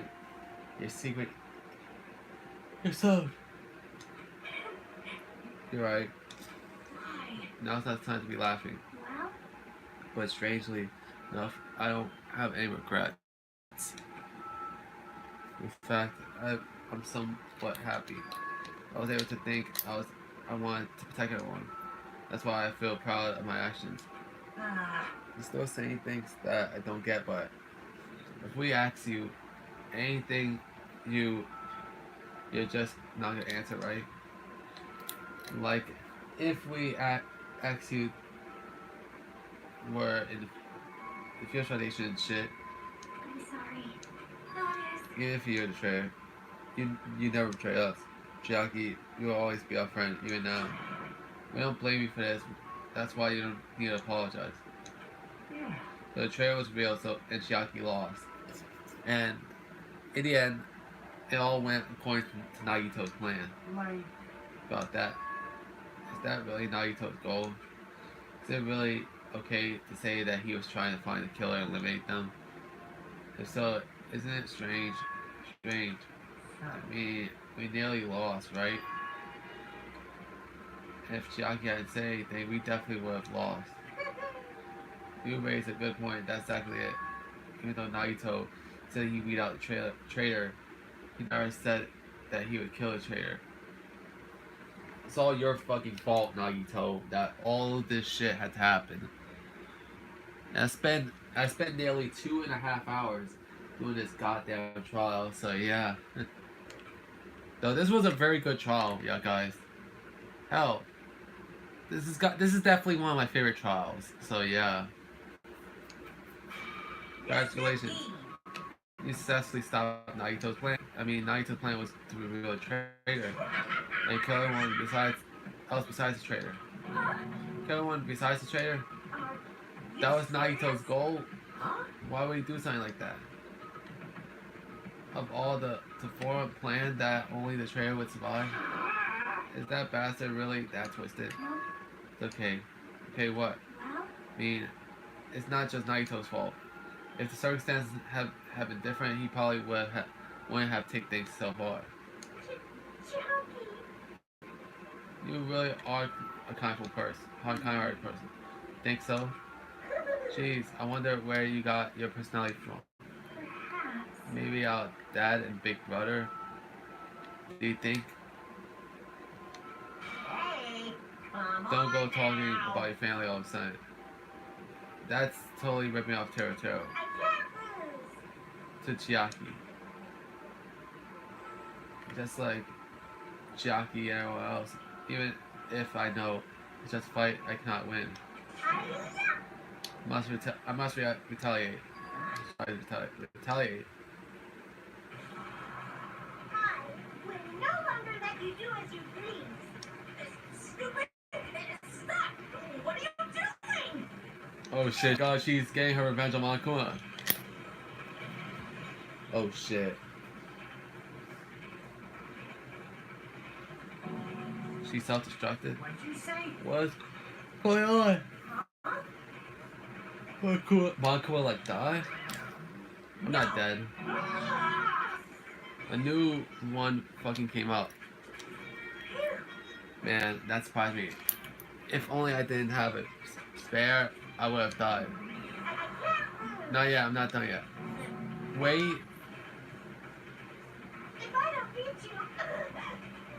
your secret yourself. You're right. Why? Now's not the time to be laughing. well, But strangely enough, I don't have any regrets. In fact, I'm somewhat happy. I was able to think I wanted to protect everyone. That's why I feel proud of my actions. You're still saying things that I don't get, but if we ask you anything, you're just not gonna answer, right? Like, if we ask you were in feels foundation and shit. I'm sorry. No worries. Even if you're the traitor, you never betray us. Chiaki, you will always be our friend, even now. We don't blame you for this. That's why you don't need to apologize. Yeah. The betrayal was real, so and Chiaki lost. And in the end, it all went according to Nagito's plan. Like, About that. Is that really Nagito's goal? Is it really okay to say that he was trying to find the killer and eliminate them? If so, isn't it strange? Strange. I mean, we nearly lost, right? And if Chiaki hadn't said anything, we definitely would have lost. You raised a good point, that's exactly it. Even though Nagito said he'd weed out the traitor, he never said that he would kill a traitor. It's all your fucking fault, Nagito, that all of this shit had to happen. And I spent nearly 2.5 hours doing this goddamn trial, so yeah. Though this was a very good trial, yeah, guys. Hell, this is definitely one of my favorite trials. So yeah. Congratulations. You successfully stopped Nagito's plan. I mean, Nagito's plan was to reveal a traitor and kill everyone besides the traitor. Kill everyone besides the traitor? That was Nagito's goal? Why would he do something like that? Of all to form a plan that only the traitor would survive? Is that bastard really that twisted? It's okay. Okay, what? I mean, it's not just Nagito's fault. If the circumstances have been different, he probably wouldn't have taken things so hard. You really are a kind-hearted person. Think so? Jeez, I wonder where you got your personality from. Perhaps. Maybe our dad and big brother? Do you think? Hey, come Don't go on talking now. about your family all of a sudden. That's totally ripping off Tero I can't lose. to Chiaki. Just like Chiaki and everyone else. Even if I know it's just a fight, I cannot win. I must retaliate. Retaliate. I will no longer let you do as you please. Stupid! Stop! What are you doing? Oh shit, God, she's getting her revenge on Monokuma. Oh shit. She's self-destructed? what'd you say? What's going on? Monokuma like died? I'm not dead. A new one fucking came out. Man, that surprised me. If only I didn't have a spare, I would have died. Not yet, I'm not done yet. Wait. If I don't beat you,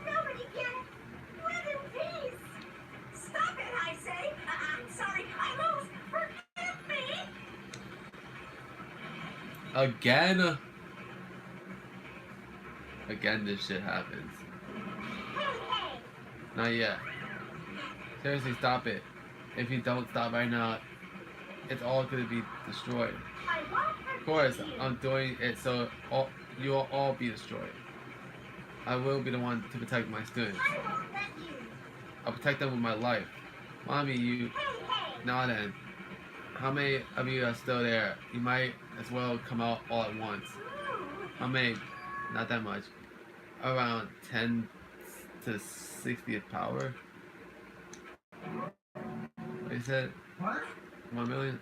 nobody can live in peace. Stop it, I say! I'm sorry, I lose! Forgive me! Again? Again, this shit happens. Hey, Not yet. Seriously, stop it. If you don't stop right now, it's all gonna be destroyed. I won't Of course, forgive you. I'm doing it so you will all be destroyed. I will be the one to protect my students. I won't let you. I'll protect them with my life. Mommy, you... Hey. Now then. How many of you are still there? You might as well come out all at once. How many? Not that much. Around 10 to 60th power. What you said? What? 1 million?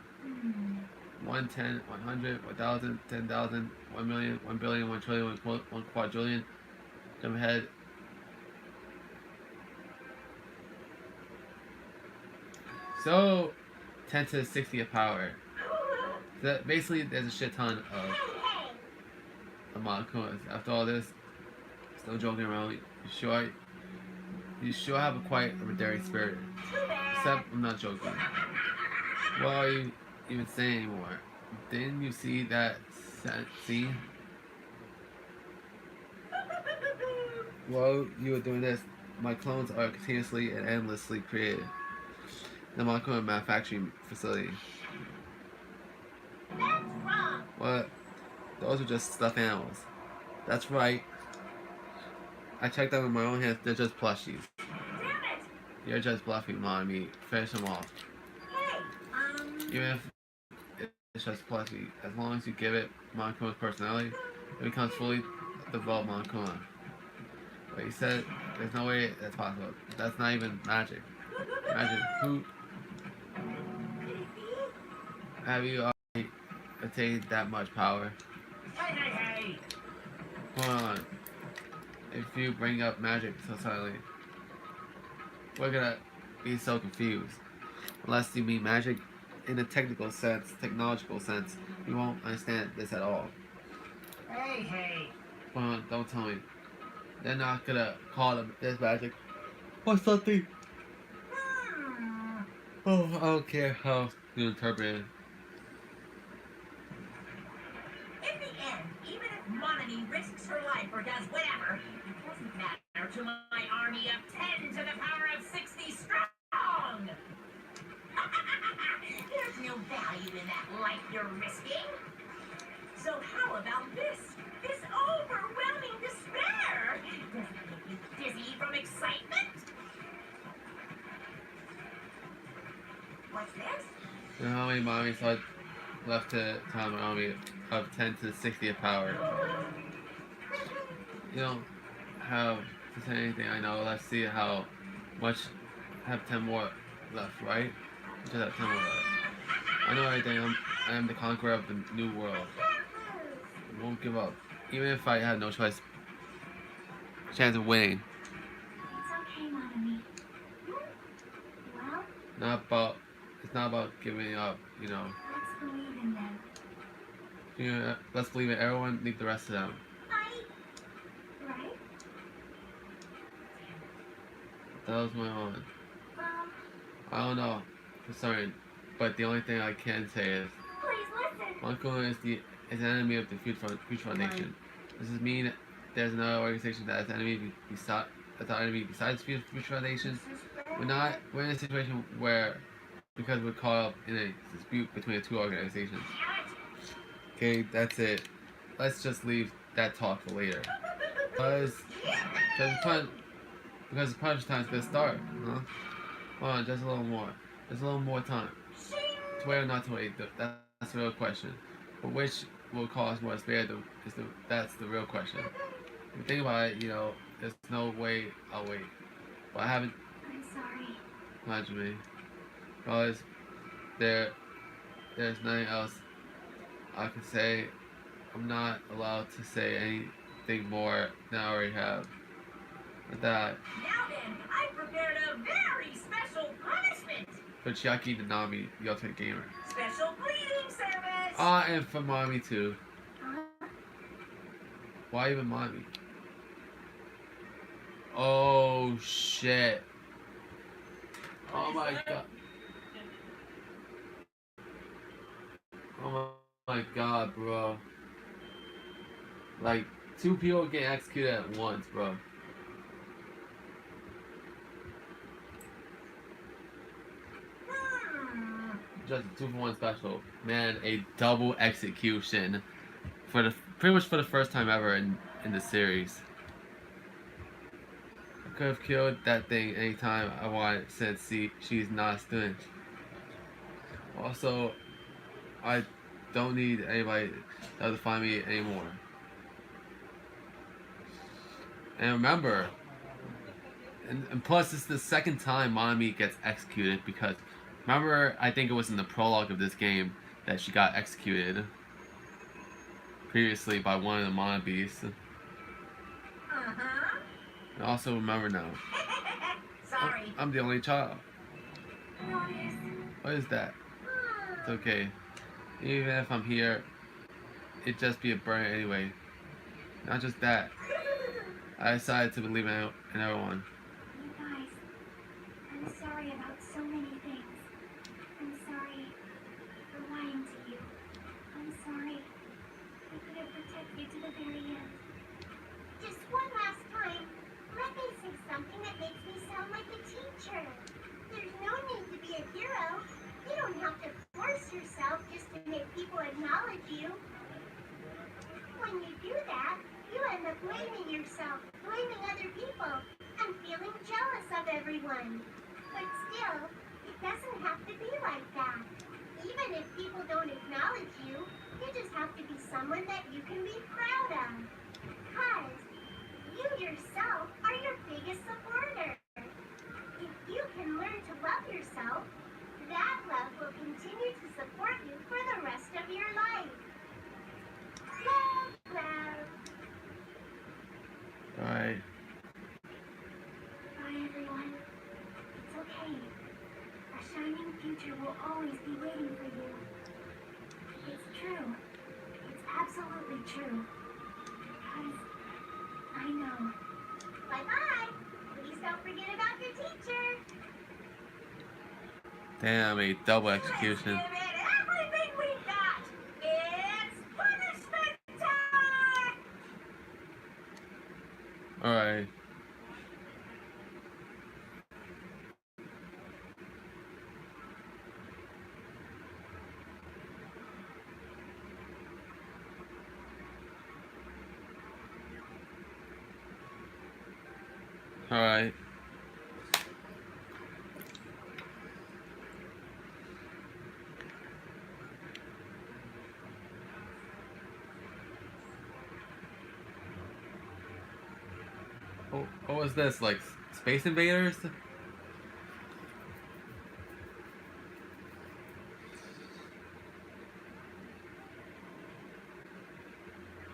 110, 100, 1,000, 10,000, 1 million, 1 billion, 1 trillion, 1 quadrillion. Jump ahead. So, 10 to the 60th power. So that basically, there's a shit ton of Monokumas. After all this, still joking around. You sure have quite a daring spirit. Except, I'm not joking. What are you even saying anymore? Didn't you see that scene? While you were doing this, my clones are continuously and endlessly created. The Monokuma manufacturing facility. Those are just stuffed animals. That's right. I checked them with my own hands. They're just plushies. Damn it! You're just bluffing, mommy. Finish them off. Hey, Even if it's just plushie, as long as you give it Monkuma's personality, it becomes fully developed Monkuma. But he said there's no way that's possible. That's not even magic. Magic. Who have you already attained that much power? Hey, hey, hey! Hold on. If you bring up magic so suddenly, we're gonna be so confused. Unless you mean magic in a technical sense, technological sense, you won't understand this at all. Hey, hey! Hold on, don't tell me. They're not gonna call them this magic or something. Oh, I don't care how you interpret it. in the end, even if Monami risks her life or does whatever, it doesn't matter to my army of 10 to the power of 60 strong! There's no value in that life you're risking. So how about this? This overwhelming despair! Doesn't it make you dizzy from excitement? What's this? You know how many mommies I left to tell my army of 10 to the 60th power? You don't have to say anything, I know. Let's see how much have 10 more left, right? You just have 10 more left. I know everything. I am the conqueror of the new world. I won't give up. Even if I had no choice. Chance of winning. It's okay, Monami. Well, It's not about giving up, you know. let's believe in them. Let's believe it. Everyone leave the rest of them. Right? That was my own. I don't know for certain, but the only thing I can say is Please listen. Monkuma is an enemy of the Future Foundation. Does this mean there's another organization that's an enemy besides Future Foundation? We're in a situation where, because we're caught up in a dispute between the two organizations. Okay, that's it. Let's just leave that talk for later. Because the punch time's gonna start, huh? Hold on, just a little more. Just a little more time. To wait or not to wait, that's the real question. But which will cause more despair, that's the real question. If you think about it, you know, there's no way I'll wait. But I haven't. I'm sorry. Imagine me. Because there's nothing else I can say. I'm not allowed to say anything more than I already have. With that, Now then, I prepared a very special punishment. for Chiaki Nanami, the Ultimate Gamer. Special bleeding service. And for Mommy too. Why even Mommy? Oh shit. Oh my god. Oh my god, bro. Like, 2 people get executed at once, bro. Just a 2-for-1 special. Man, a double execution. Pretty much for the first time ever in the series. I could have killed that thing anytime I wanted since she's not a student. Also, I don't need anybody to find me anymore. And remember, and plus it's the second time Monami gets executed because remember, I think it was in the prologue of this game that she got executed previously by one of the Monabis. I also remember now. Sorry. I'm the only child. Notice. What is that? It's okay. Even if I'm here, it'd just be a burn anyway. Not just that. I decided to believe in everyone. You guys, I'm sorry about so many things. I'm sorry for lying to you. I'm sorry I couldn't protect you to the very end. Just one last time, let me say something that makes me sound like a teacher. There's no need to be a hero. You don't have to force yourself just to make people acknowledge you. blaming yourself, blaming other people, and feeling jealous of everyone. But still, it doesn't have to be like that. Even if people don't acknowledge you, you just have to be someone that you can be proud of. Because you yourself are your biggest supporter. If you can learn to love yourself, that love will continue to support you for the rest of your life. Love, love. Alright. Bye, everyone. It's okay. A shining future will always be waiting for you. It's true. It's absolutely true. Because I know. Bye-bye. Please don't forget about your teacher. Damn, a double execution. Let's give it everything we got. It's punishment time. Alright. Alright. Oh, what was this? Like Space Invaders?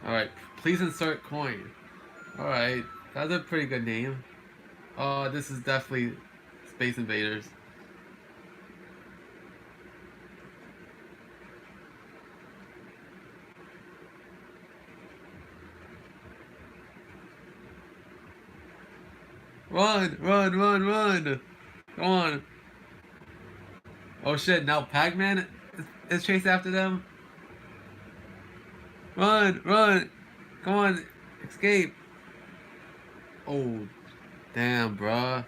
Alright, please insert coin. Alright, that's a pretty good name. Oh, this is definitely Space Invaders. Run, run, run, run! Come on. Oh shit, now Pac-Man is chasing after them? Run, run! Come on, escape! Oh, damn, bruh.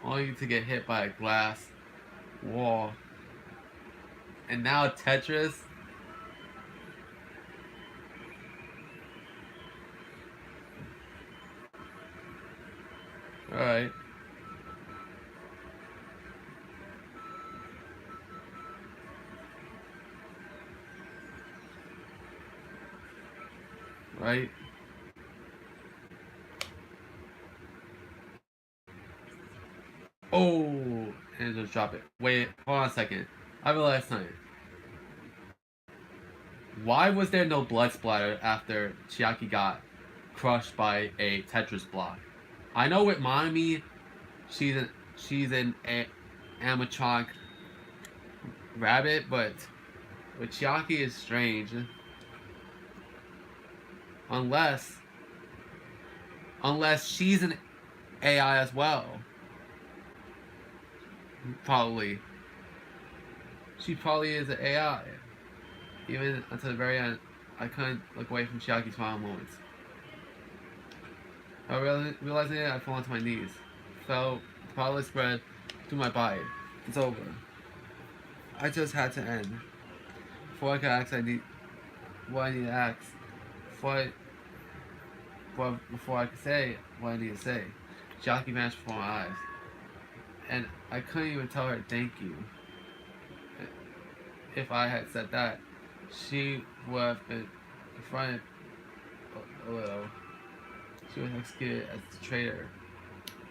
Only to get hit by a glass wall. And now Tetris? Alright. Right? Oh, and just drop it. Wait, hold on a second. I realized something. Why was there no blood splatter after Chiaki got crushed by a Tetris block? I know with Monami, she's an animatronic rabbit, but with Chiaki is strange. Unless she's an AI as well. Probably. She probably is an AI. Even until the very end, I couldn't look away from Chiaki's final moments. Realizing it, I fell onto my knees. Felt the powerless spread through my body. It's over. I just had to end. Before I could ask, what I need to ask. Before I could say what I need to say, Chiaki vanished before my eyes. And I couldn't even tell her thank you. If I had said that, she would have been confronted a little. She was executed as a traitor.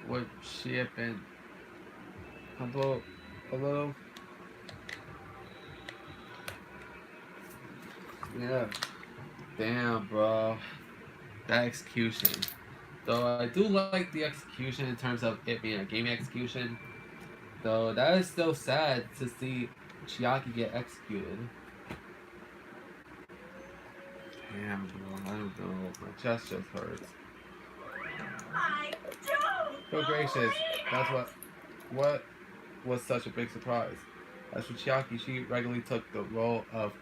Would she have been humbled a little? Yeah. Damn, bro. That execution. Though I do like the execution in terms of it being a gaming execution. Though that is still sad to see Chiaki get executed. Damn, bro. I don't know. My chest just hurts. I don't. Good gracious. That's what was such a big surprise. As for Chiaki, she regularly took the role of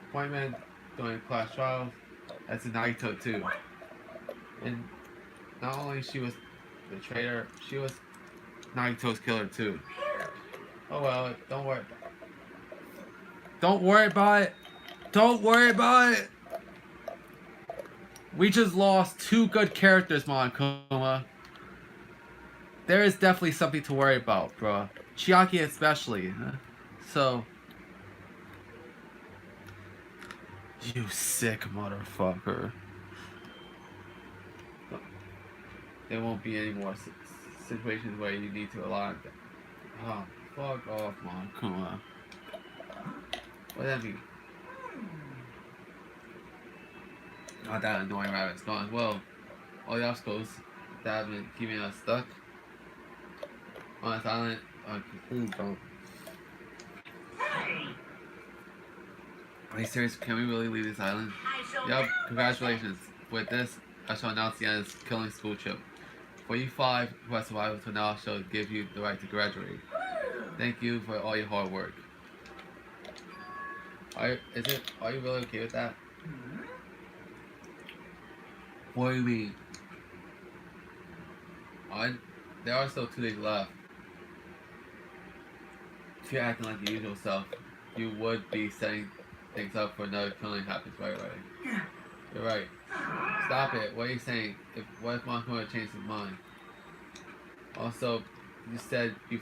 appointment during class trials, as did Nagito too. And not only she was the traitor, she was Nagito's killer too. Oh well, don't worry. Don't worry about it. Don't worry about it. We just lost 2 good characters, Monokuma. There is definitely something to worry about, bro. Chiaki especially. So... You sick motherfucker. There won't be any more situations where you need to align them. Oh, fuck off, Monokuma. What does that mean? Oh, that annoying rabbit's gone. Well, all the obstacles that have been keeping us stuck on this island are completely gone. Hey! Are you serious? Can we really leave this island? I shall Yup, now congratulations. With this, I shall announce the end of this killing school trip. For you 5 who have survived until now, I shall give you the right to graduate. Thank you for all your hard work. Are you really okay with that? What do you mean? There are still 2 days left. If you're acting like your usual self, you would be setting things up for another killing happens right away. You're right. Stop it. What are you saying? What if Monokuma changed his mind? Also, you said you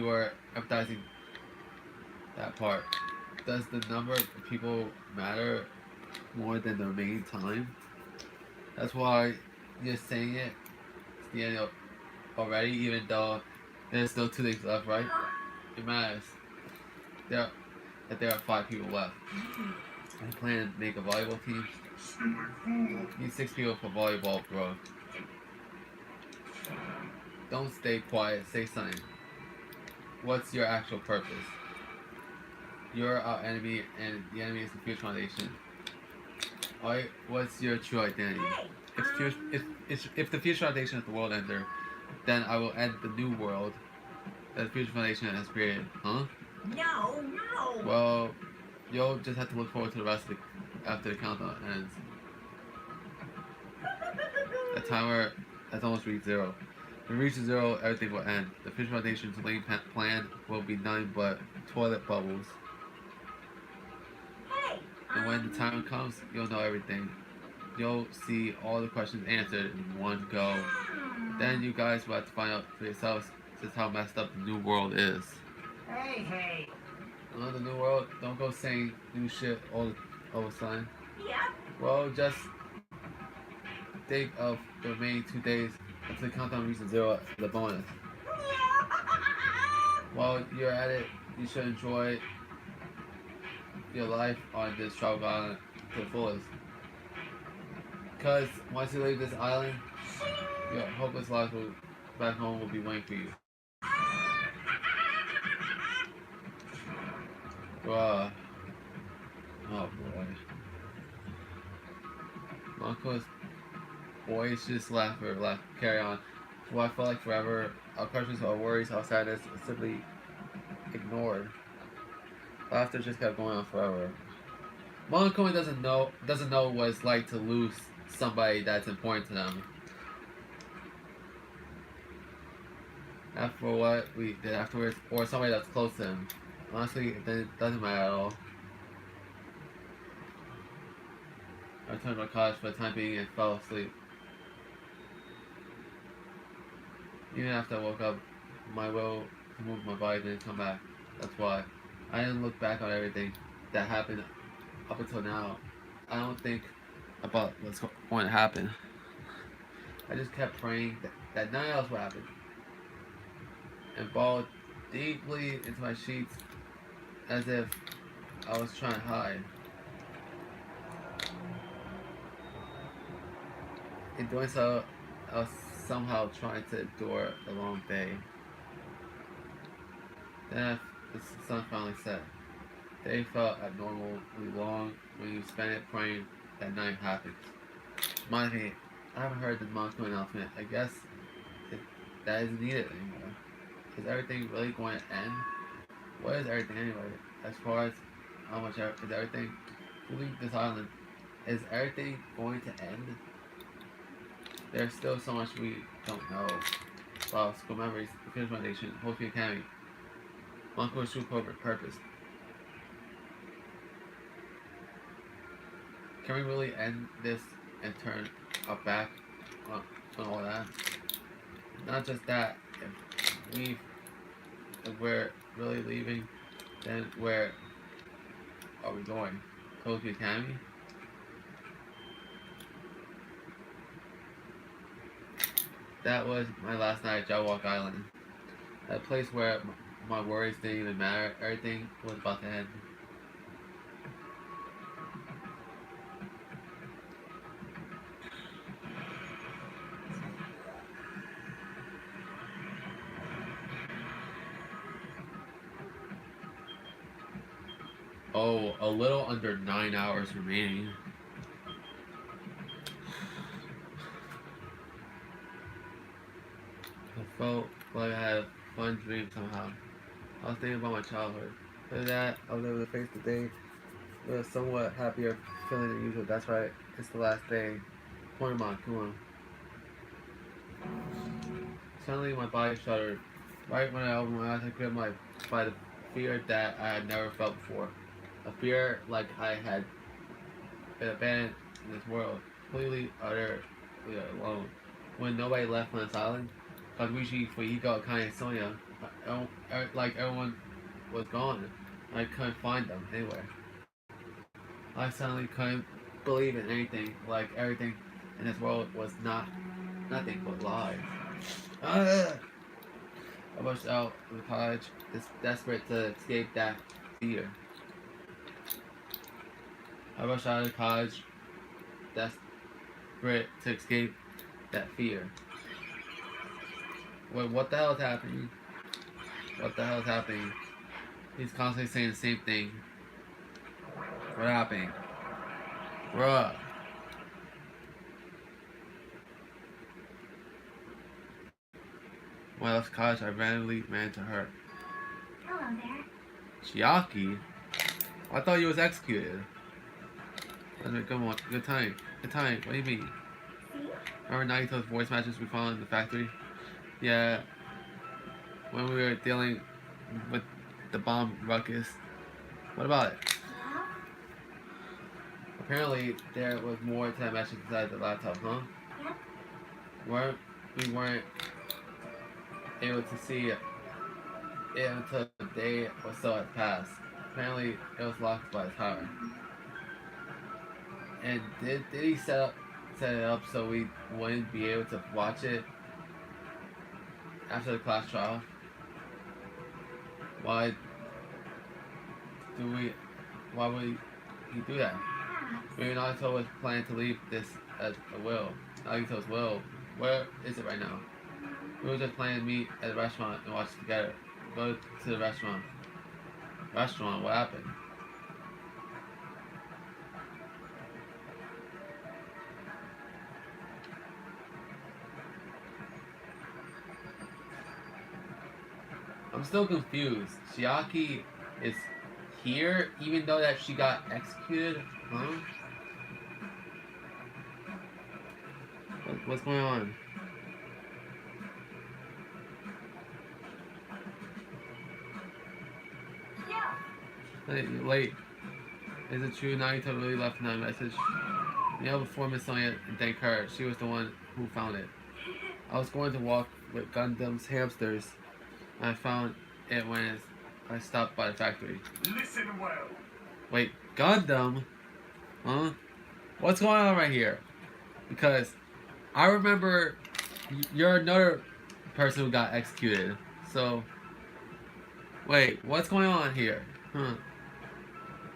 were empathizing that part. Does the number of people matter more than the remaining time? That's why you're saying it. It's the end already, even though there's still 2 days left, right? It matters. There are 5 people left. I plan to make a volleyball team. Need 6 people for volleyball, bro. Don't stay quiet. Say something. What's your actual purpose? You're our enemy, and the enemy is the Future Foundation. Alright, what's your true identity? If the Future Foundation is the world ender, then I will end the new world that the Future Foundation has created. Huh? No. Well, you'll just have to look forward to the rest of after the countdown ends. The timer has almost reached 0. When it reaches 0, everything will end. The Future Foundation's lane plan will be nothing but toilet bubbles. Hey! And when the time comes, you'll know everything. You'll see all the questions answered in one go. Then you guys will have to find out for yourselves just how messed up the new world is. Hey! Another new world? Don't go saying new shit all the time. Yep. Well, just think of the remaining 2 days until the countdown reaches 0 for the bonus. While you're at it, you should enjoy your life on this tropical island to the fullest. Because once you leave this island, your hopeless life back home will be waiting for you. Bruh. Oh boy. Monko's boys just laugh, carry on. For what I felt like forever, our questions, our worries, our sadness was simply ignored. Laughter just kept going on forever. Monokuma doesn't know what it's like to lose somebody that's important to them. After what we did afterwards, or somebody that's close to him. Honestly, it doesn't matter at all. I returned to my cottage for the time being and fell asleep. Even after I woke up, my will to move my body didn't come back. That's why. I didn't look back on everything that happened up until now. I don't think about what's going to happen. I just kept praying that nothing else would happen. And balled deeply into my sheets as if I was trying to hide. In doing so, I was somehow trying to endure a long day. Then the sun finally set. The day felt abnormally long when you spent it praying that night happened. Mind me, I haven't heard the Monko announcement. I guess that isn't needed anymore. Is everything really going to end? What is everything anyway? As far as how much is everything? To leave this island, is everything going to end? There's still so much we don't know. Wow, school memories, the Finnish Foundation, Hopi Academy. Monko's true corporate purpose. can we really end this and turn our back on all that? Not just that, if we're really leaving, then where are we going? Tokyo Academy? That was my last night at Jawalk Island. That place where my worries didn't even matter. Everything was about to end. Oh, a little under 9 hours remaining. I felt like I had a fun dream somehow. I was thinking about my childhood. After that, I was able to face the day with a somewhat happier feeling than usual. That's right, it's the last day. Come on. Suddenly, my body shuddered. Right when I opened my eyes, I gripped by the fear that I had never felt before. A fear like I had been abandoned in this world, completely, utterly alone. When nobody left on this island, Kaguchi, Fuigo, Akane, and Sonia, like everyone was gone. I couldn't find them anywhere. I suddenly couldn't believe in anything, like everything in this world was nothing but lies. Ah! I rushed out of the cottage, desperate to escape that fear. I rushed out of the cottage, desperate to escape that fear. Wait, what the hell is happening? What the hell is happening? He's constantly saying the same thing. What happened? Bruh. When I left college, I randomly ran to her. Hello there. Chiaki? I thought you was executed. Good one. Good time. Good time. What do you mean? See? Remember Nagito's voice matches we found in the factory? Yeah. When we were dealing with the bomb ruckus. What about it? Yeah? Apparently, there was more to that message inside the laptop, huh? Yep. We weren't able to see it until a day or so had passed. Apparently, it was locked by the tower. And did he set it up so we wouldn't be able to watch it after the class trial? Why would he do that? Perhaps. Maybe Nagito was planning to leave this as a will. Nagito's will. Where is it right now? We were just planning to meet at a restaurant and watch it together. Go to the restaurant. Restaurant? What happened? I'm still confused. Chiaki is here even though that she got executed? Huh? What's going on? Yeah. Late. Is it true Nagito really left that message? Yeah, before Miss Sonia and thank her. She was the one who found it. I was going to walk with Gundam's hamsters. I found it when I stopped by the factory. Listen well. Wait, Gundam? Huh? What's going on right here? Because I remember you're another person who got executed. So, wait, what's going on here? Huh?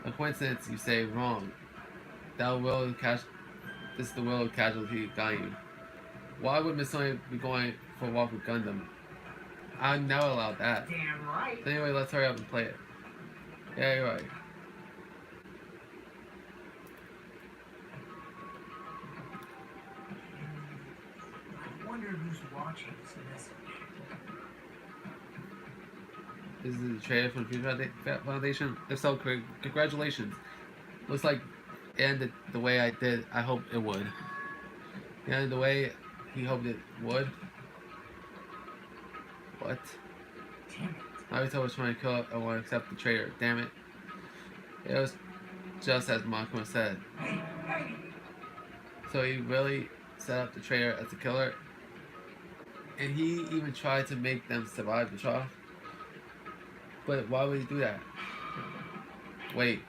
A coincidence, you say, wrong. This is the will of casualty guiding you. Why would Miss Sonia be going for a walk with Gundam? I never allowed that. Damn right. So anyway, let's hurry up and play it. Yeah, you're right. I wonder who's watching this message. This is the trailer from the Future Foundation. If so, congratulations. Looks like it ended the way I hoped it would. It ended the way he hoped it would. What? Damn it. Naruto was trying to kill everyone except the traitor. Damn it. It was just as Makuma said. Hey, So he really set up the traitor as a killer, and he even tried to make them survive the trial. But why would he do that? Wait,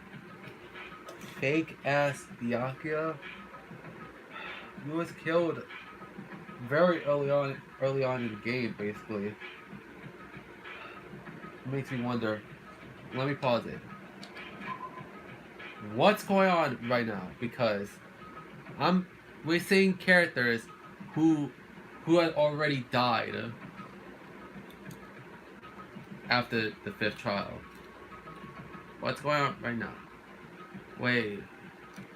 fake ass Byakuya? He was killed very early on in the game, basically. It makes me wonder. Let me pause it. What's going on right now? Because we're seeing characters who had already died after the 5th trial. What's going on right now? Wait,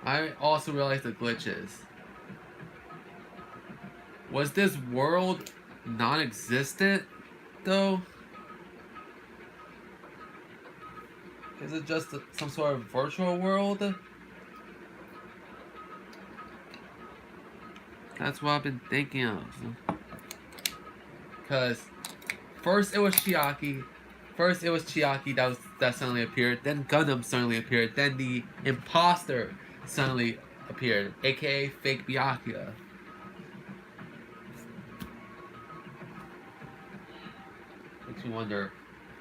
I also realized the glitches. Was this world non-existent though? Is it just some sort of virtual world? That's what I've been thinking of. Because first it was Chiaki. That suddenly appeared. Then Gundam suddenly appeared. Then the imposter suddenly appeared, aka fake Byakuya. Makes me wonder,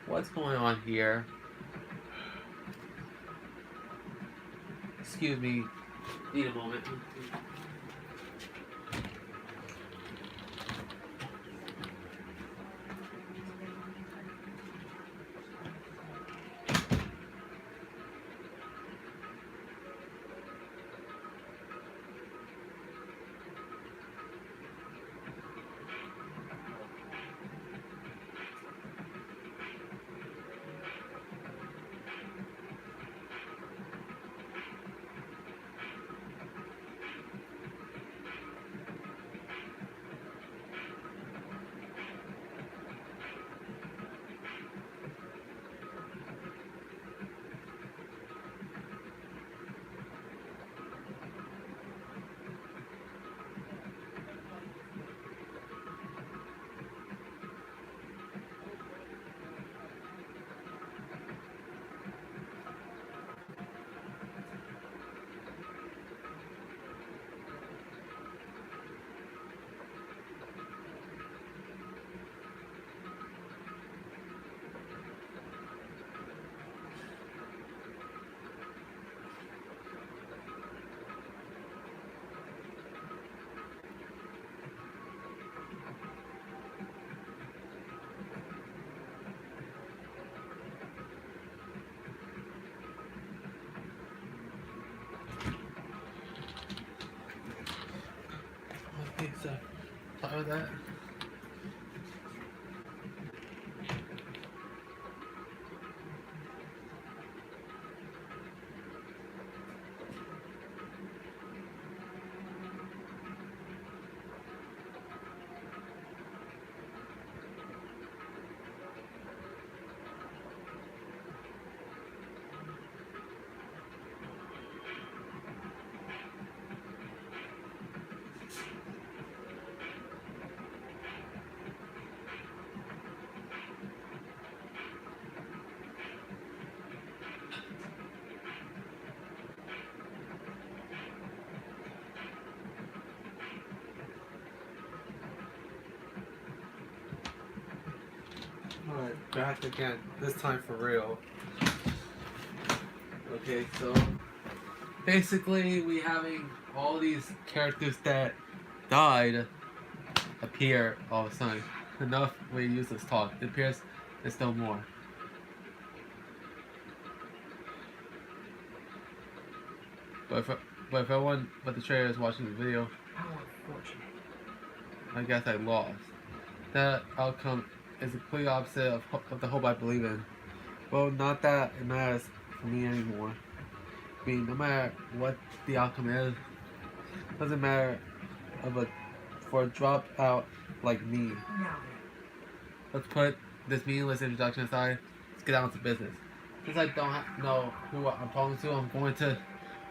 what's going on here? Excuse me. Need a moment. Okay, so sorry about that. Alright, back again. This time for real. Okay, so basically we having all these characters that died appear all of a sudden. Enough we use this talk. It appears there's still more. But if everyone but the trader is watching the video, How unfortunate. I guess I lost. That outcome is the complete opposite of the hope I believe in. Well, not that it matters for me anymore. I mean, no matter what the outcome is, doesn't matter for a dropout like me. Now Let's put this meaningless introduction aside. Let's get down to business. Since I don't know who I'm talking to, I'm going to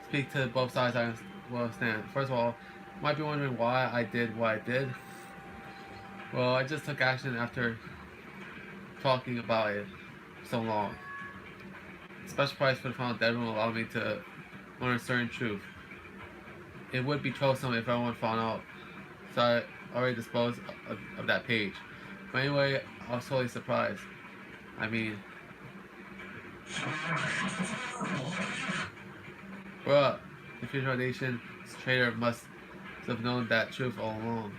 speak to both sides I will understand. First of all, you might be wondering why I did what I did. Well, I just took action after talking about it so long. Special price for the final dead will allow me to learn a certain truth. it would be troublesome if everyone found out. So I already disposed of that page. But anyway, I was totally surprised. I mean, bruh, the Future Foundation's traitor must have known that truth all along.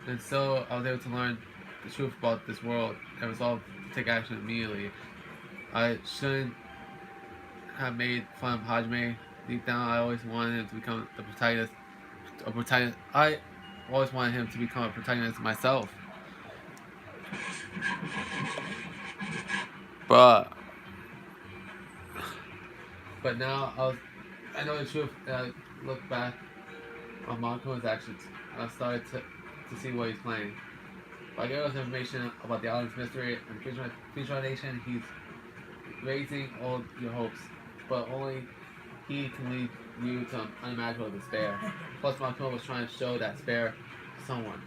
And so I was able to learn the truth about this world and resolved to take action immediately. I shouldn't have made fun of Hajime. Deep down, I always wanted him to become the protagonist. I always wanted him to become a protagonist myself. Bruh. But now I know the truth, and I look back on Monko's actions. I started to see what he's planning. By giving us information about the island's mystery and Future Foundation, he's raising all your hopes, but only he can lead you to unimaginable despair. Plus, Monko was trying to show that despair to someone.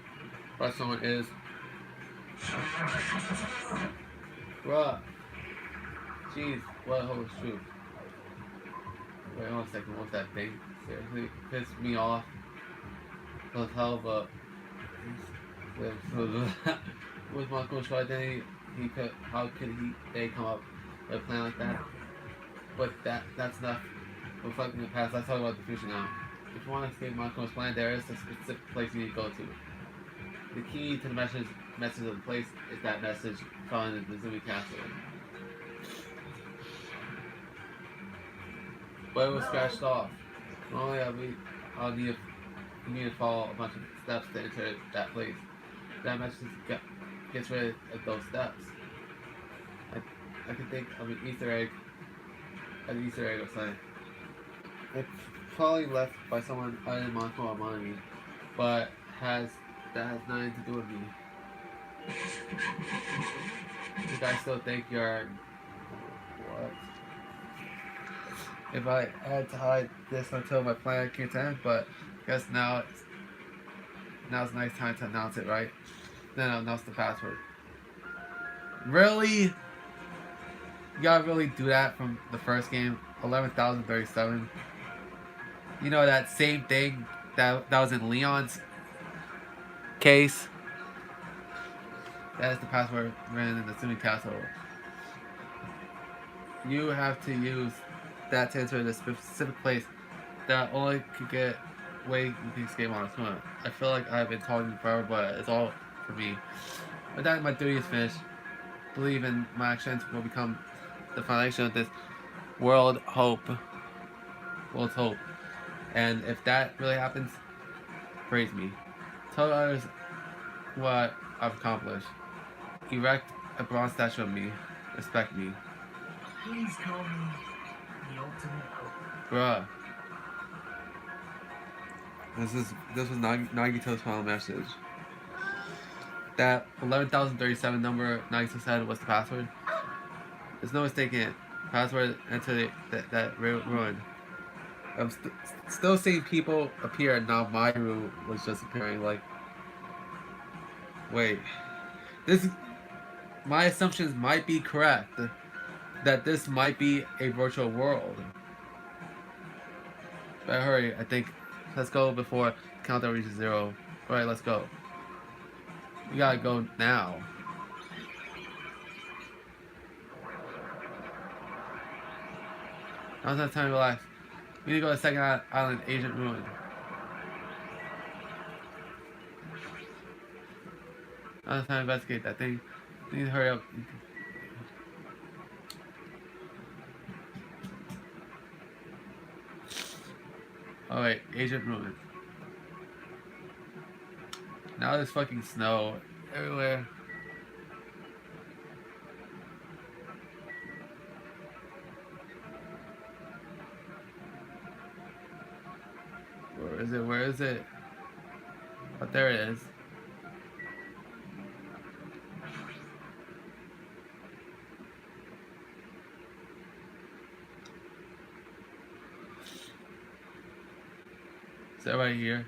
What someone is. Bruh. Jeez, what a whole truth. Wait, hold on a second, what was that thing? Seriously, pissed me off. Was hell, but with Monko's identity, how could they come up with a plan like that? But that's not reflecting the past. Let's talk about the future now. If you want to escape Monko's plan, there is a specific place you need to go to. The key to the message of the place is that message found in the Zumi Castle. But it was scratched off. Normally, I'll need to follow a bunch of steps to enter that place. That message gets rid of those steps. I can think of an Easter egg or something. It's probably left by someone other than Monko or Monami, but that has nothing to do with me. You guys still think you're what? If I had to hide this until my plan came to end, but I guess now's a nice time to announce it, right? Then I'll announce the password. Really? You gotta really do that from the first game? 11,037. You know that same thing that was in Leon's case? That is the password written in the Zumi Castle. You have to use that to enter the specific place that only could get way you can escape on its own. I feel like I've been talking forever, but it's all for me. With that, my duty is finished. Believe in my actions will become the foundation of this world's hope. And if that really happens, praise me. Tell others what I've accomplished. Erect a bronze statue of me. Respect me. Please call me the ultimate hope. Bruh. This was Nagito's final message. That 11,037 number Nagito said was the password. There's no mistaking it. Password enter that ruin. I'm still seeing people appear, and now Mayu was just appearing. Like, wait, my assumptions might be correct. That this might be a virtual world. But hurry, I think. Let's go before countdown reaches 0. Alright, let's go. We gotta go now. Now's not time to relax. We need to go to the second island, Agent Ruin. Now's time to investigate that thing. We need to hurry up. Alright, Agent Ruin. Now there's fucking snow everywhere. Where is it? Oh, there it is. Is everybody here?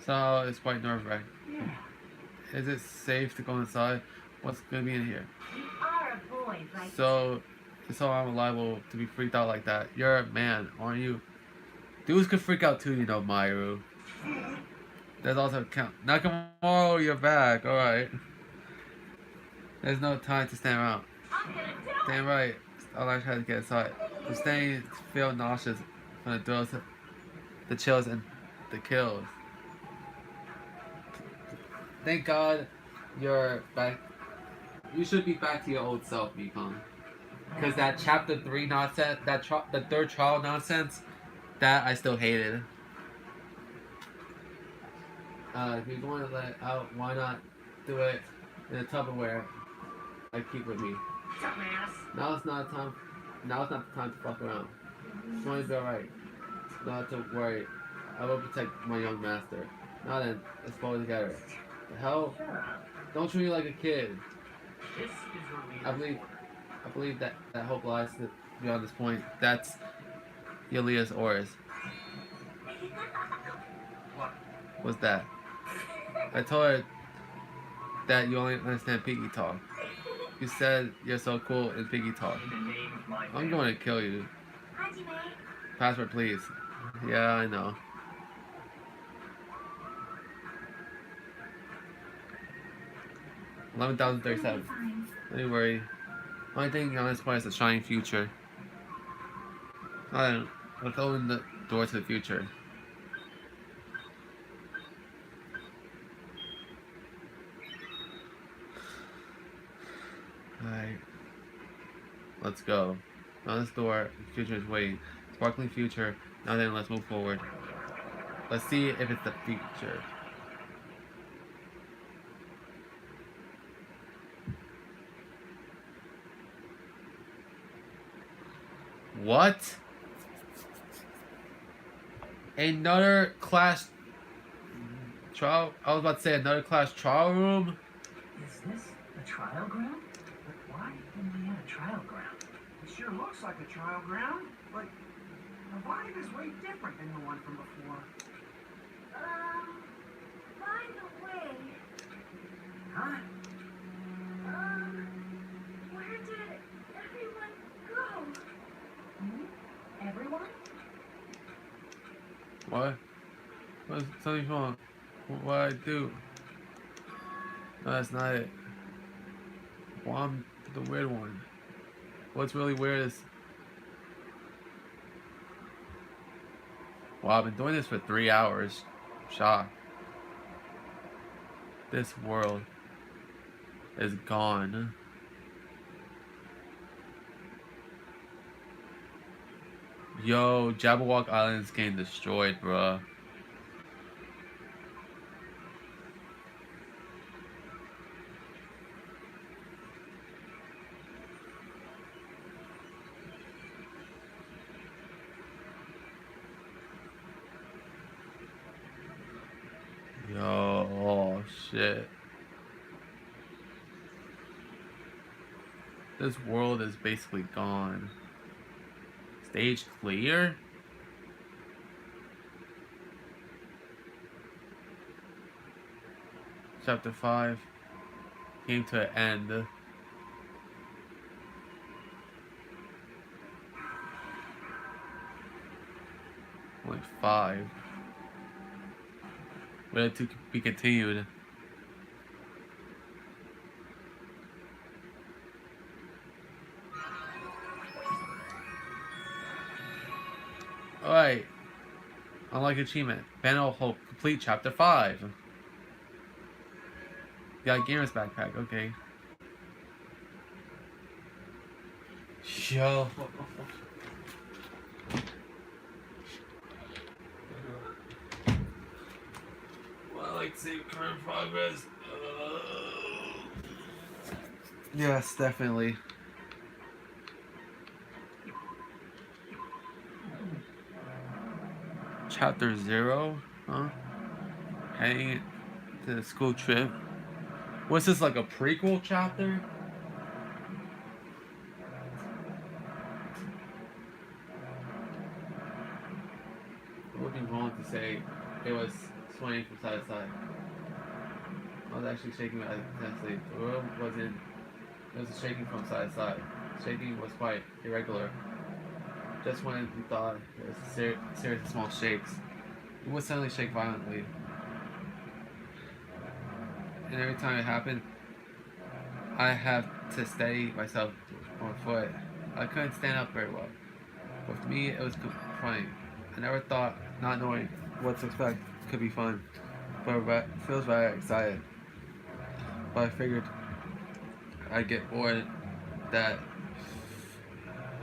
So it's quite nerve-wracking. Yeah. Is it safe to go inside? What's gonna be in here? You are a boy, right? So I'm liable to be freaked out like that. You're a man, aren't you? Dudes could freak out too, you know, Myru. There's also count. Nakamura, you're back. Alright. There's no time to stand around. I'm gonna do it. Damn right. All I try to get inside. I'm staying feel nauseous from the thrills, the chills, and the kills. Thank God you're back. You should be back to your old self, Mekong. Because that chapter 3 nonsense, the third trial nonsense, that I still hated. If you're going to let it out, why not do it in a Tupperware I keep with me? Dumbass. Now it's not time. Now it's not the time to fuck around. It's going to be alright. Not to worry. I will protect my young master. Now then, let's go together. The hell? Don't treat me like a kid. This is your I believe that hope lies beyond this point. That's Yulia's Oris. What? What's that? I told her that you only understand piggy talk. You said you're so cool in piggy talk. In the name of my I'm going to kill you. Hajime. Password, please. Yeah, I know. It'll be 11,037. fine. Don't worry. Only thing on this point is a shining future. Alright, let's open the door to the future. Alright. Let's go. Now this door, the future is waiting. Sparkling future. Now then, let's move forward. Let's see if it's the future. What? Another class trial? I was about to say another class trial room? Is this a trial ground? But why didn't we have a trial ground? It sure looks like a trial ground, but the vibe is way different than the one from before. By the way, Huh? where did everyone go? Everyone? What? What's something wrong? What I do? No, that's not it. Well, I'm the weird one. What's really weird is... Wow, I've been doing this for 3 hours. Shocked. This world is gone. Yo, Jabberwock Island is getting destroyed, bruh. Yo, oh shit. This world is basically gone. Stage clear? Chapter 5 came to an end. Only 5. Ready to be continued. Alright. Unlock achievement. Banner of Hope. Complete chapter 5. You got Gamer's backpack. Okay. Yo. Well, I like to save current progress. Yes, definitely. Chapter 0, huh? Heading to the school trip. What's this, like a prequel chapter? It would be wrong to say it was swaying from side to side. I was actually shaking intensely. The room wasn't. It was shaking from side to side. Shaking was quite irregular. Just when you thought it was a series of small shakes, it would suddenly shake violently. And every time it happened, I have to steady myself on my foot. I couldn't stand up very well. But for me, it was confronting. I never thought not knowing what to expect could be fun, but it feels very excited. But I figured I'd get bored that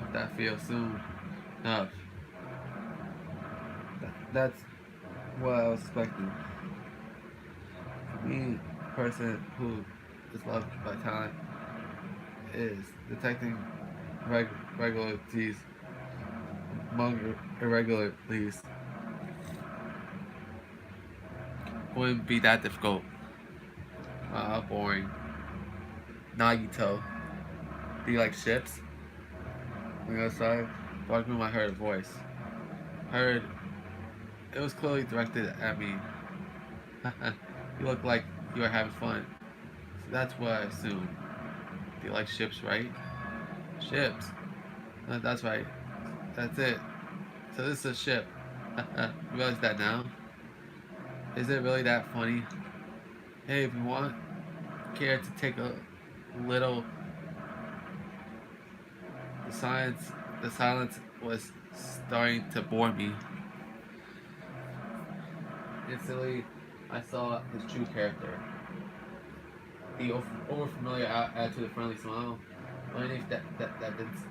of that feel soon enough. That's what I was expecting. For me, a person who is loved by talent is detecting regularities among irregularities. Wouldn't be that difficult. Boring. Nagito. Do you like ships? On the other side, walking room, I heard a voice. Heard it was clearly directed at me. You look like you are having fun. So that's what I assumed. Do you like ships, right? Ships. That's right. That's it. So this is a ship. You realize that now? Is it really that funny? Hey, if you want, care to take a little. The silence. The silence was starting to bore me. Instantly, I saw his true character. The over-familiar attitude, a friendly smile. Underneath that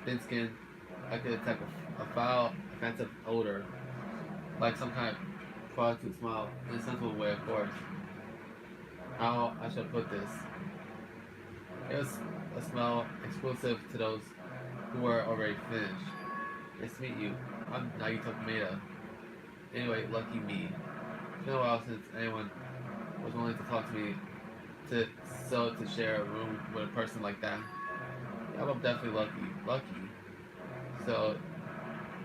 thin skin, I could detect a foul, offensive odor, like some kind of prostitute smile, in a sensible way, of course. How I should put this. It was a smell exclusive to those who were already finished. Nice to meet you. I'm Nagito Kameda. Anyway, lucky me. It's been a while since anyone was willing to talk to me to share a room with a person like that. Yeah, I'm definitely lucky. Lucky. So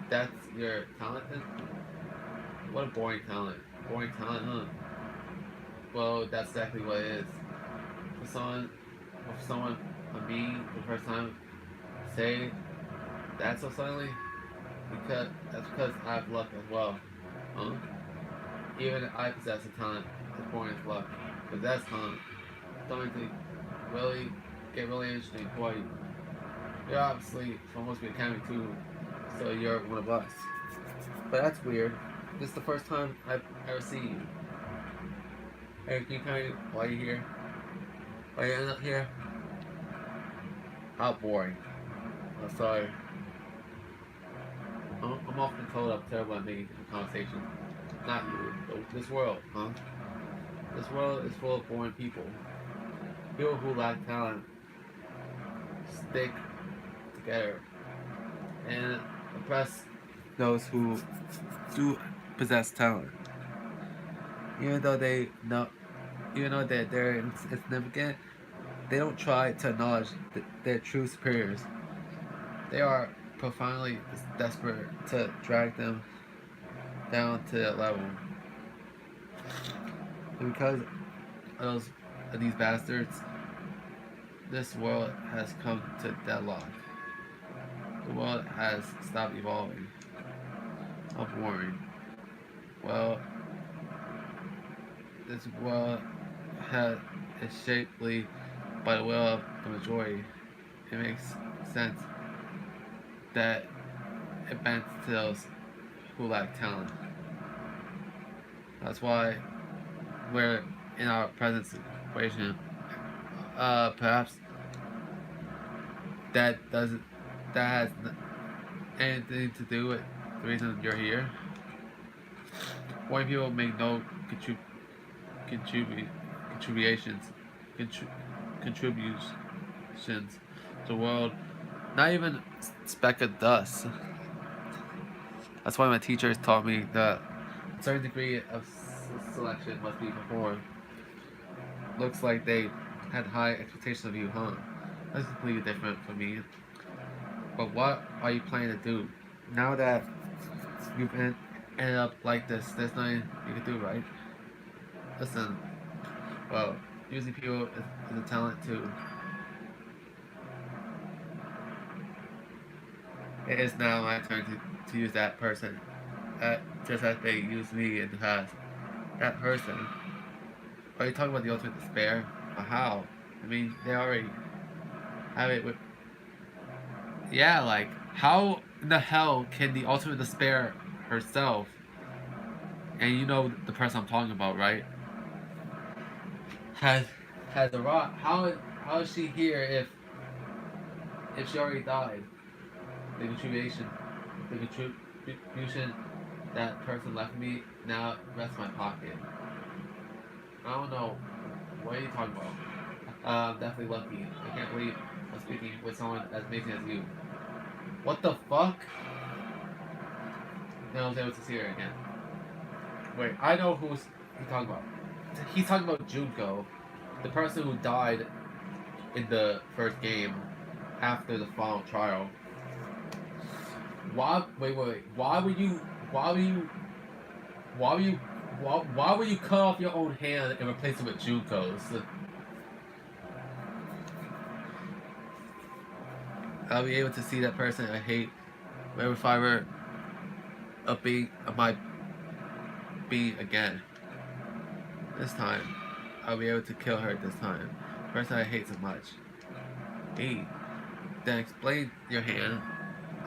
that's your talent then? What a boring talent. Boring talent, huh? Well, that's exactly what it is. For someone on me for the first time say that so suddenly, because that's because I have luck as well. Huh? Even I possess a talent as boring as luck. But that's talent. Starting to really get really interesting for you. You're obviously supposed to be academy too, so you're one of us. But that's weird. This is the first time I've ever seen you. Hey, can you tell me why you're here? Why you ended up here? How boring. I'm sorry. I'm often told I'm terrible at making conversation. Not you. This world, huh? This world is full of boring people. People who lack talent stick together and oppress those who do possess talent. Even though they know, even though they're insignificant, they don't try to acknowledge their true superiors. They are profoundly desperate to drag them down to that level. And because of these bastards, this world has come to deadlock. The world has stopped evolving. I'm worried. Well, this world is shapely by the will of the majority. It makes sense that it bends to those who lack talent. That's why we're in our present situation. Perhaps that doesn't that has anything to do with the reason you're here. White people make no contribu- contributions contri- contributions to the world. Not even speck of dust. That's why my teachers taught me that a certain degree of selection must be performed. Looks like they had high expectations of you, huh? That's completely different from me. But what are you planning to do? Now that you've ended up like this, there's nothing you can do, right? Listen, well, using people is a talent too. It is now my turn to use that person. Just as they used me in the past. That person. Are you talking about the ultimate despair? How? I mean, they already have it with. Yeah, like, how in the hell can the ultimate despair herself, and you know the person I'm talking about, right? Has has a rock. How is she here if she already died? The contribution that person left me now rests in my pocket. I don't know. What are you talking about? I'm definitely lucky. I can't believe I'm speaking with someone as amazing as you. What the fuck? Then I was able to see her again. Wait, I know who's he talking about. He's talking about Junko, the person who died in the first game after the final trial. Why? Wait. Why would you? Why would you? Why would you? Why would you cut off your own hand and replace it with Junko's? I'll be able to see that person I hate wherever if I were of my being again. This time, I'll be able to kill her this time. Person I hate so much. Hey, then explain your hand.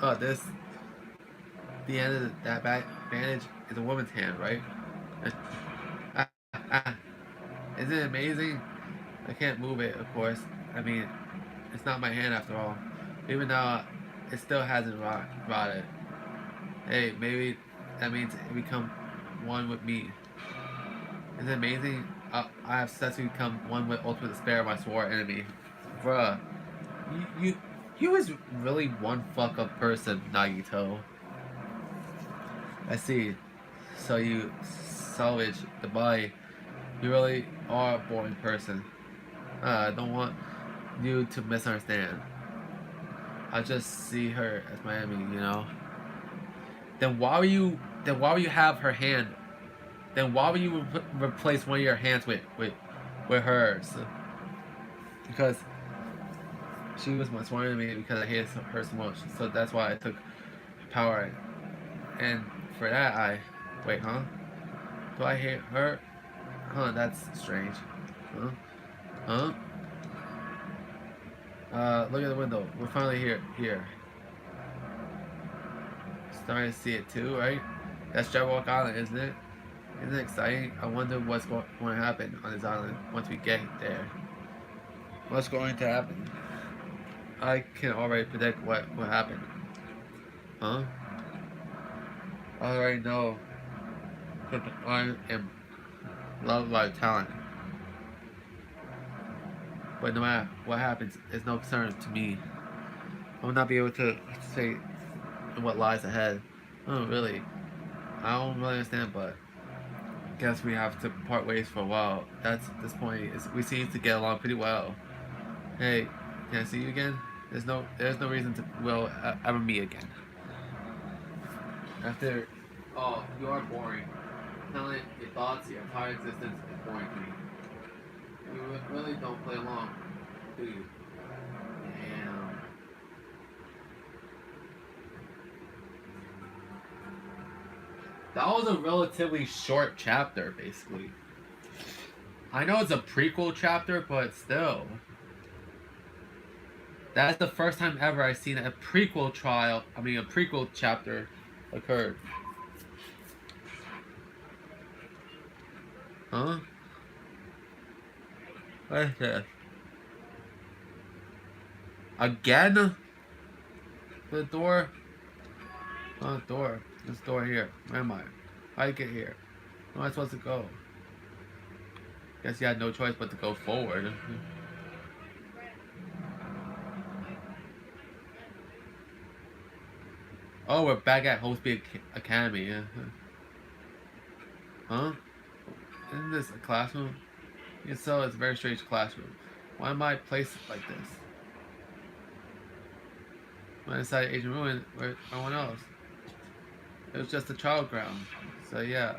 Oh, the end of that bandage is a woman's hand, right? Ah, ah. Isn't it amazing? I can't move it, of course. I mean, it's not my hand after all. Even though it still hasn't rotted. Hey, maybe that means it become one with me. Isn't it amazing? I have successfully become one with ultimate despair, my sworn enemy. Bruh, you was really one fuck up person, Nagito. I see. So you salvage the body. You really are a boring person. I don't want you to misunderstand. I just see her as my enemy, you know. Then why will you? Then why will you have her hand? Then why will you replace one of your hands with hers? Because she was my sworn enemy because I hated her so much. So that's why I took power. And for that I wait, huh? Do I hate her? Huh? That's strange. Huh? Huh? Look at the window. We're finally here. Starting to see it too, right? That's Jabberwock Island, isn't it? Isn't it exciting? I wonder what's going to happen on this island once we get there. What's going to happen? I can already predict what happened. Huh? I already know that I am loved by talent. But no matter what happens, it's no concern to me. I will not be able to say what lies ahead. Oh, really? I don't really understand, but guess we have to part ways for a while. That's this point. We seem to get along pretty well. Hey, can I see you again? There's no reason to will ever meet again. After, oh, you are boring. Telling your thoughts, your entire existence is boring to me. You really don't play along, do you? Damn. That was a relatively short chapter, basically. I know it's a prequel chapter, but still. That's the first time ever I've seen a prequel chapter occurred. Huh? What is this? Again? The door? Oh, door. This door here. Where am I? How do I get here? Where am I supposed to go? Guess you had no choice but to go forward. Oh, we're back at Hoseby Academy. Huh? Isn't this a classroom? Yes, so it's a very strange classroom. Why am I placed like this? When I decided Agent Ruin, where everyone else? It was just a trial ground. So yeah,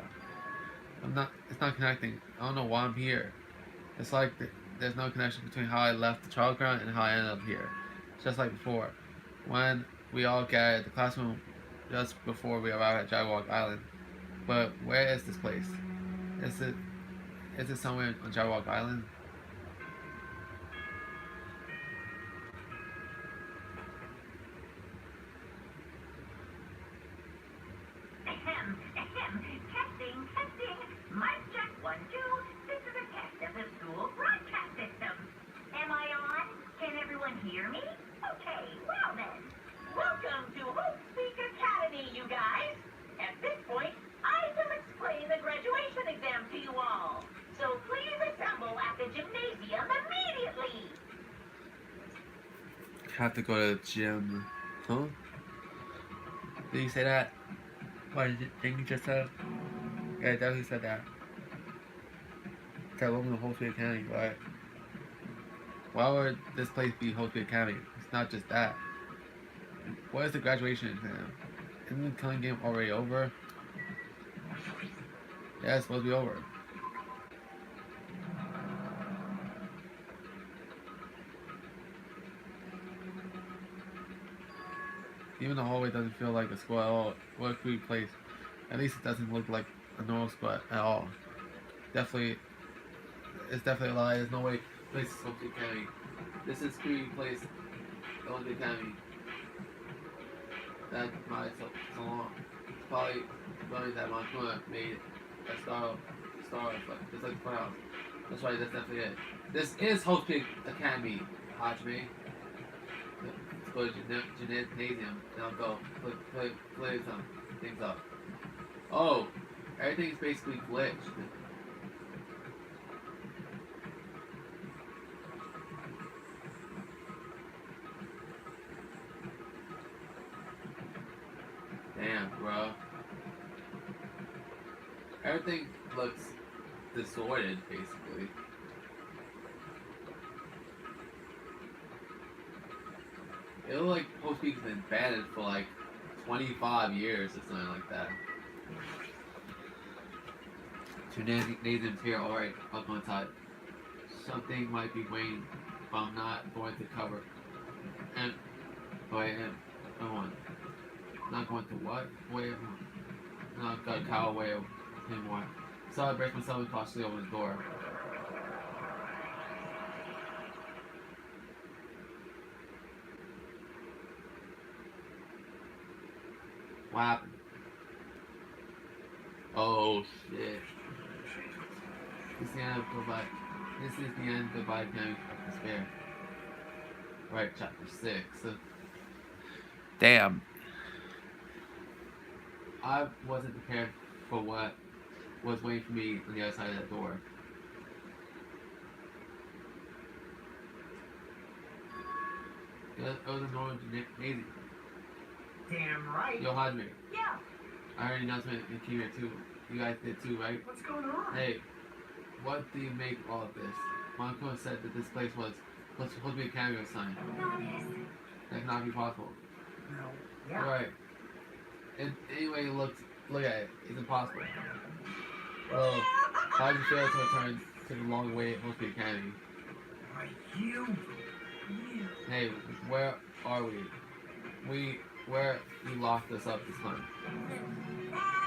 it's not connecting. I don't know why I'm here. It's like there's no connection between how I left the trial ground and how I ended up here. It's just like before. When we all gathered at the classroom just before we arrived at Jabberwock Island. But where is this place? Is it somewhere on Jabberwock Island? Ahem, ahem. Testing, testing. Mic check 1, 2. This is a test of the school broadcast system. Am I on? Can everyone hear me? Okay, well then. Welcome to Hope Speak Academy, you guys. At this point, I will explain the graduation exam to you all. So please assemble at the gymnasium immediately. Have to go to the gym. Huh? Did you say that? What did you just said? Yeah, I definitely said that. That woman Hope Speak Academy, right? Why would this place be Hope Speak Academy? It's not just that. What is the graduation exam? Isn't the killing game already over? Yeah, it's supposed to be over. Even the hallway doesn't feel like a school at all. What a creepy place. At least it doesn't look like a normal school at all. It's definitely a lie. There's no way this is Hope Speak Academy. This is creepy place. Hope Speak Academy. That my so long. It's probably running that Montana made a star like just like the courthouse. That's right, that's definitely it. This is Hope Speak Academy, Hajime. Let's go to gymnasium and I'll go play some things up. Oh, everything's basically glitched. Damn, bro. Everything looks distorted, basically. It looks like Hope Speak has been banned for like 25 years or something like that. Nathan's here, alright, I'll go inside. Something might be waiting, but I'm not going to cover. And, oh, I am. Come on. Not going to what? Wait, not gonna cow away anymore. So I break myself and cautiously open the door. What happened? Oh shit. This is the end of goodbye. This is the end goodbye game of despair. Right, chapter 6. Damn. I wasn't prepared for what was waiting for me on the other side of that door. It was a normal gymnasium. Damn right. Yo, Hajime. Yeah. I heard an announcement in came here too. You guys did too, right? What's going on? Hey, what do you make of all of this? Monaco said that this place was supposed to be a cameo sign. That cannot be possible. No. Yeah. Alright. Anyway, look at it. It's impossible. Well, how did you fail to return to the long way at Hope Speak Academy? Why, you. Hey, where are we? Where you locked us up this time?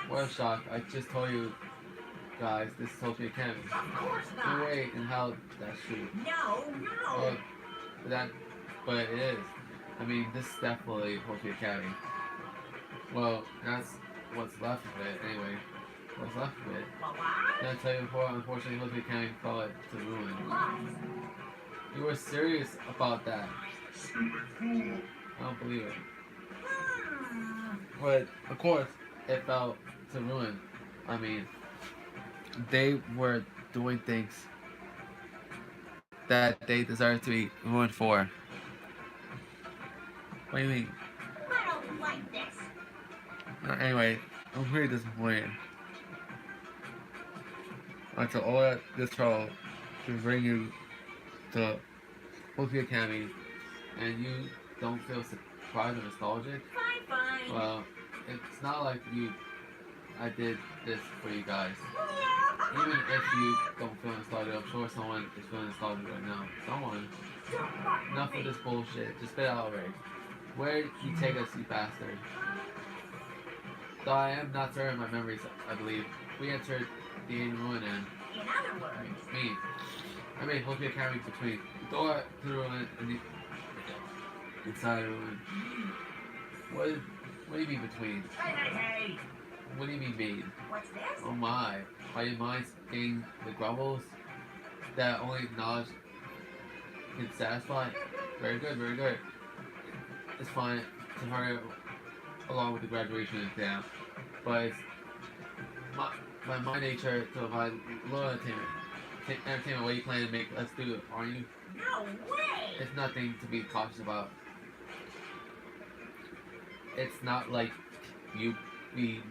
What a shock. I just told you guys, this is Hope Speak Academy. Of course No not. way in hell that's true. No. But it is. I mean, this is definitely Hope Speak Academy. Well, that's what's left of it, anyway. What's left of it? Well, what? Did I tell you before? Unfortunately, Hope Speak Academy fell to ruin. Lies. You were serious about that. I don't believe it. But, of course, it fell to ruin. I mean, they were doing things that they deserve to be ruined for. What do you mean? I don't like this. Anyway, I'm pretty disappointed. After all this trouble to bring you to Hope Speak Academy, and you don't feel surprised or nostalgic? Fine. Well, it's not like I did this for you guys. Even if you don't feel nostalgic, I'm sure someone is feeling nostalgic right now. Someone. Enough of this bullshit. Just spit it out already. Where did he take us, you bastard? Though I am not certain of my memories, I believe. We entered the Aiden ruin and In other words, me. I made Hopi Academy between the door to the ruin and the inside the ruin. What do you mean between? hey, What do you mean made? what's this? Oh my. Are your minds getting the grumbles that only knowledge can satisfy? Very good, very good. It's fine to hurry along with the graduation exam, but it's my nature to provide little entertainment. What you plan to make us do, aren't you? No way! It's nothing to be cautious about. It's not like you be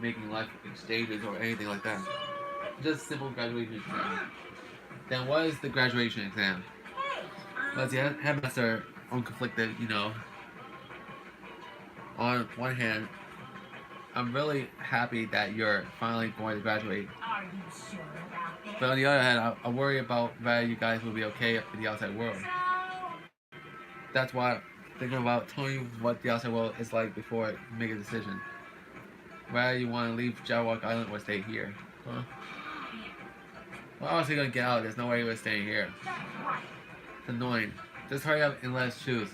making life exchanges or anything like that. Just simple graduation exam. Then what is the graduation exam? Hey, Well, the headmaster unconflicted, you know. On one hand, I'm really happy that you're finally going to graduate. are you sure about this? But on the other hand, I worry about whether you guys will be okay in the outside world. So, That's why I'm thinking about telling you what the outside world is like before you make a decision. Whether you want to leave Jawok Island or stay here. Huh? Well, obviously gonna get out. There's no way we're staying here. that's right. It's annoying. Just hurry up and let us choose.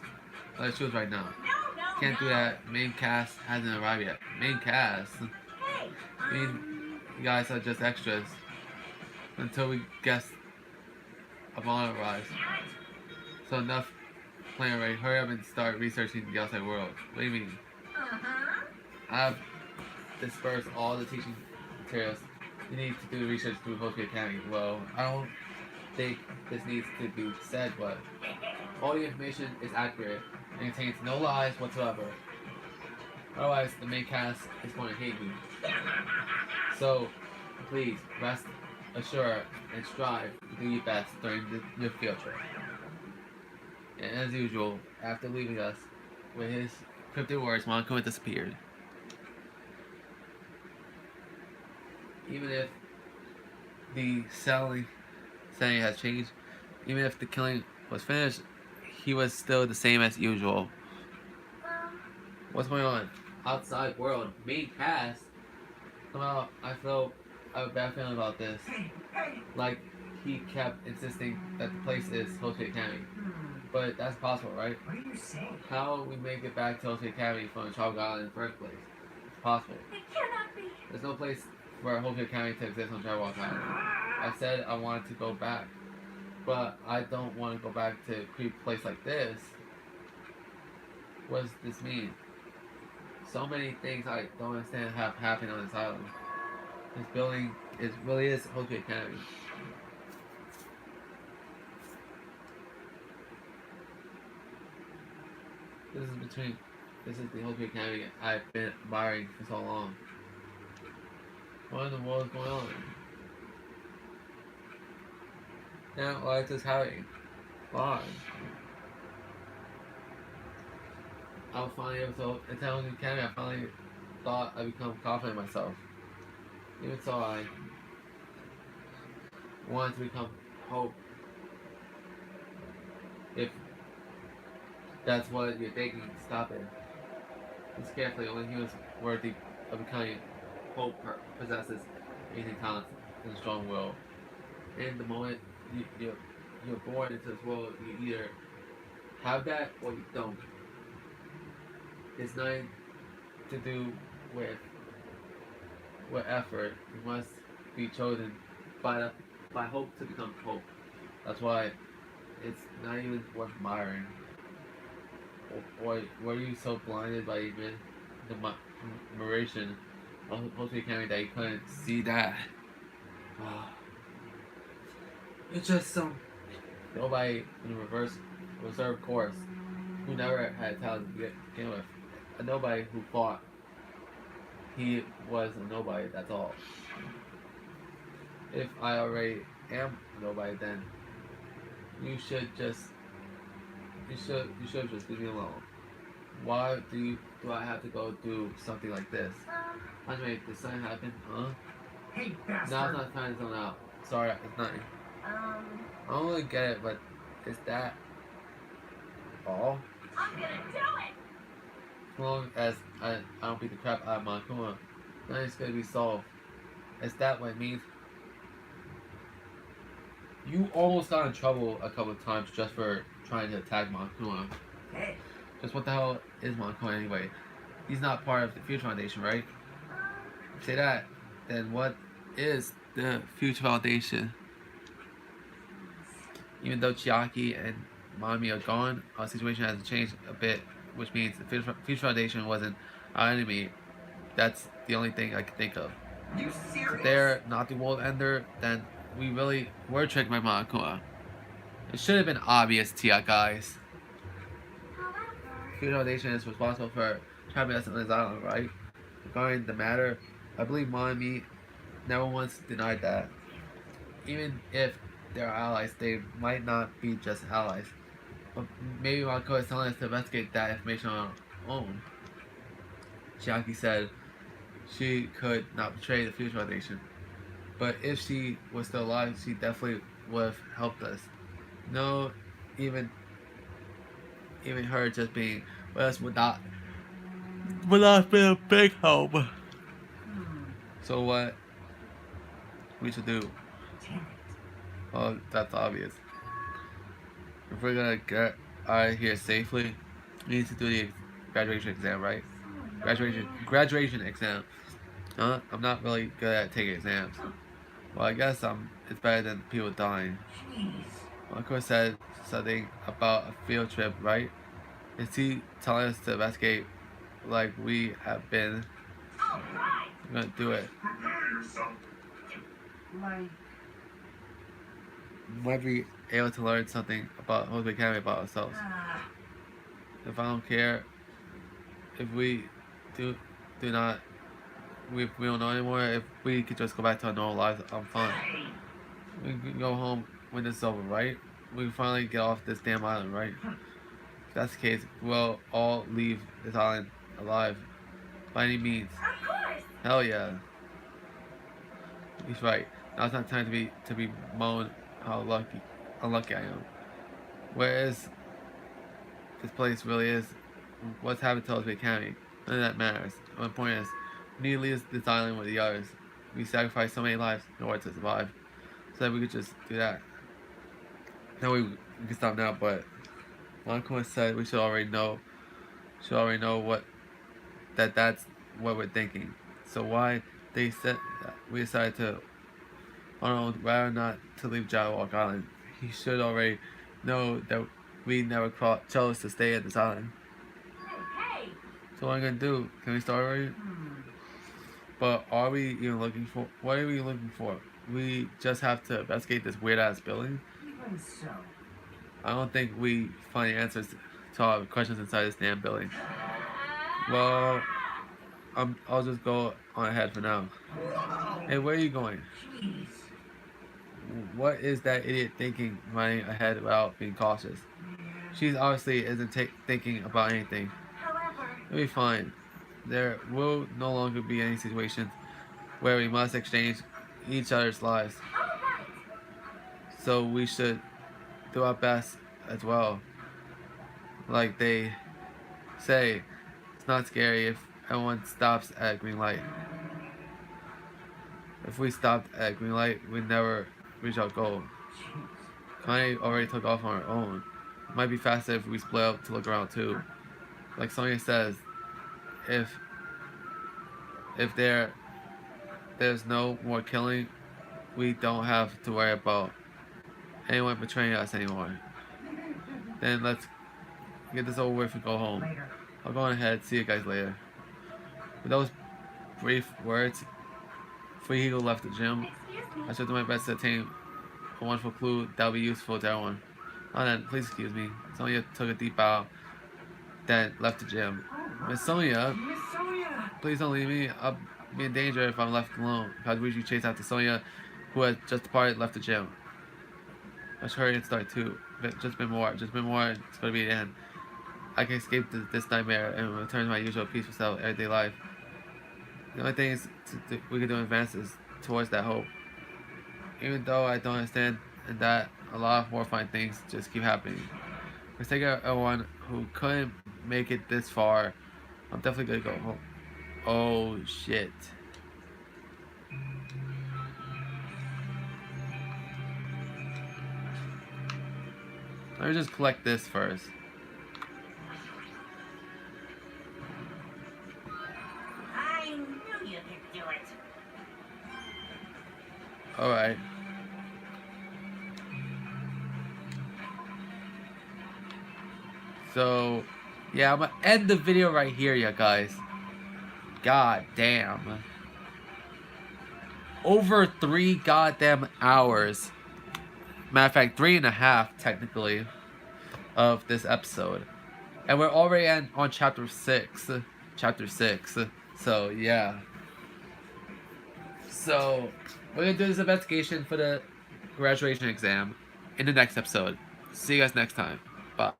Let us choose right now. No, Can't do that. Main cast hasn't arrived yet. Main cast? Hey, I mean, you guys are just extras. Until we guess of honor arrives. damn it. So enough playing already. Hurry up and start researching the outside world. What do you mean? Uh-huh. I've dispersed all the teaching materials you need to do research through Hopi Academy. Well, I don't think this needs to be said, but all the information is accurate and contains no lies whatsoever. Otherwise, the main cast is going to hate you. So, please, rest assured and strive to do your best during your field trip. And as usual, after leaving us with his cryptic words, Monokuma disappeared. Even if the setting has changed, even if the killing was finished, he was still the same as usual. What's going on? Outside world, main cast. Somehow I feel I have a bad feeling about this. Like he kept insisting that the place is Hopi Academy. But that's possible, right? What are you saying? How will we make it back to Hopi Academy from Tropical Island in the first place? It's possible. It cannot be. There's no place for Hopi Academy to exist on Tropical Island. I said I wanted to go back. But I don't want to go back to a creepy place like this. What does this mean? So many things I don't understand have happened on this island. This building really is Hopi Academy. This is the Hopi Academy I've been admiring for so long. What in the world is going on? Now, why is this happening? Why? I was finally able to attend Hopi Academy. I finally thought I'd become confident in myself. Even so, I wanted to become Hope. If that's what you're thinking, stop it. Think carefully. Only humans worthy of becoming Hope possesses amazing talents and a strong will. And the moment you're born into this world, you either have that or you don't. It's nothing to do with effort. You must be chosen by hope to become hope. That's why it's not even worth admiring. Or were you so blinded by even the admiration of Hopi Academy that you couldn't see that? It's just some nobody in a reserve course who never had talent to begin with. A nobody who thought he was a nobody, that's all. If I already am a nobody, then you should just leave me alone. Why do I have to go do something like this? Andre, did something happen? Huh? Hey, No, it's bastard! not trying to zone out. Sorry, it's nothing. I don't really get it, but is that all. I'm gonna do it! As long as I don't beat the crap out of Monokuma, nothing's gonna be solved. Is that what it means? You almost got in trouble a couple of times just for trying to attack Monokuma. Hey, Just what the hell is Monokuma anyway? He's not part of the Future Foundation, right? Say that, then what is the Future Foundation? Even though Chiaki and Mami are gone, our situation hasn't changed a bit, which means the Future Foundation wasn't our enemy. That's the only thing I can think of. You serious? If they're not the world ender, then we really were tricked by Monokuma. It should have been obvious to you guys. However, Future Foundation is responsible for trapping us on this island, right? Regarding the matter, I believe Mami never once denied that. Even if they're allies, they might not be just allies. But maybe Monokuma is telling us to investigate that information on our own. Chiaki said she could not betray the Future Foundation. But if she was still alive, she definitely would have helped us. No, even her just being with us would not be a big help. So what we should do? damn it. Well, that's obvious. If we're gonna get out of here safely, we need to do the graduation exam, right? Graduation exam. I'm not really good at taking exams. Well, I guess it's better than people dying. Jeez. Marco said something about a field trip, right? Is he telling us to investigate like we have been? Alright! We're gonna do it. Prepare yourself. Like, Might be able to learn something about Hope Academy about ourselves. If I don't care, if we do not, we don't know anymore. If we could just go back to our normal lives, I'm fine. We can go home when this is over, right? We can finally get off this damn island, right? If that's the case, we'll all leave this island alive by any means. Of course! Hell yeah. He's right. Now's not time to be moan how unlucky I am. Where is this place really is? What's happened to us Academy? None of that matters. The point is, we need to leave this island with the others. We sacrificed so many lives in order to survive. So that we could just do that. No, we can stop now, but Monkuma said we should already know what that's what we're thinking. So why they said that we decided to rather not to leave Jawalk Island. He should already know that we never chose to stay at this island. Hey! So what are we gonna do? Can we start already? But are we even looking for? What are we looking for? We just have to investigate this weird ass building. even so. I don't think we find answers to all the questions inside this damn building. Well, I'll just go on ahead for now. Hey, where are you going? Jeez. What is that idiot thinking running ahead without being cautious? She obviously isn't thinking about anything. however, It'll be fine. There will no longer be any situations where we must exchange each other's lives. alright, So we should do our best as well. Like they say, it's not scary if everyone stops at a green light. If we stopped at a green light, we'd never reach our goal. Connie already took off on her own. It might be faster if we split up to look around too. Like Sonya says, if there's no more killing, we don't have to worry about anyone betraying us anymore. Then let's get this over with and go home. Later. I'll go on ahead. See you guys later. With those brief words, Fuihigo left the gym. excuse me. I should do my best to attain a wonderful clue that will be useful to everyone. Now then, please excuse me. Sonya took a deep bow, then left the gym. Miss Sonya, Miss Sonya! please don't leave me. I'll be in danger if I'm left alone. I'd usually chase after Sonya, who had just departed, left the gym. I should hurry and start too. Just been more. It's gonna be the end. I can escape this nightmare and return to my usual peaceful self, everyday life. The only thing we can do in advance is towards that hope. Even though I don't understand and that a lot of horrifying things just keep happening. For thank everyone who couldn't make it this far. I'm definitely gonna go home. Oh shit. Let me just collect this first. I knew you could do it. Alright. So, yeah, I'm gonna end the video right here, yeah, guys. God damn. Over 3 goddamn hours. Matter of fact, 3.5 technically of this episode. And we're already on chapter 6. Chapter 6. So, yeah. So, we're gonna do this investigation for the graduation exam in the next episode. See you guys next time. Bye.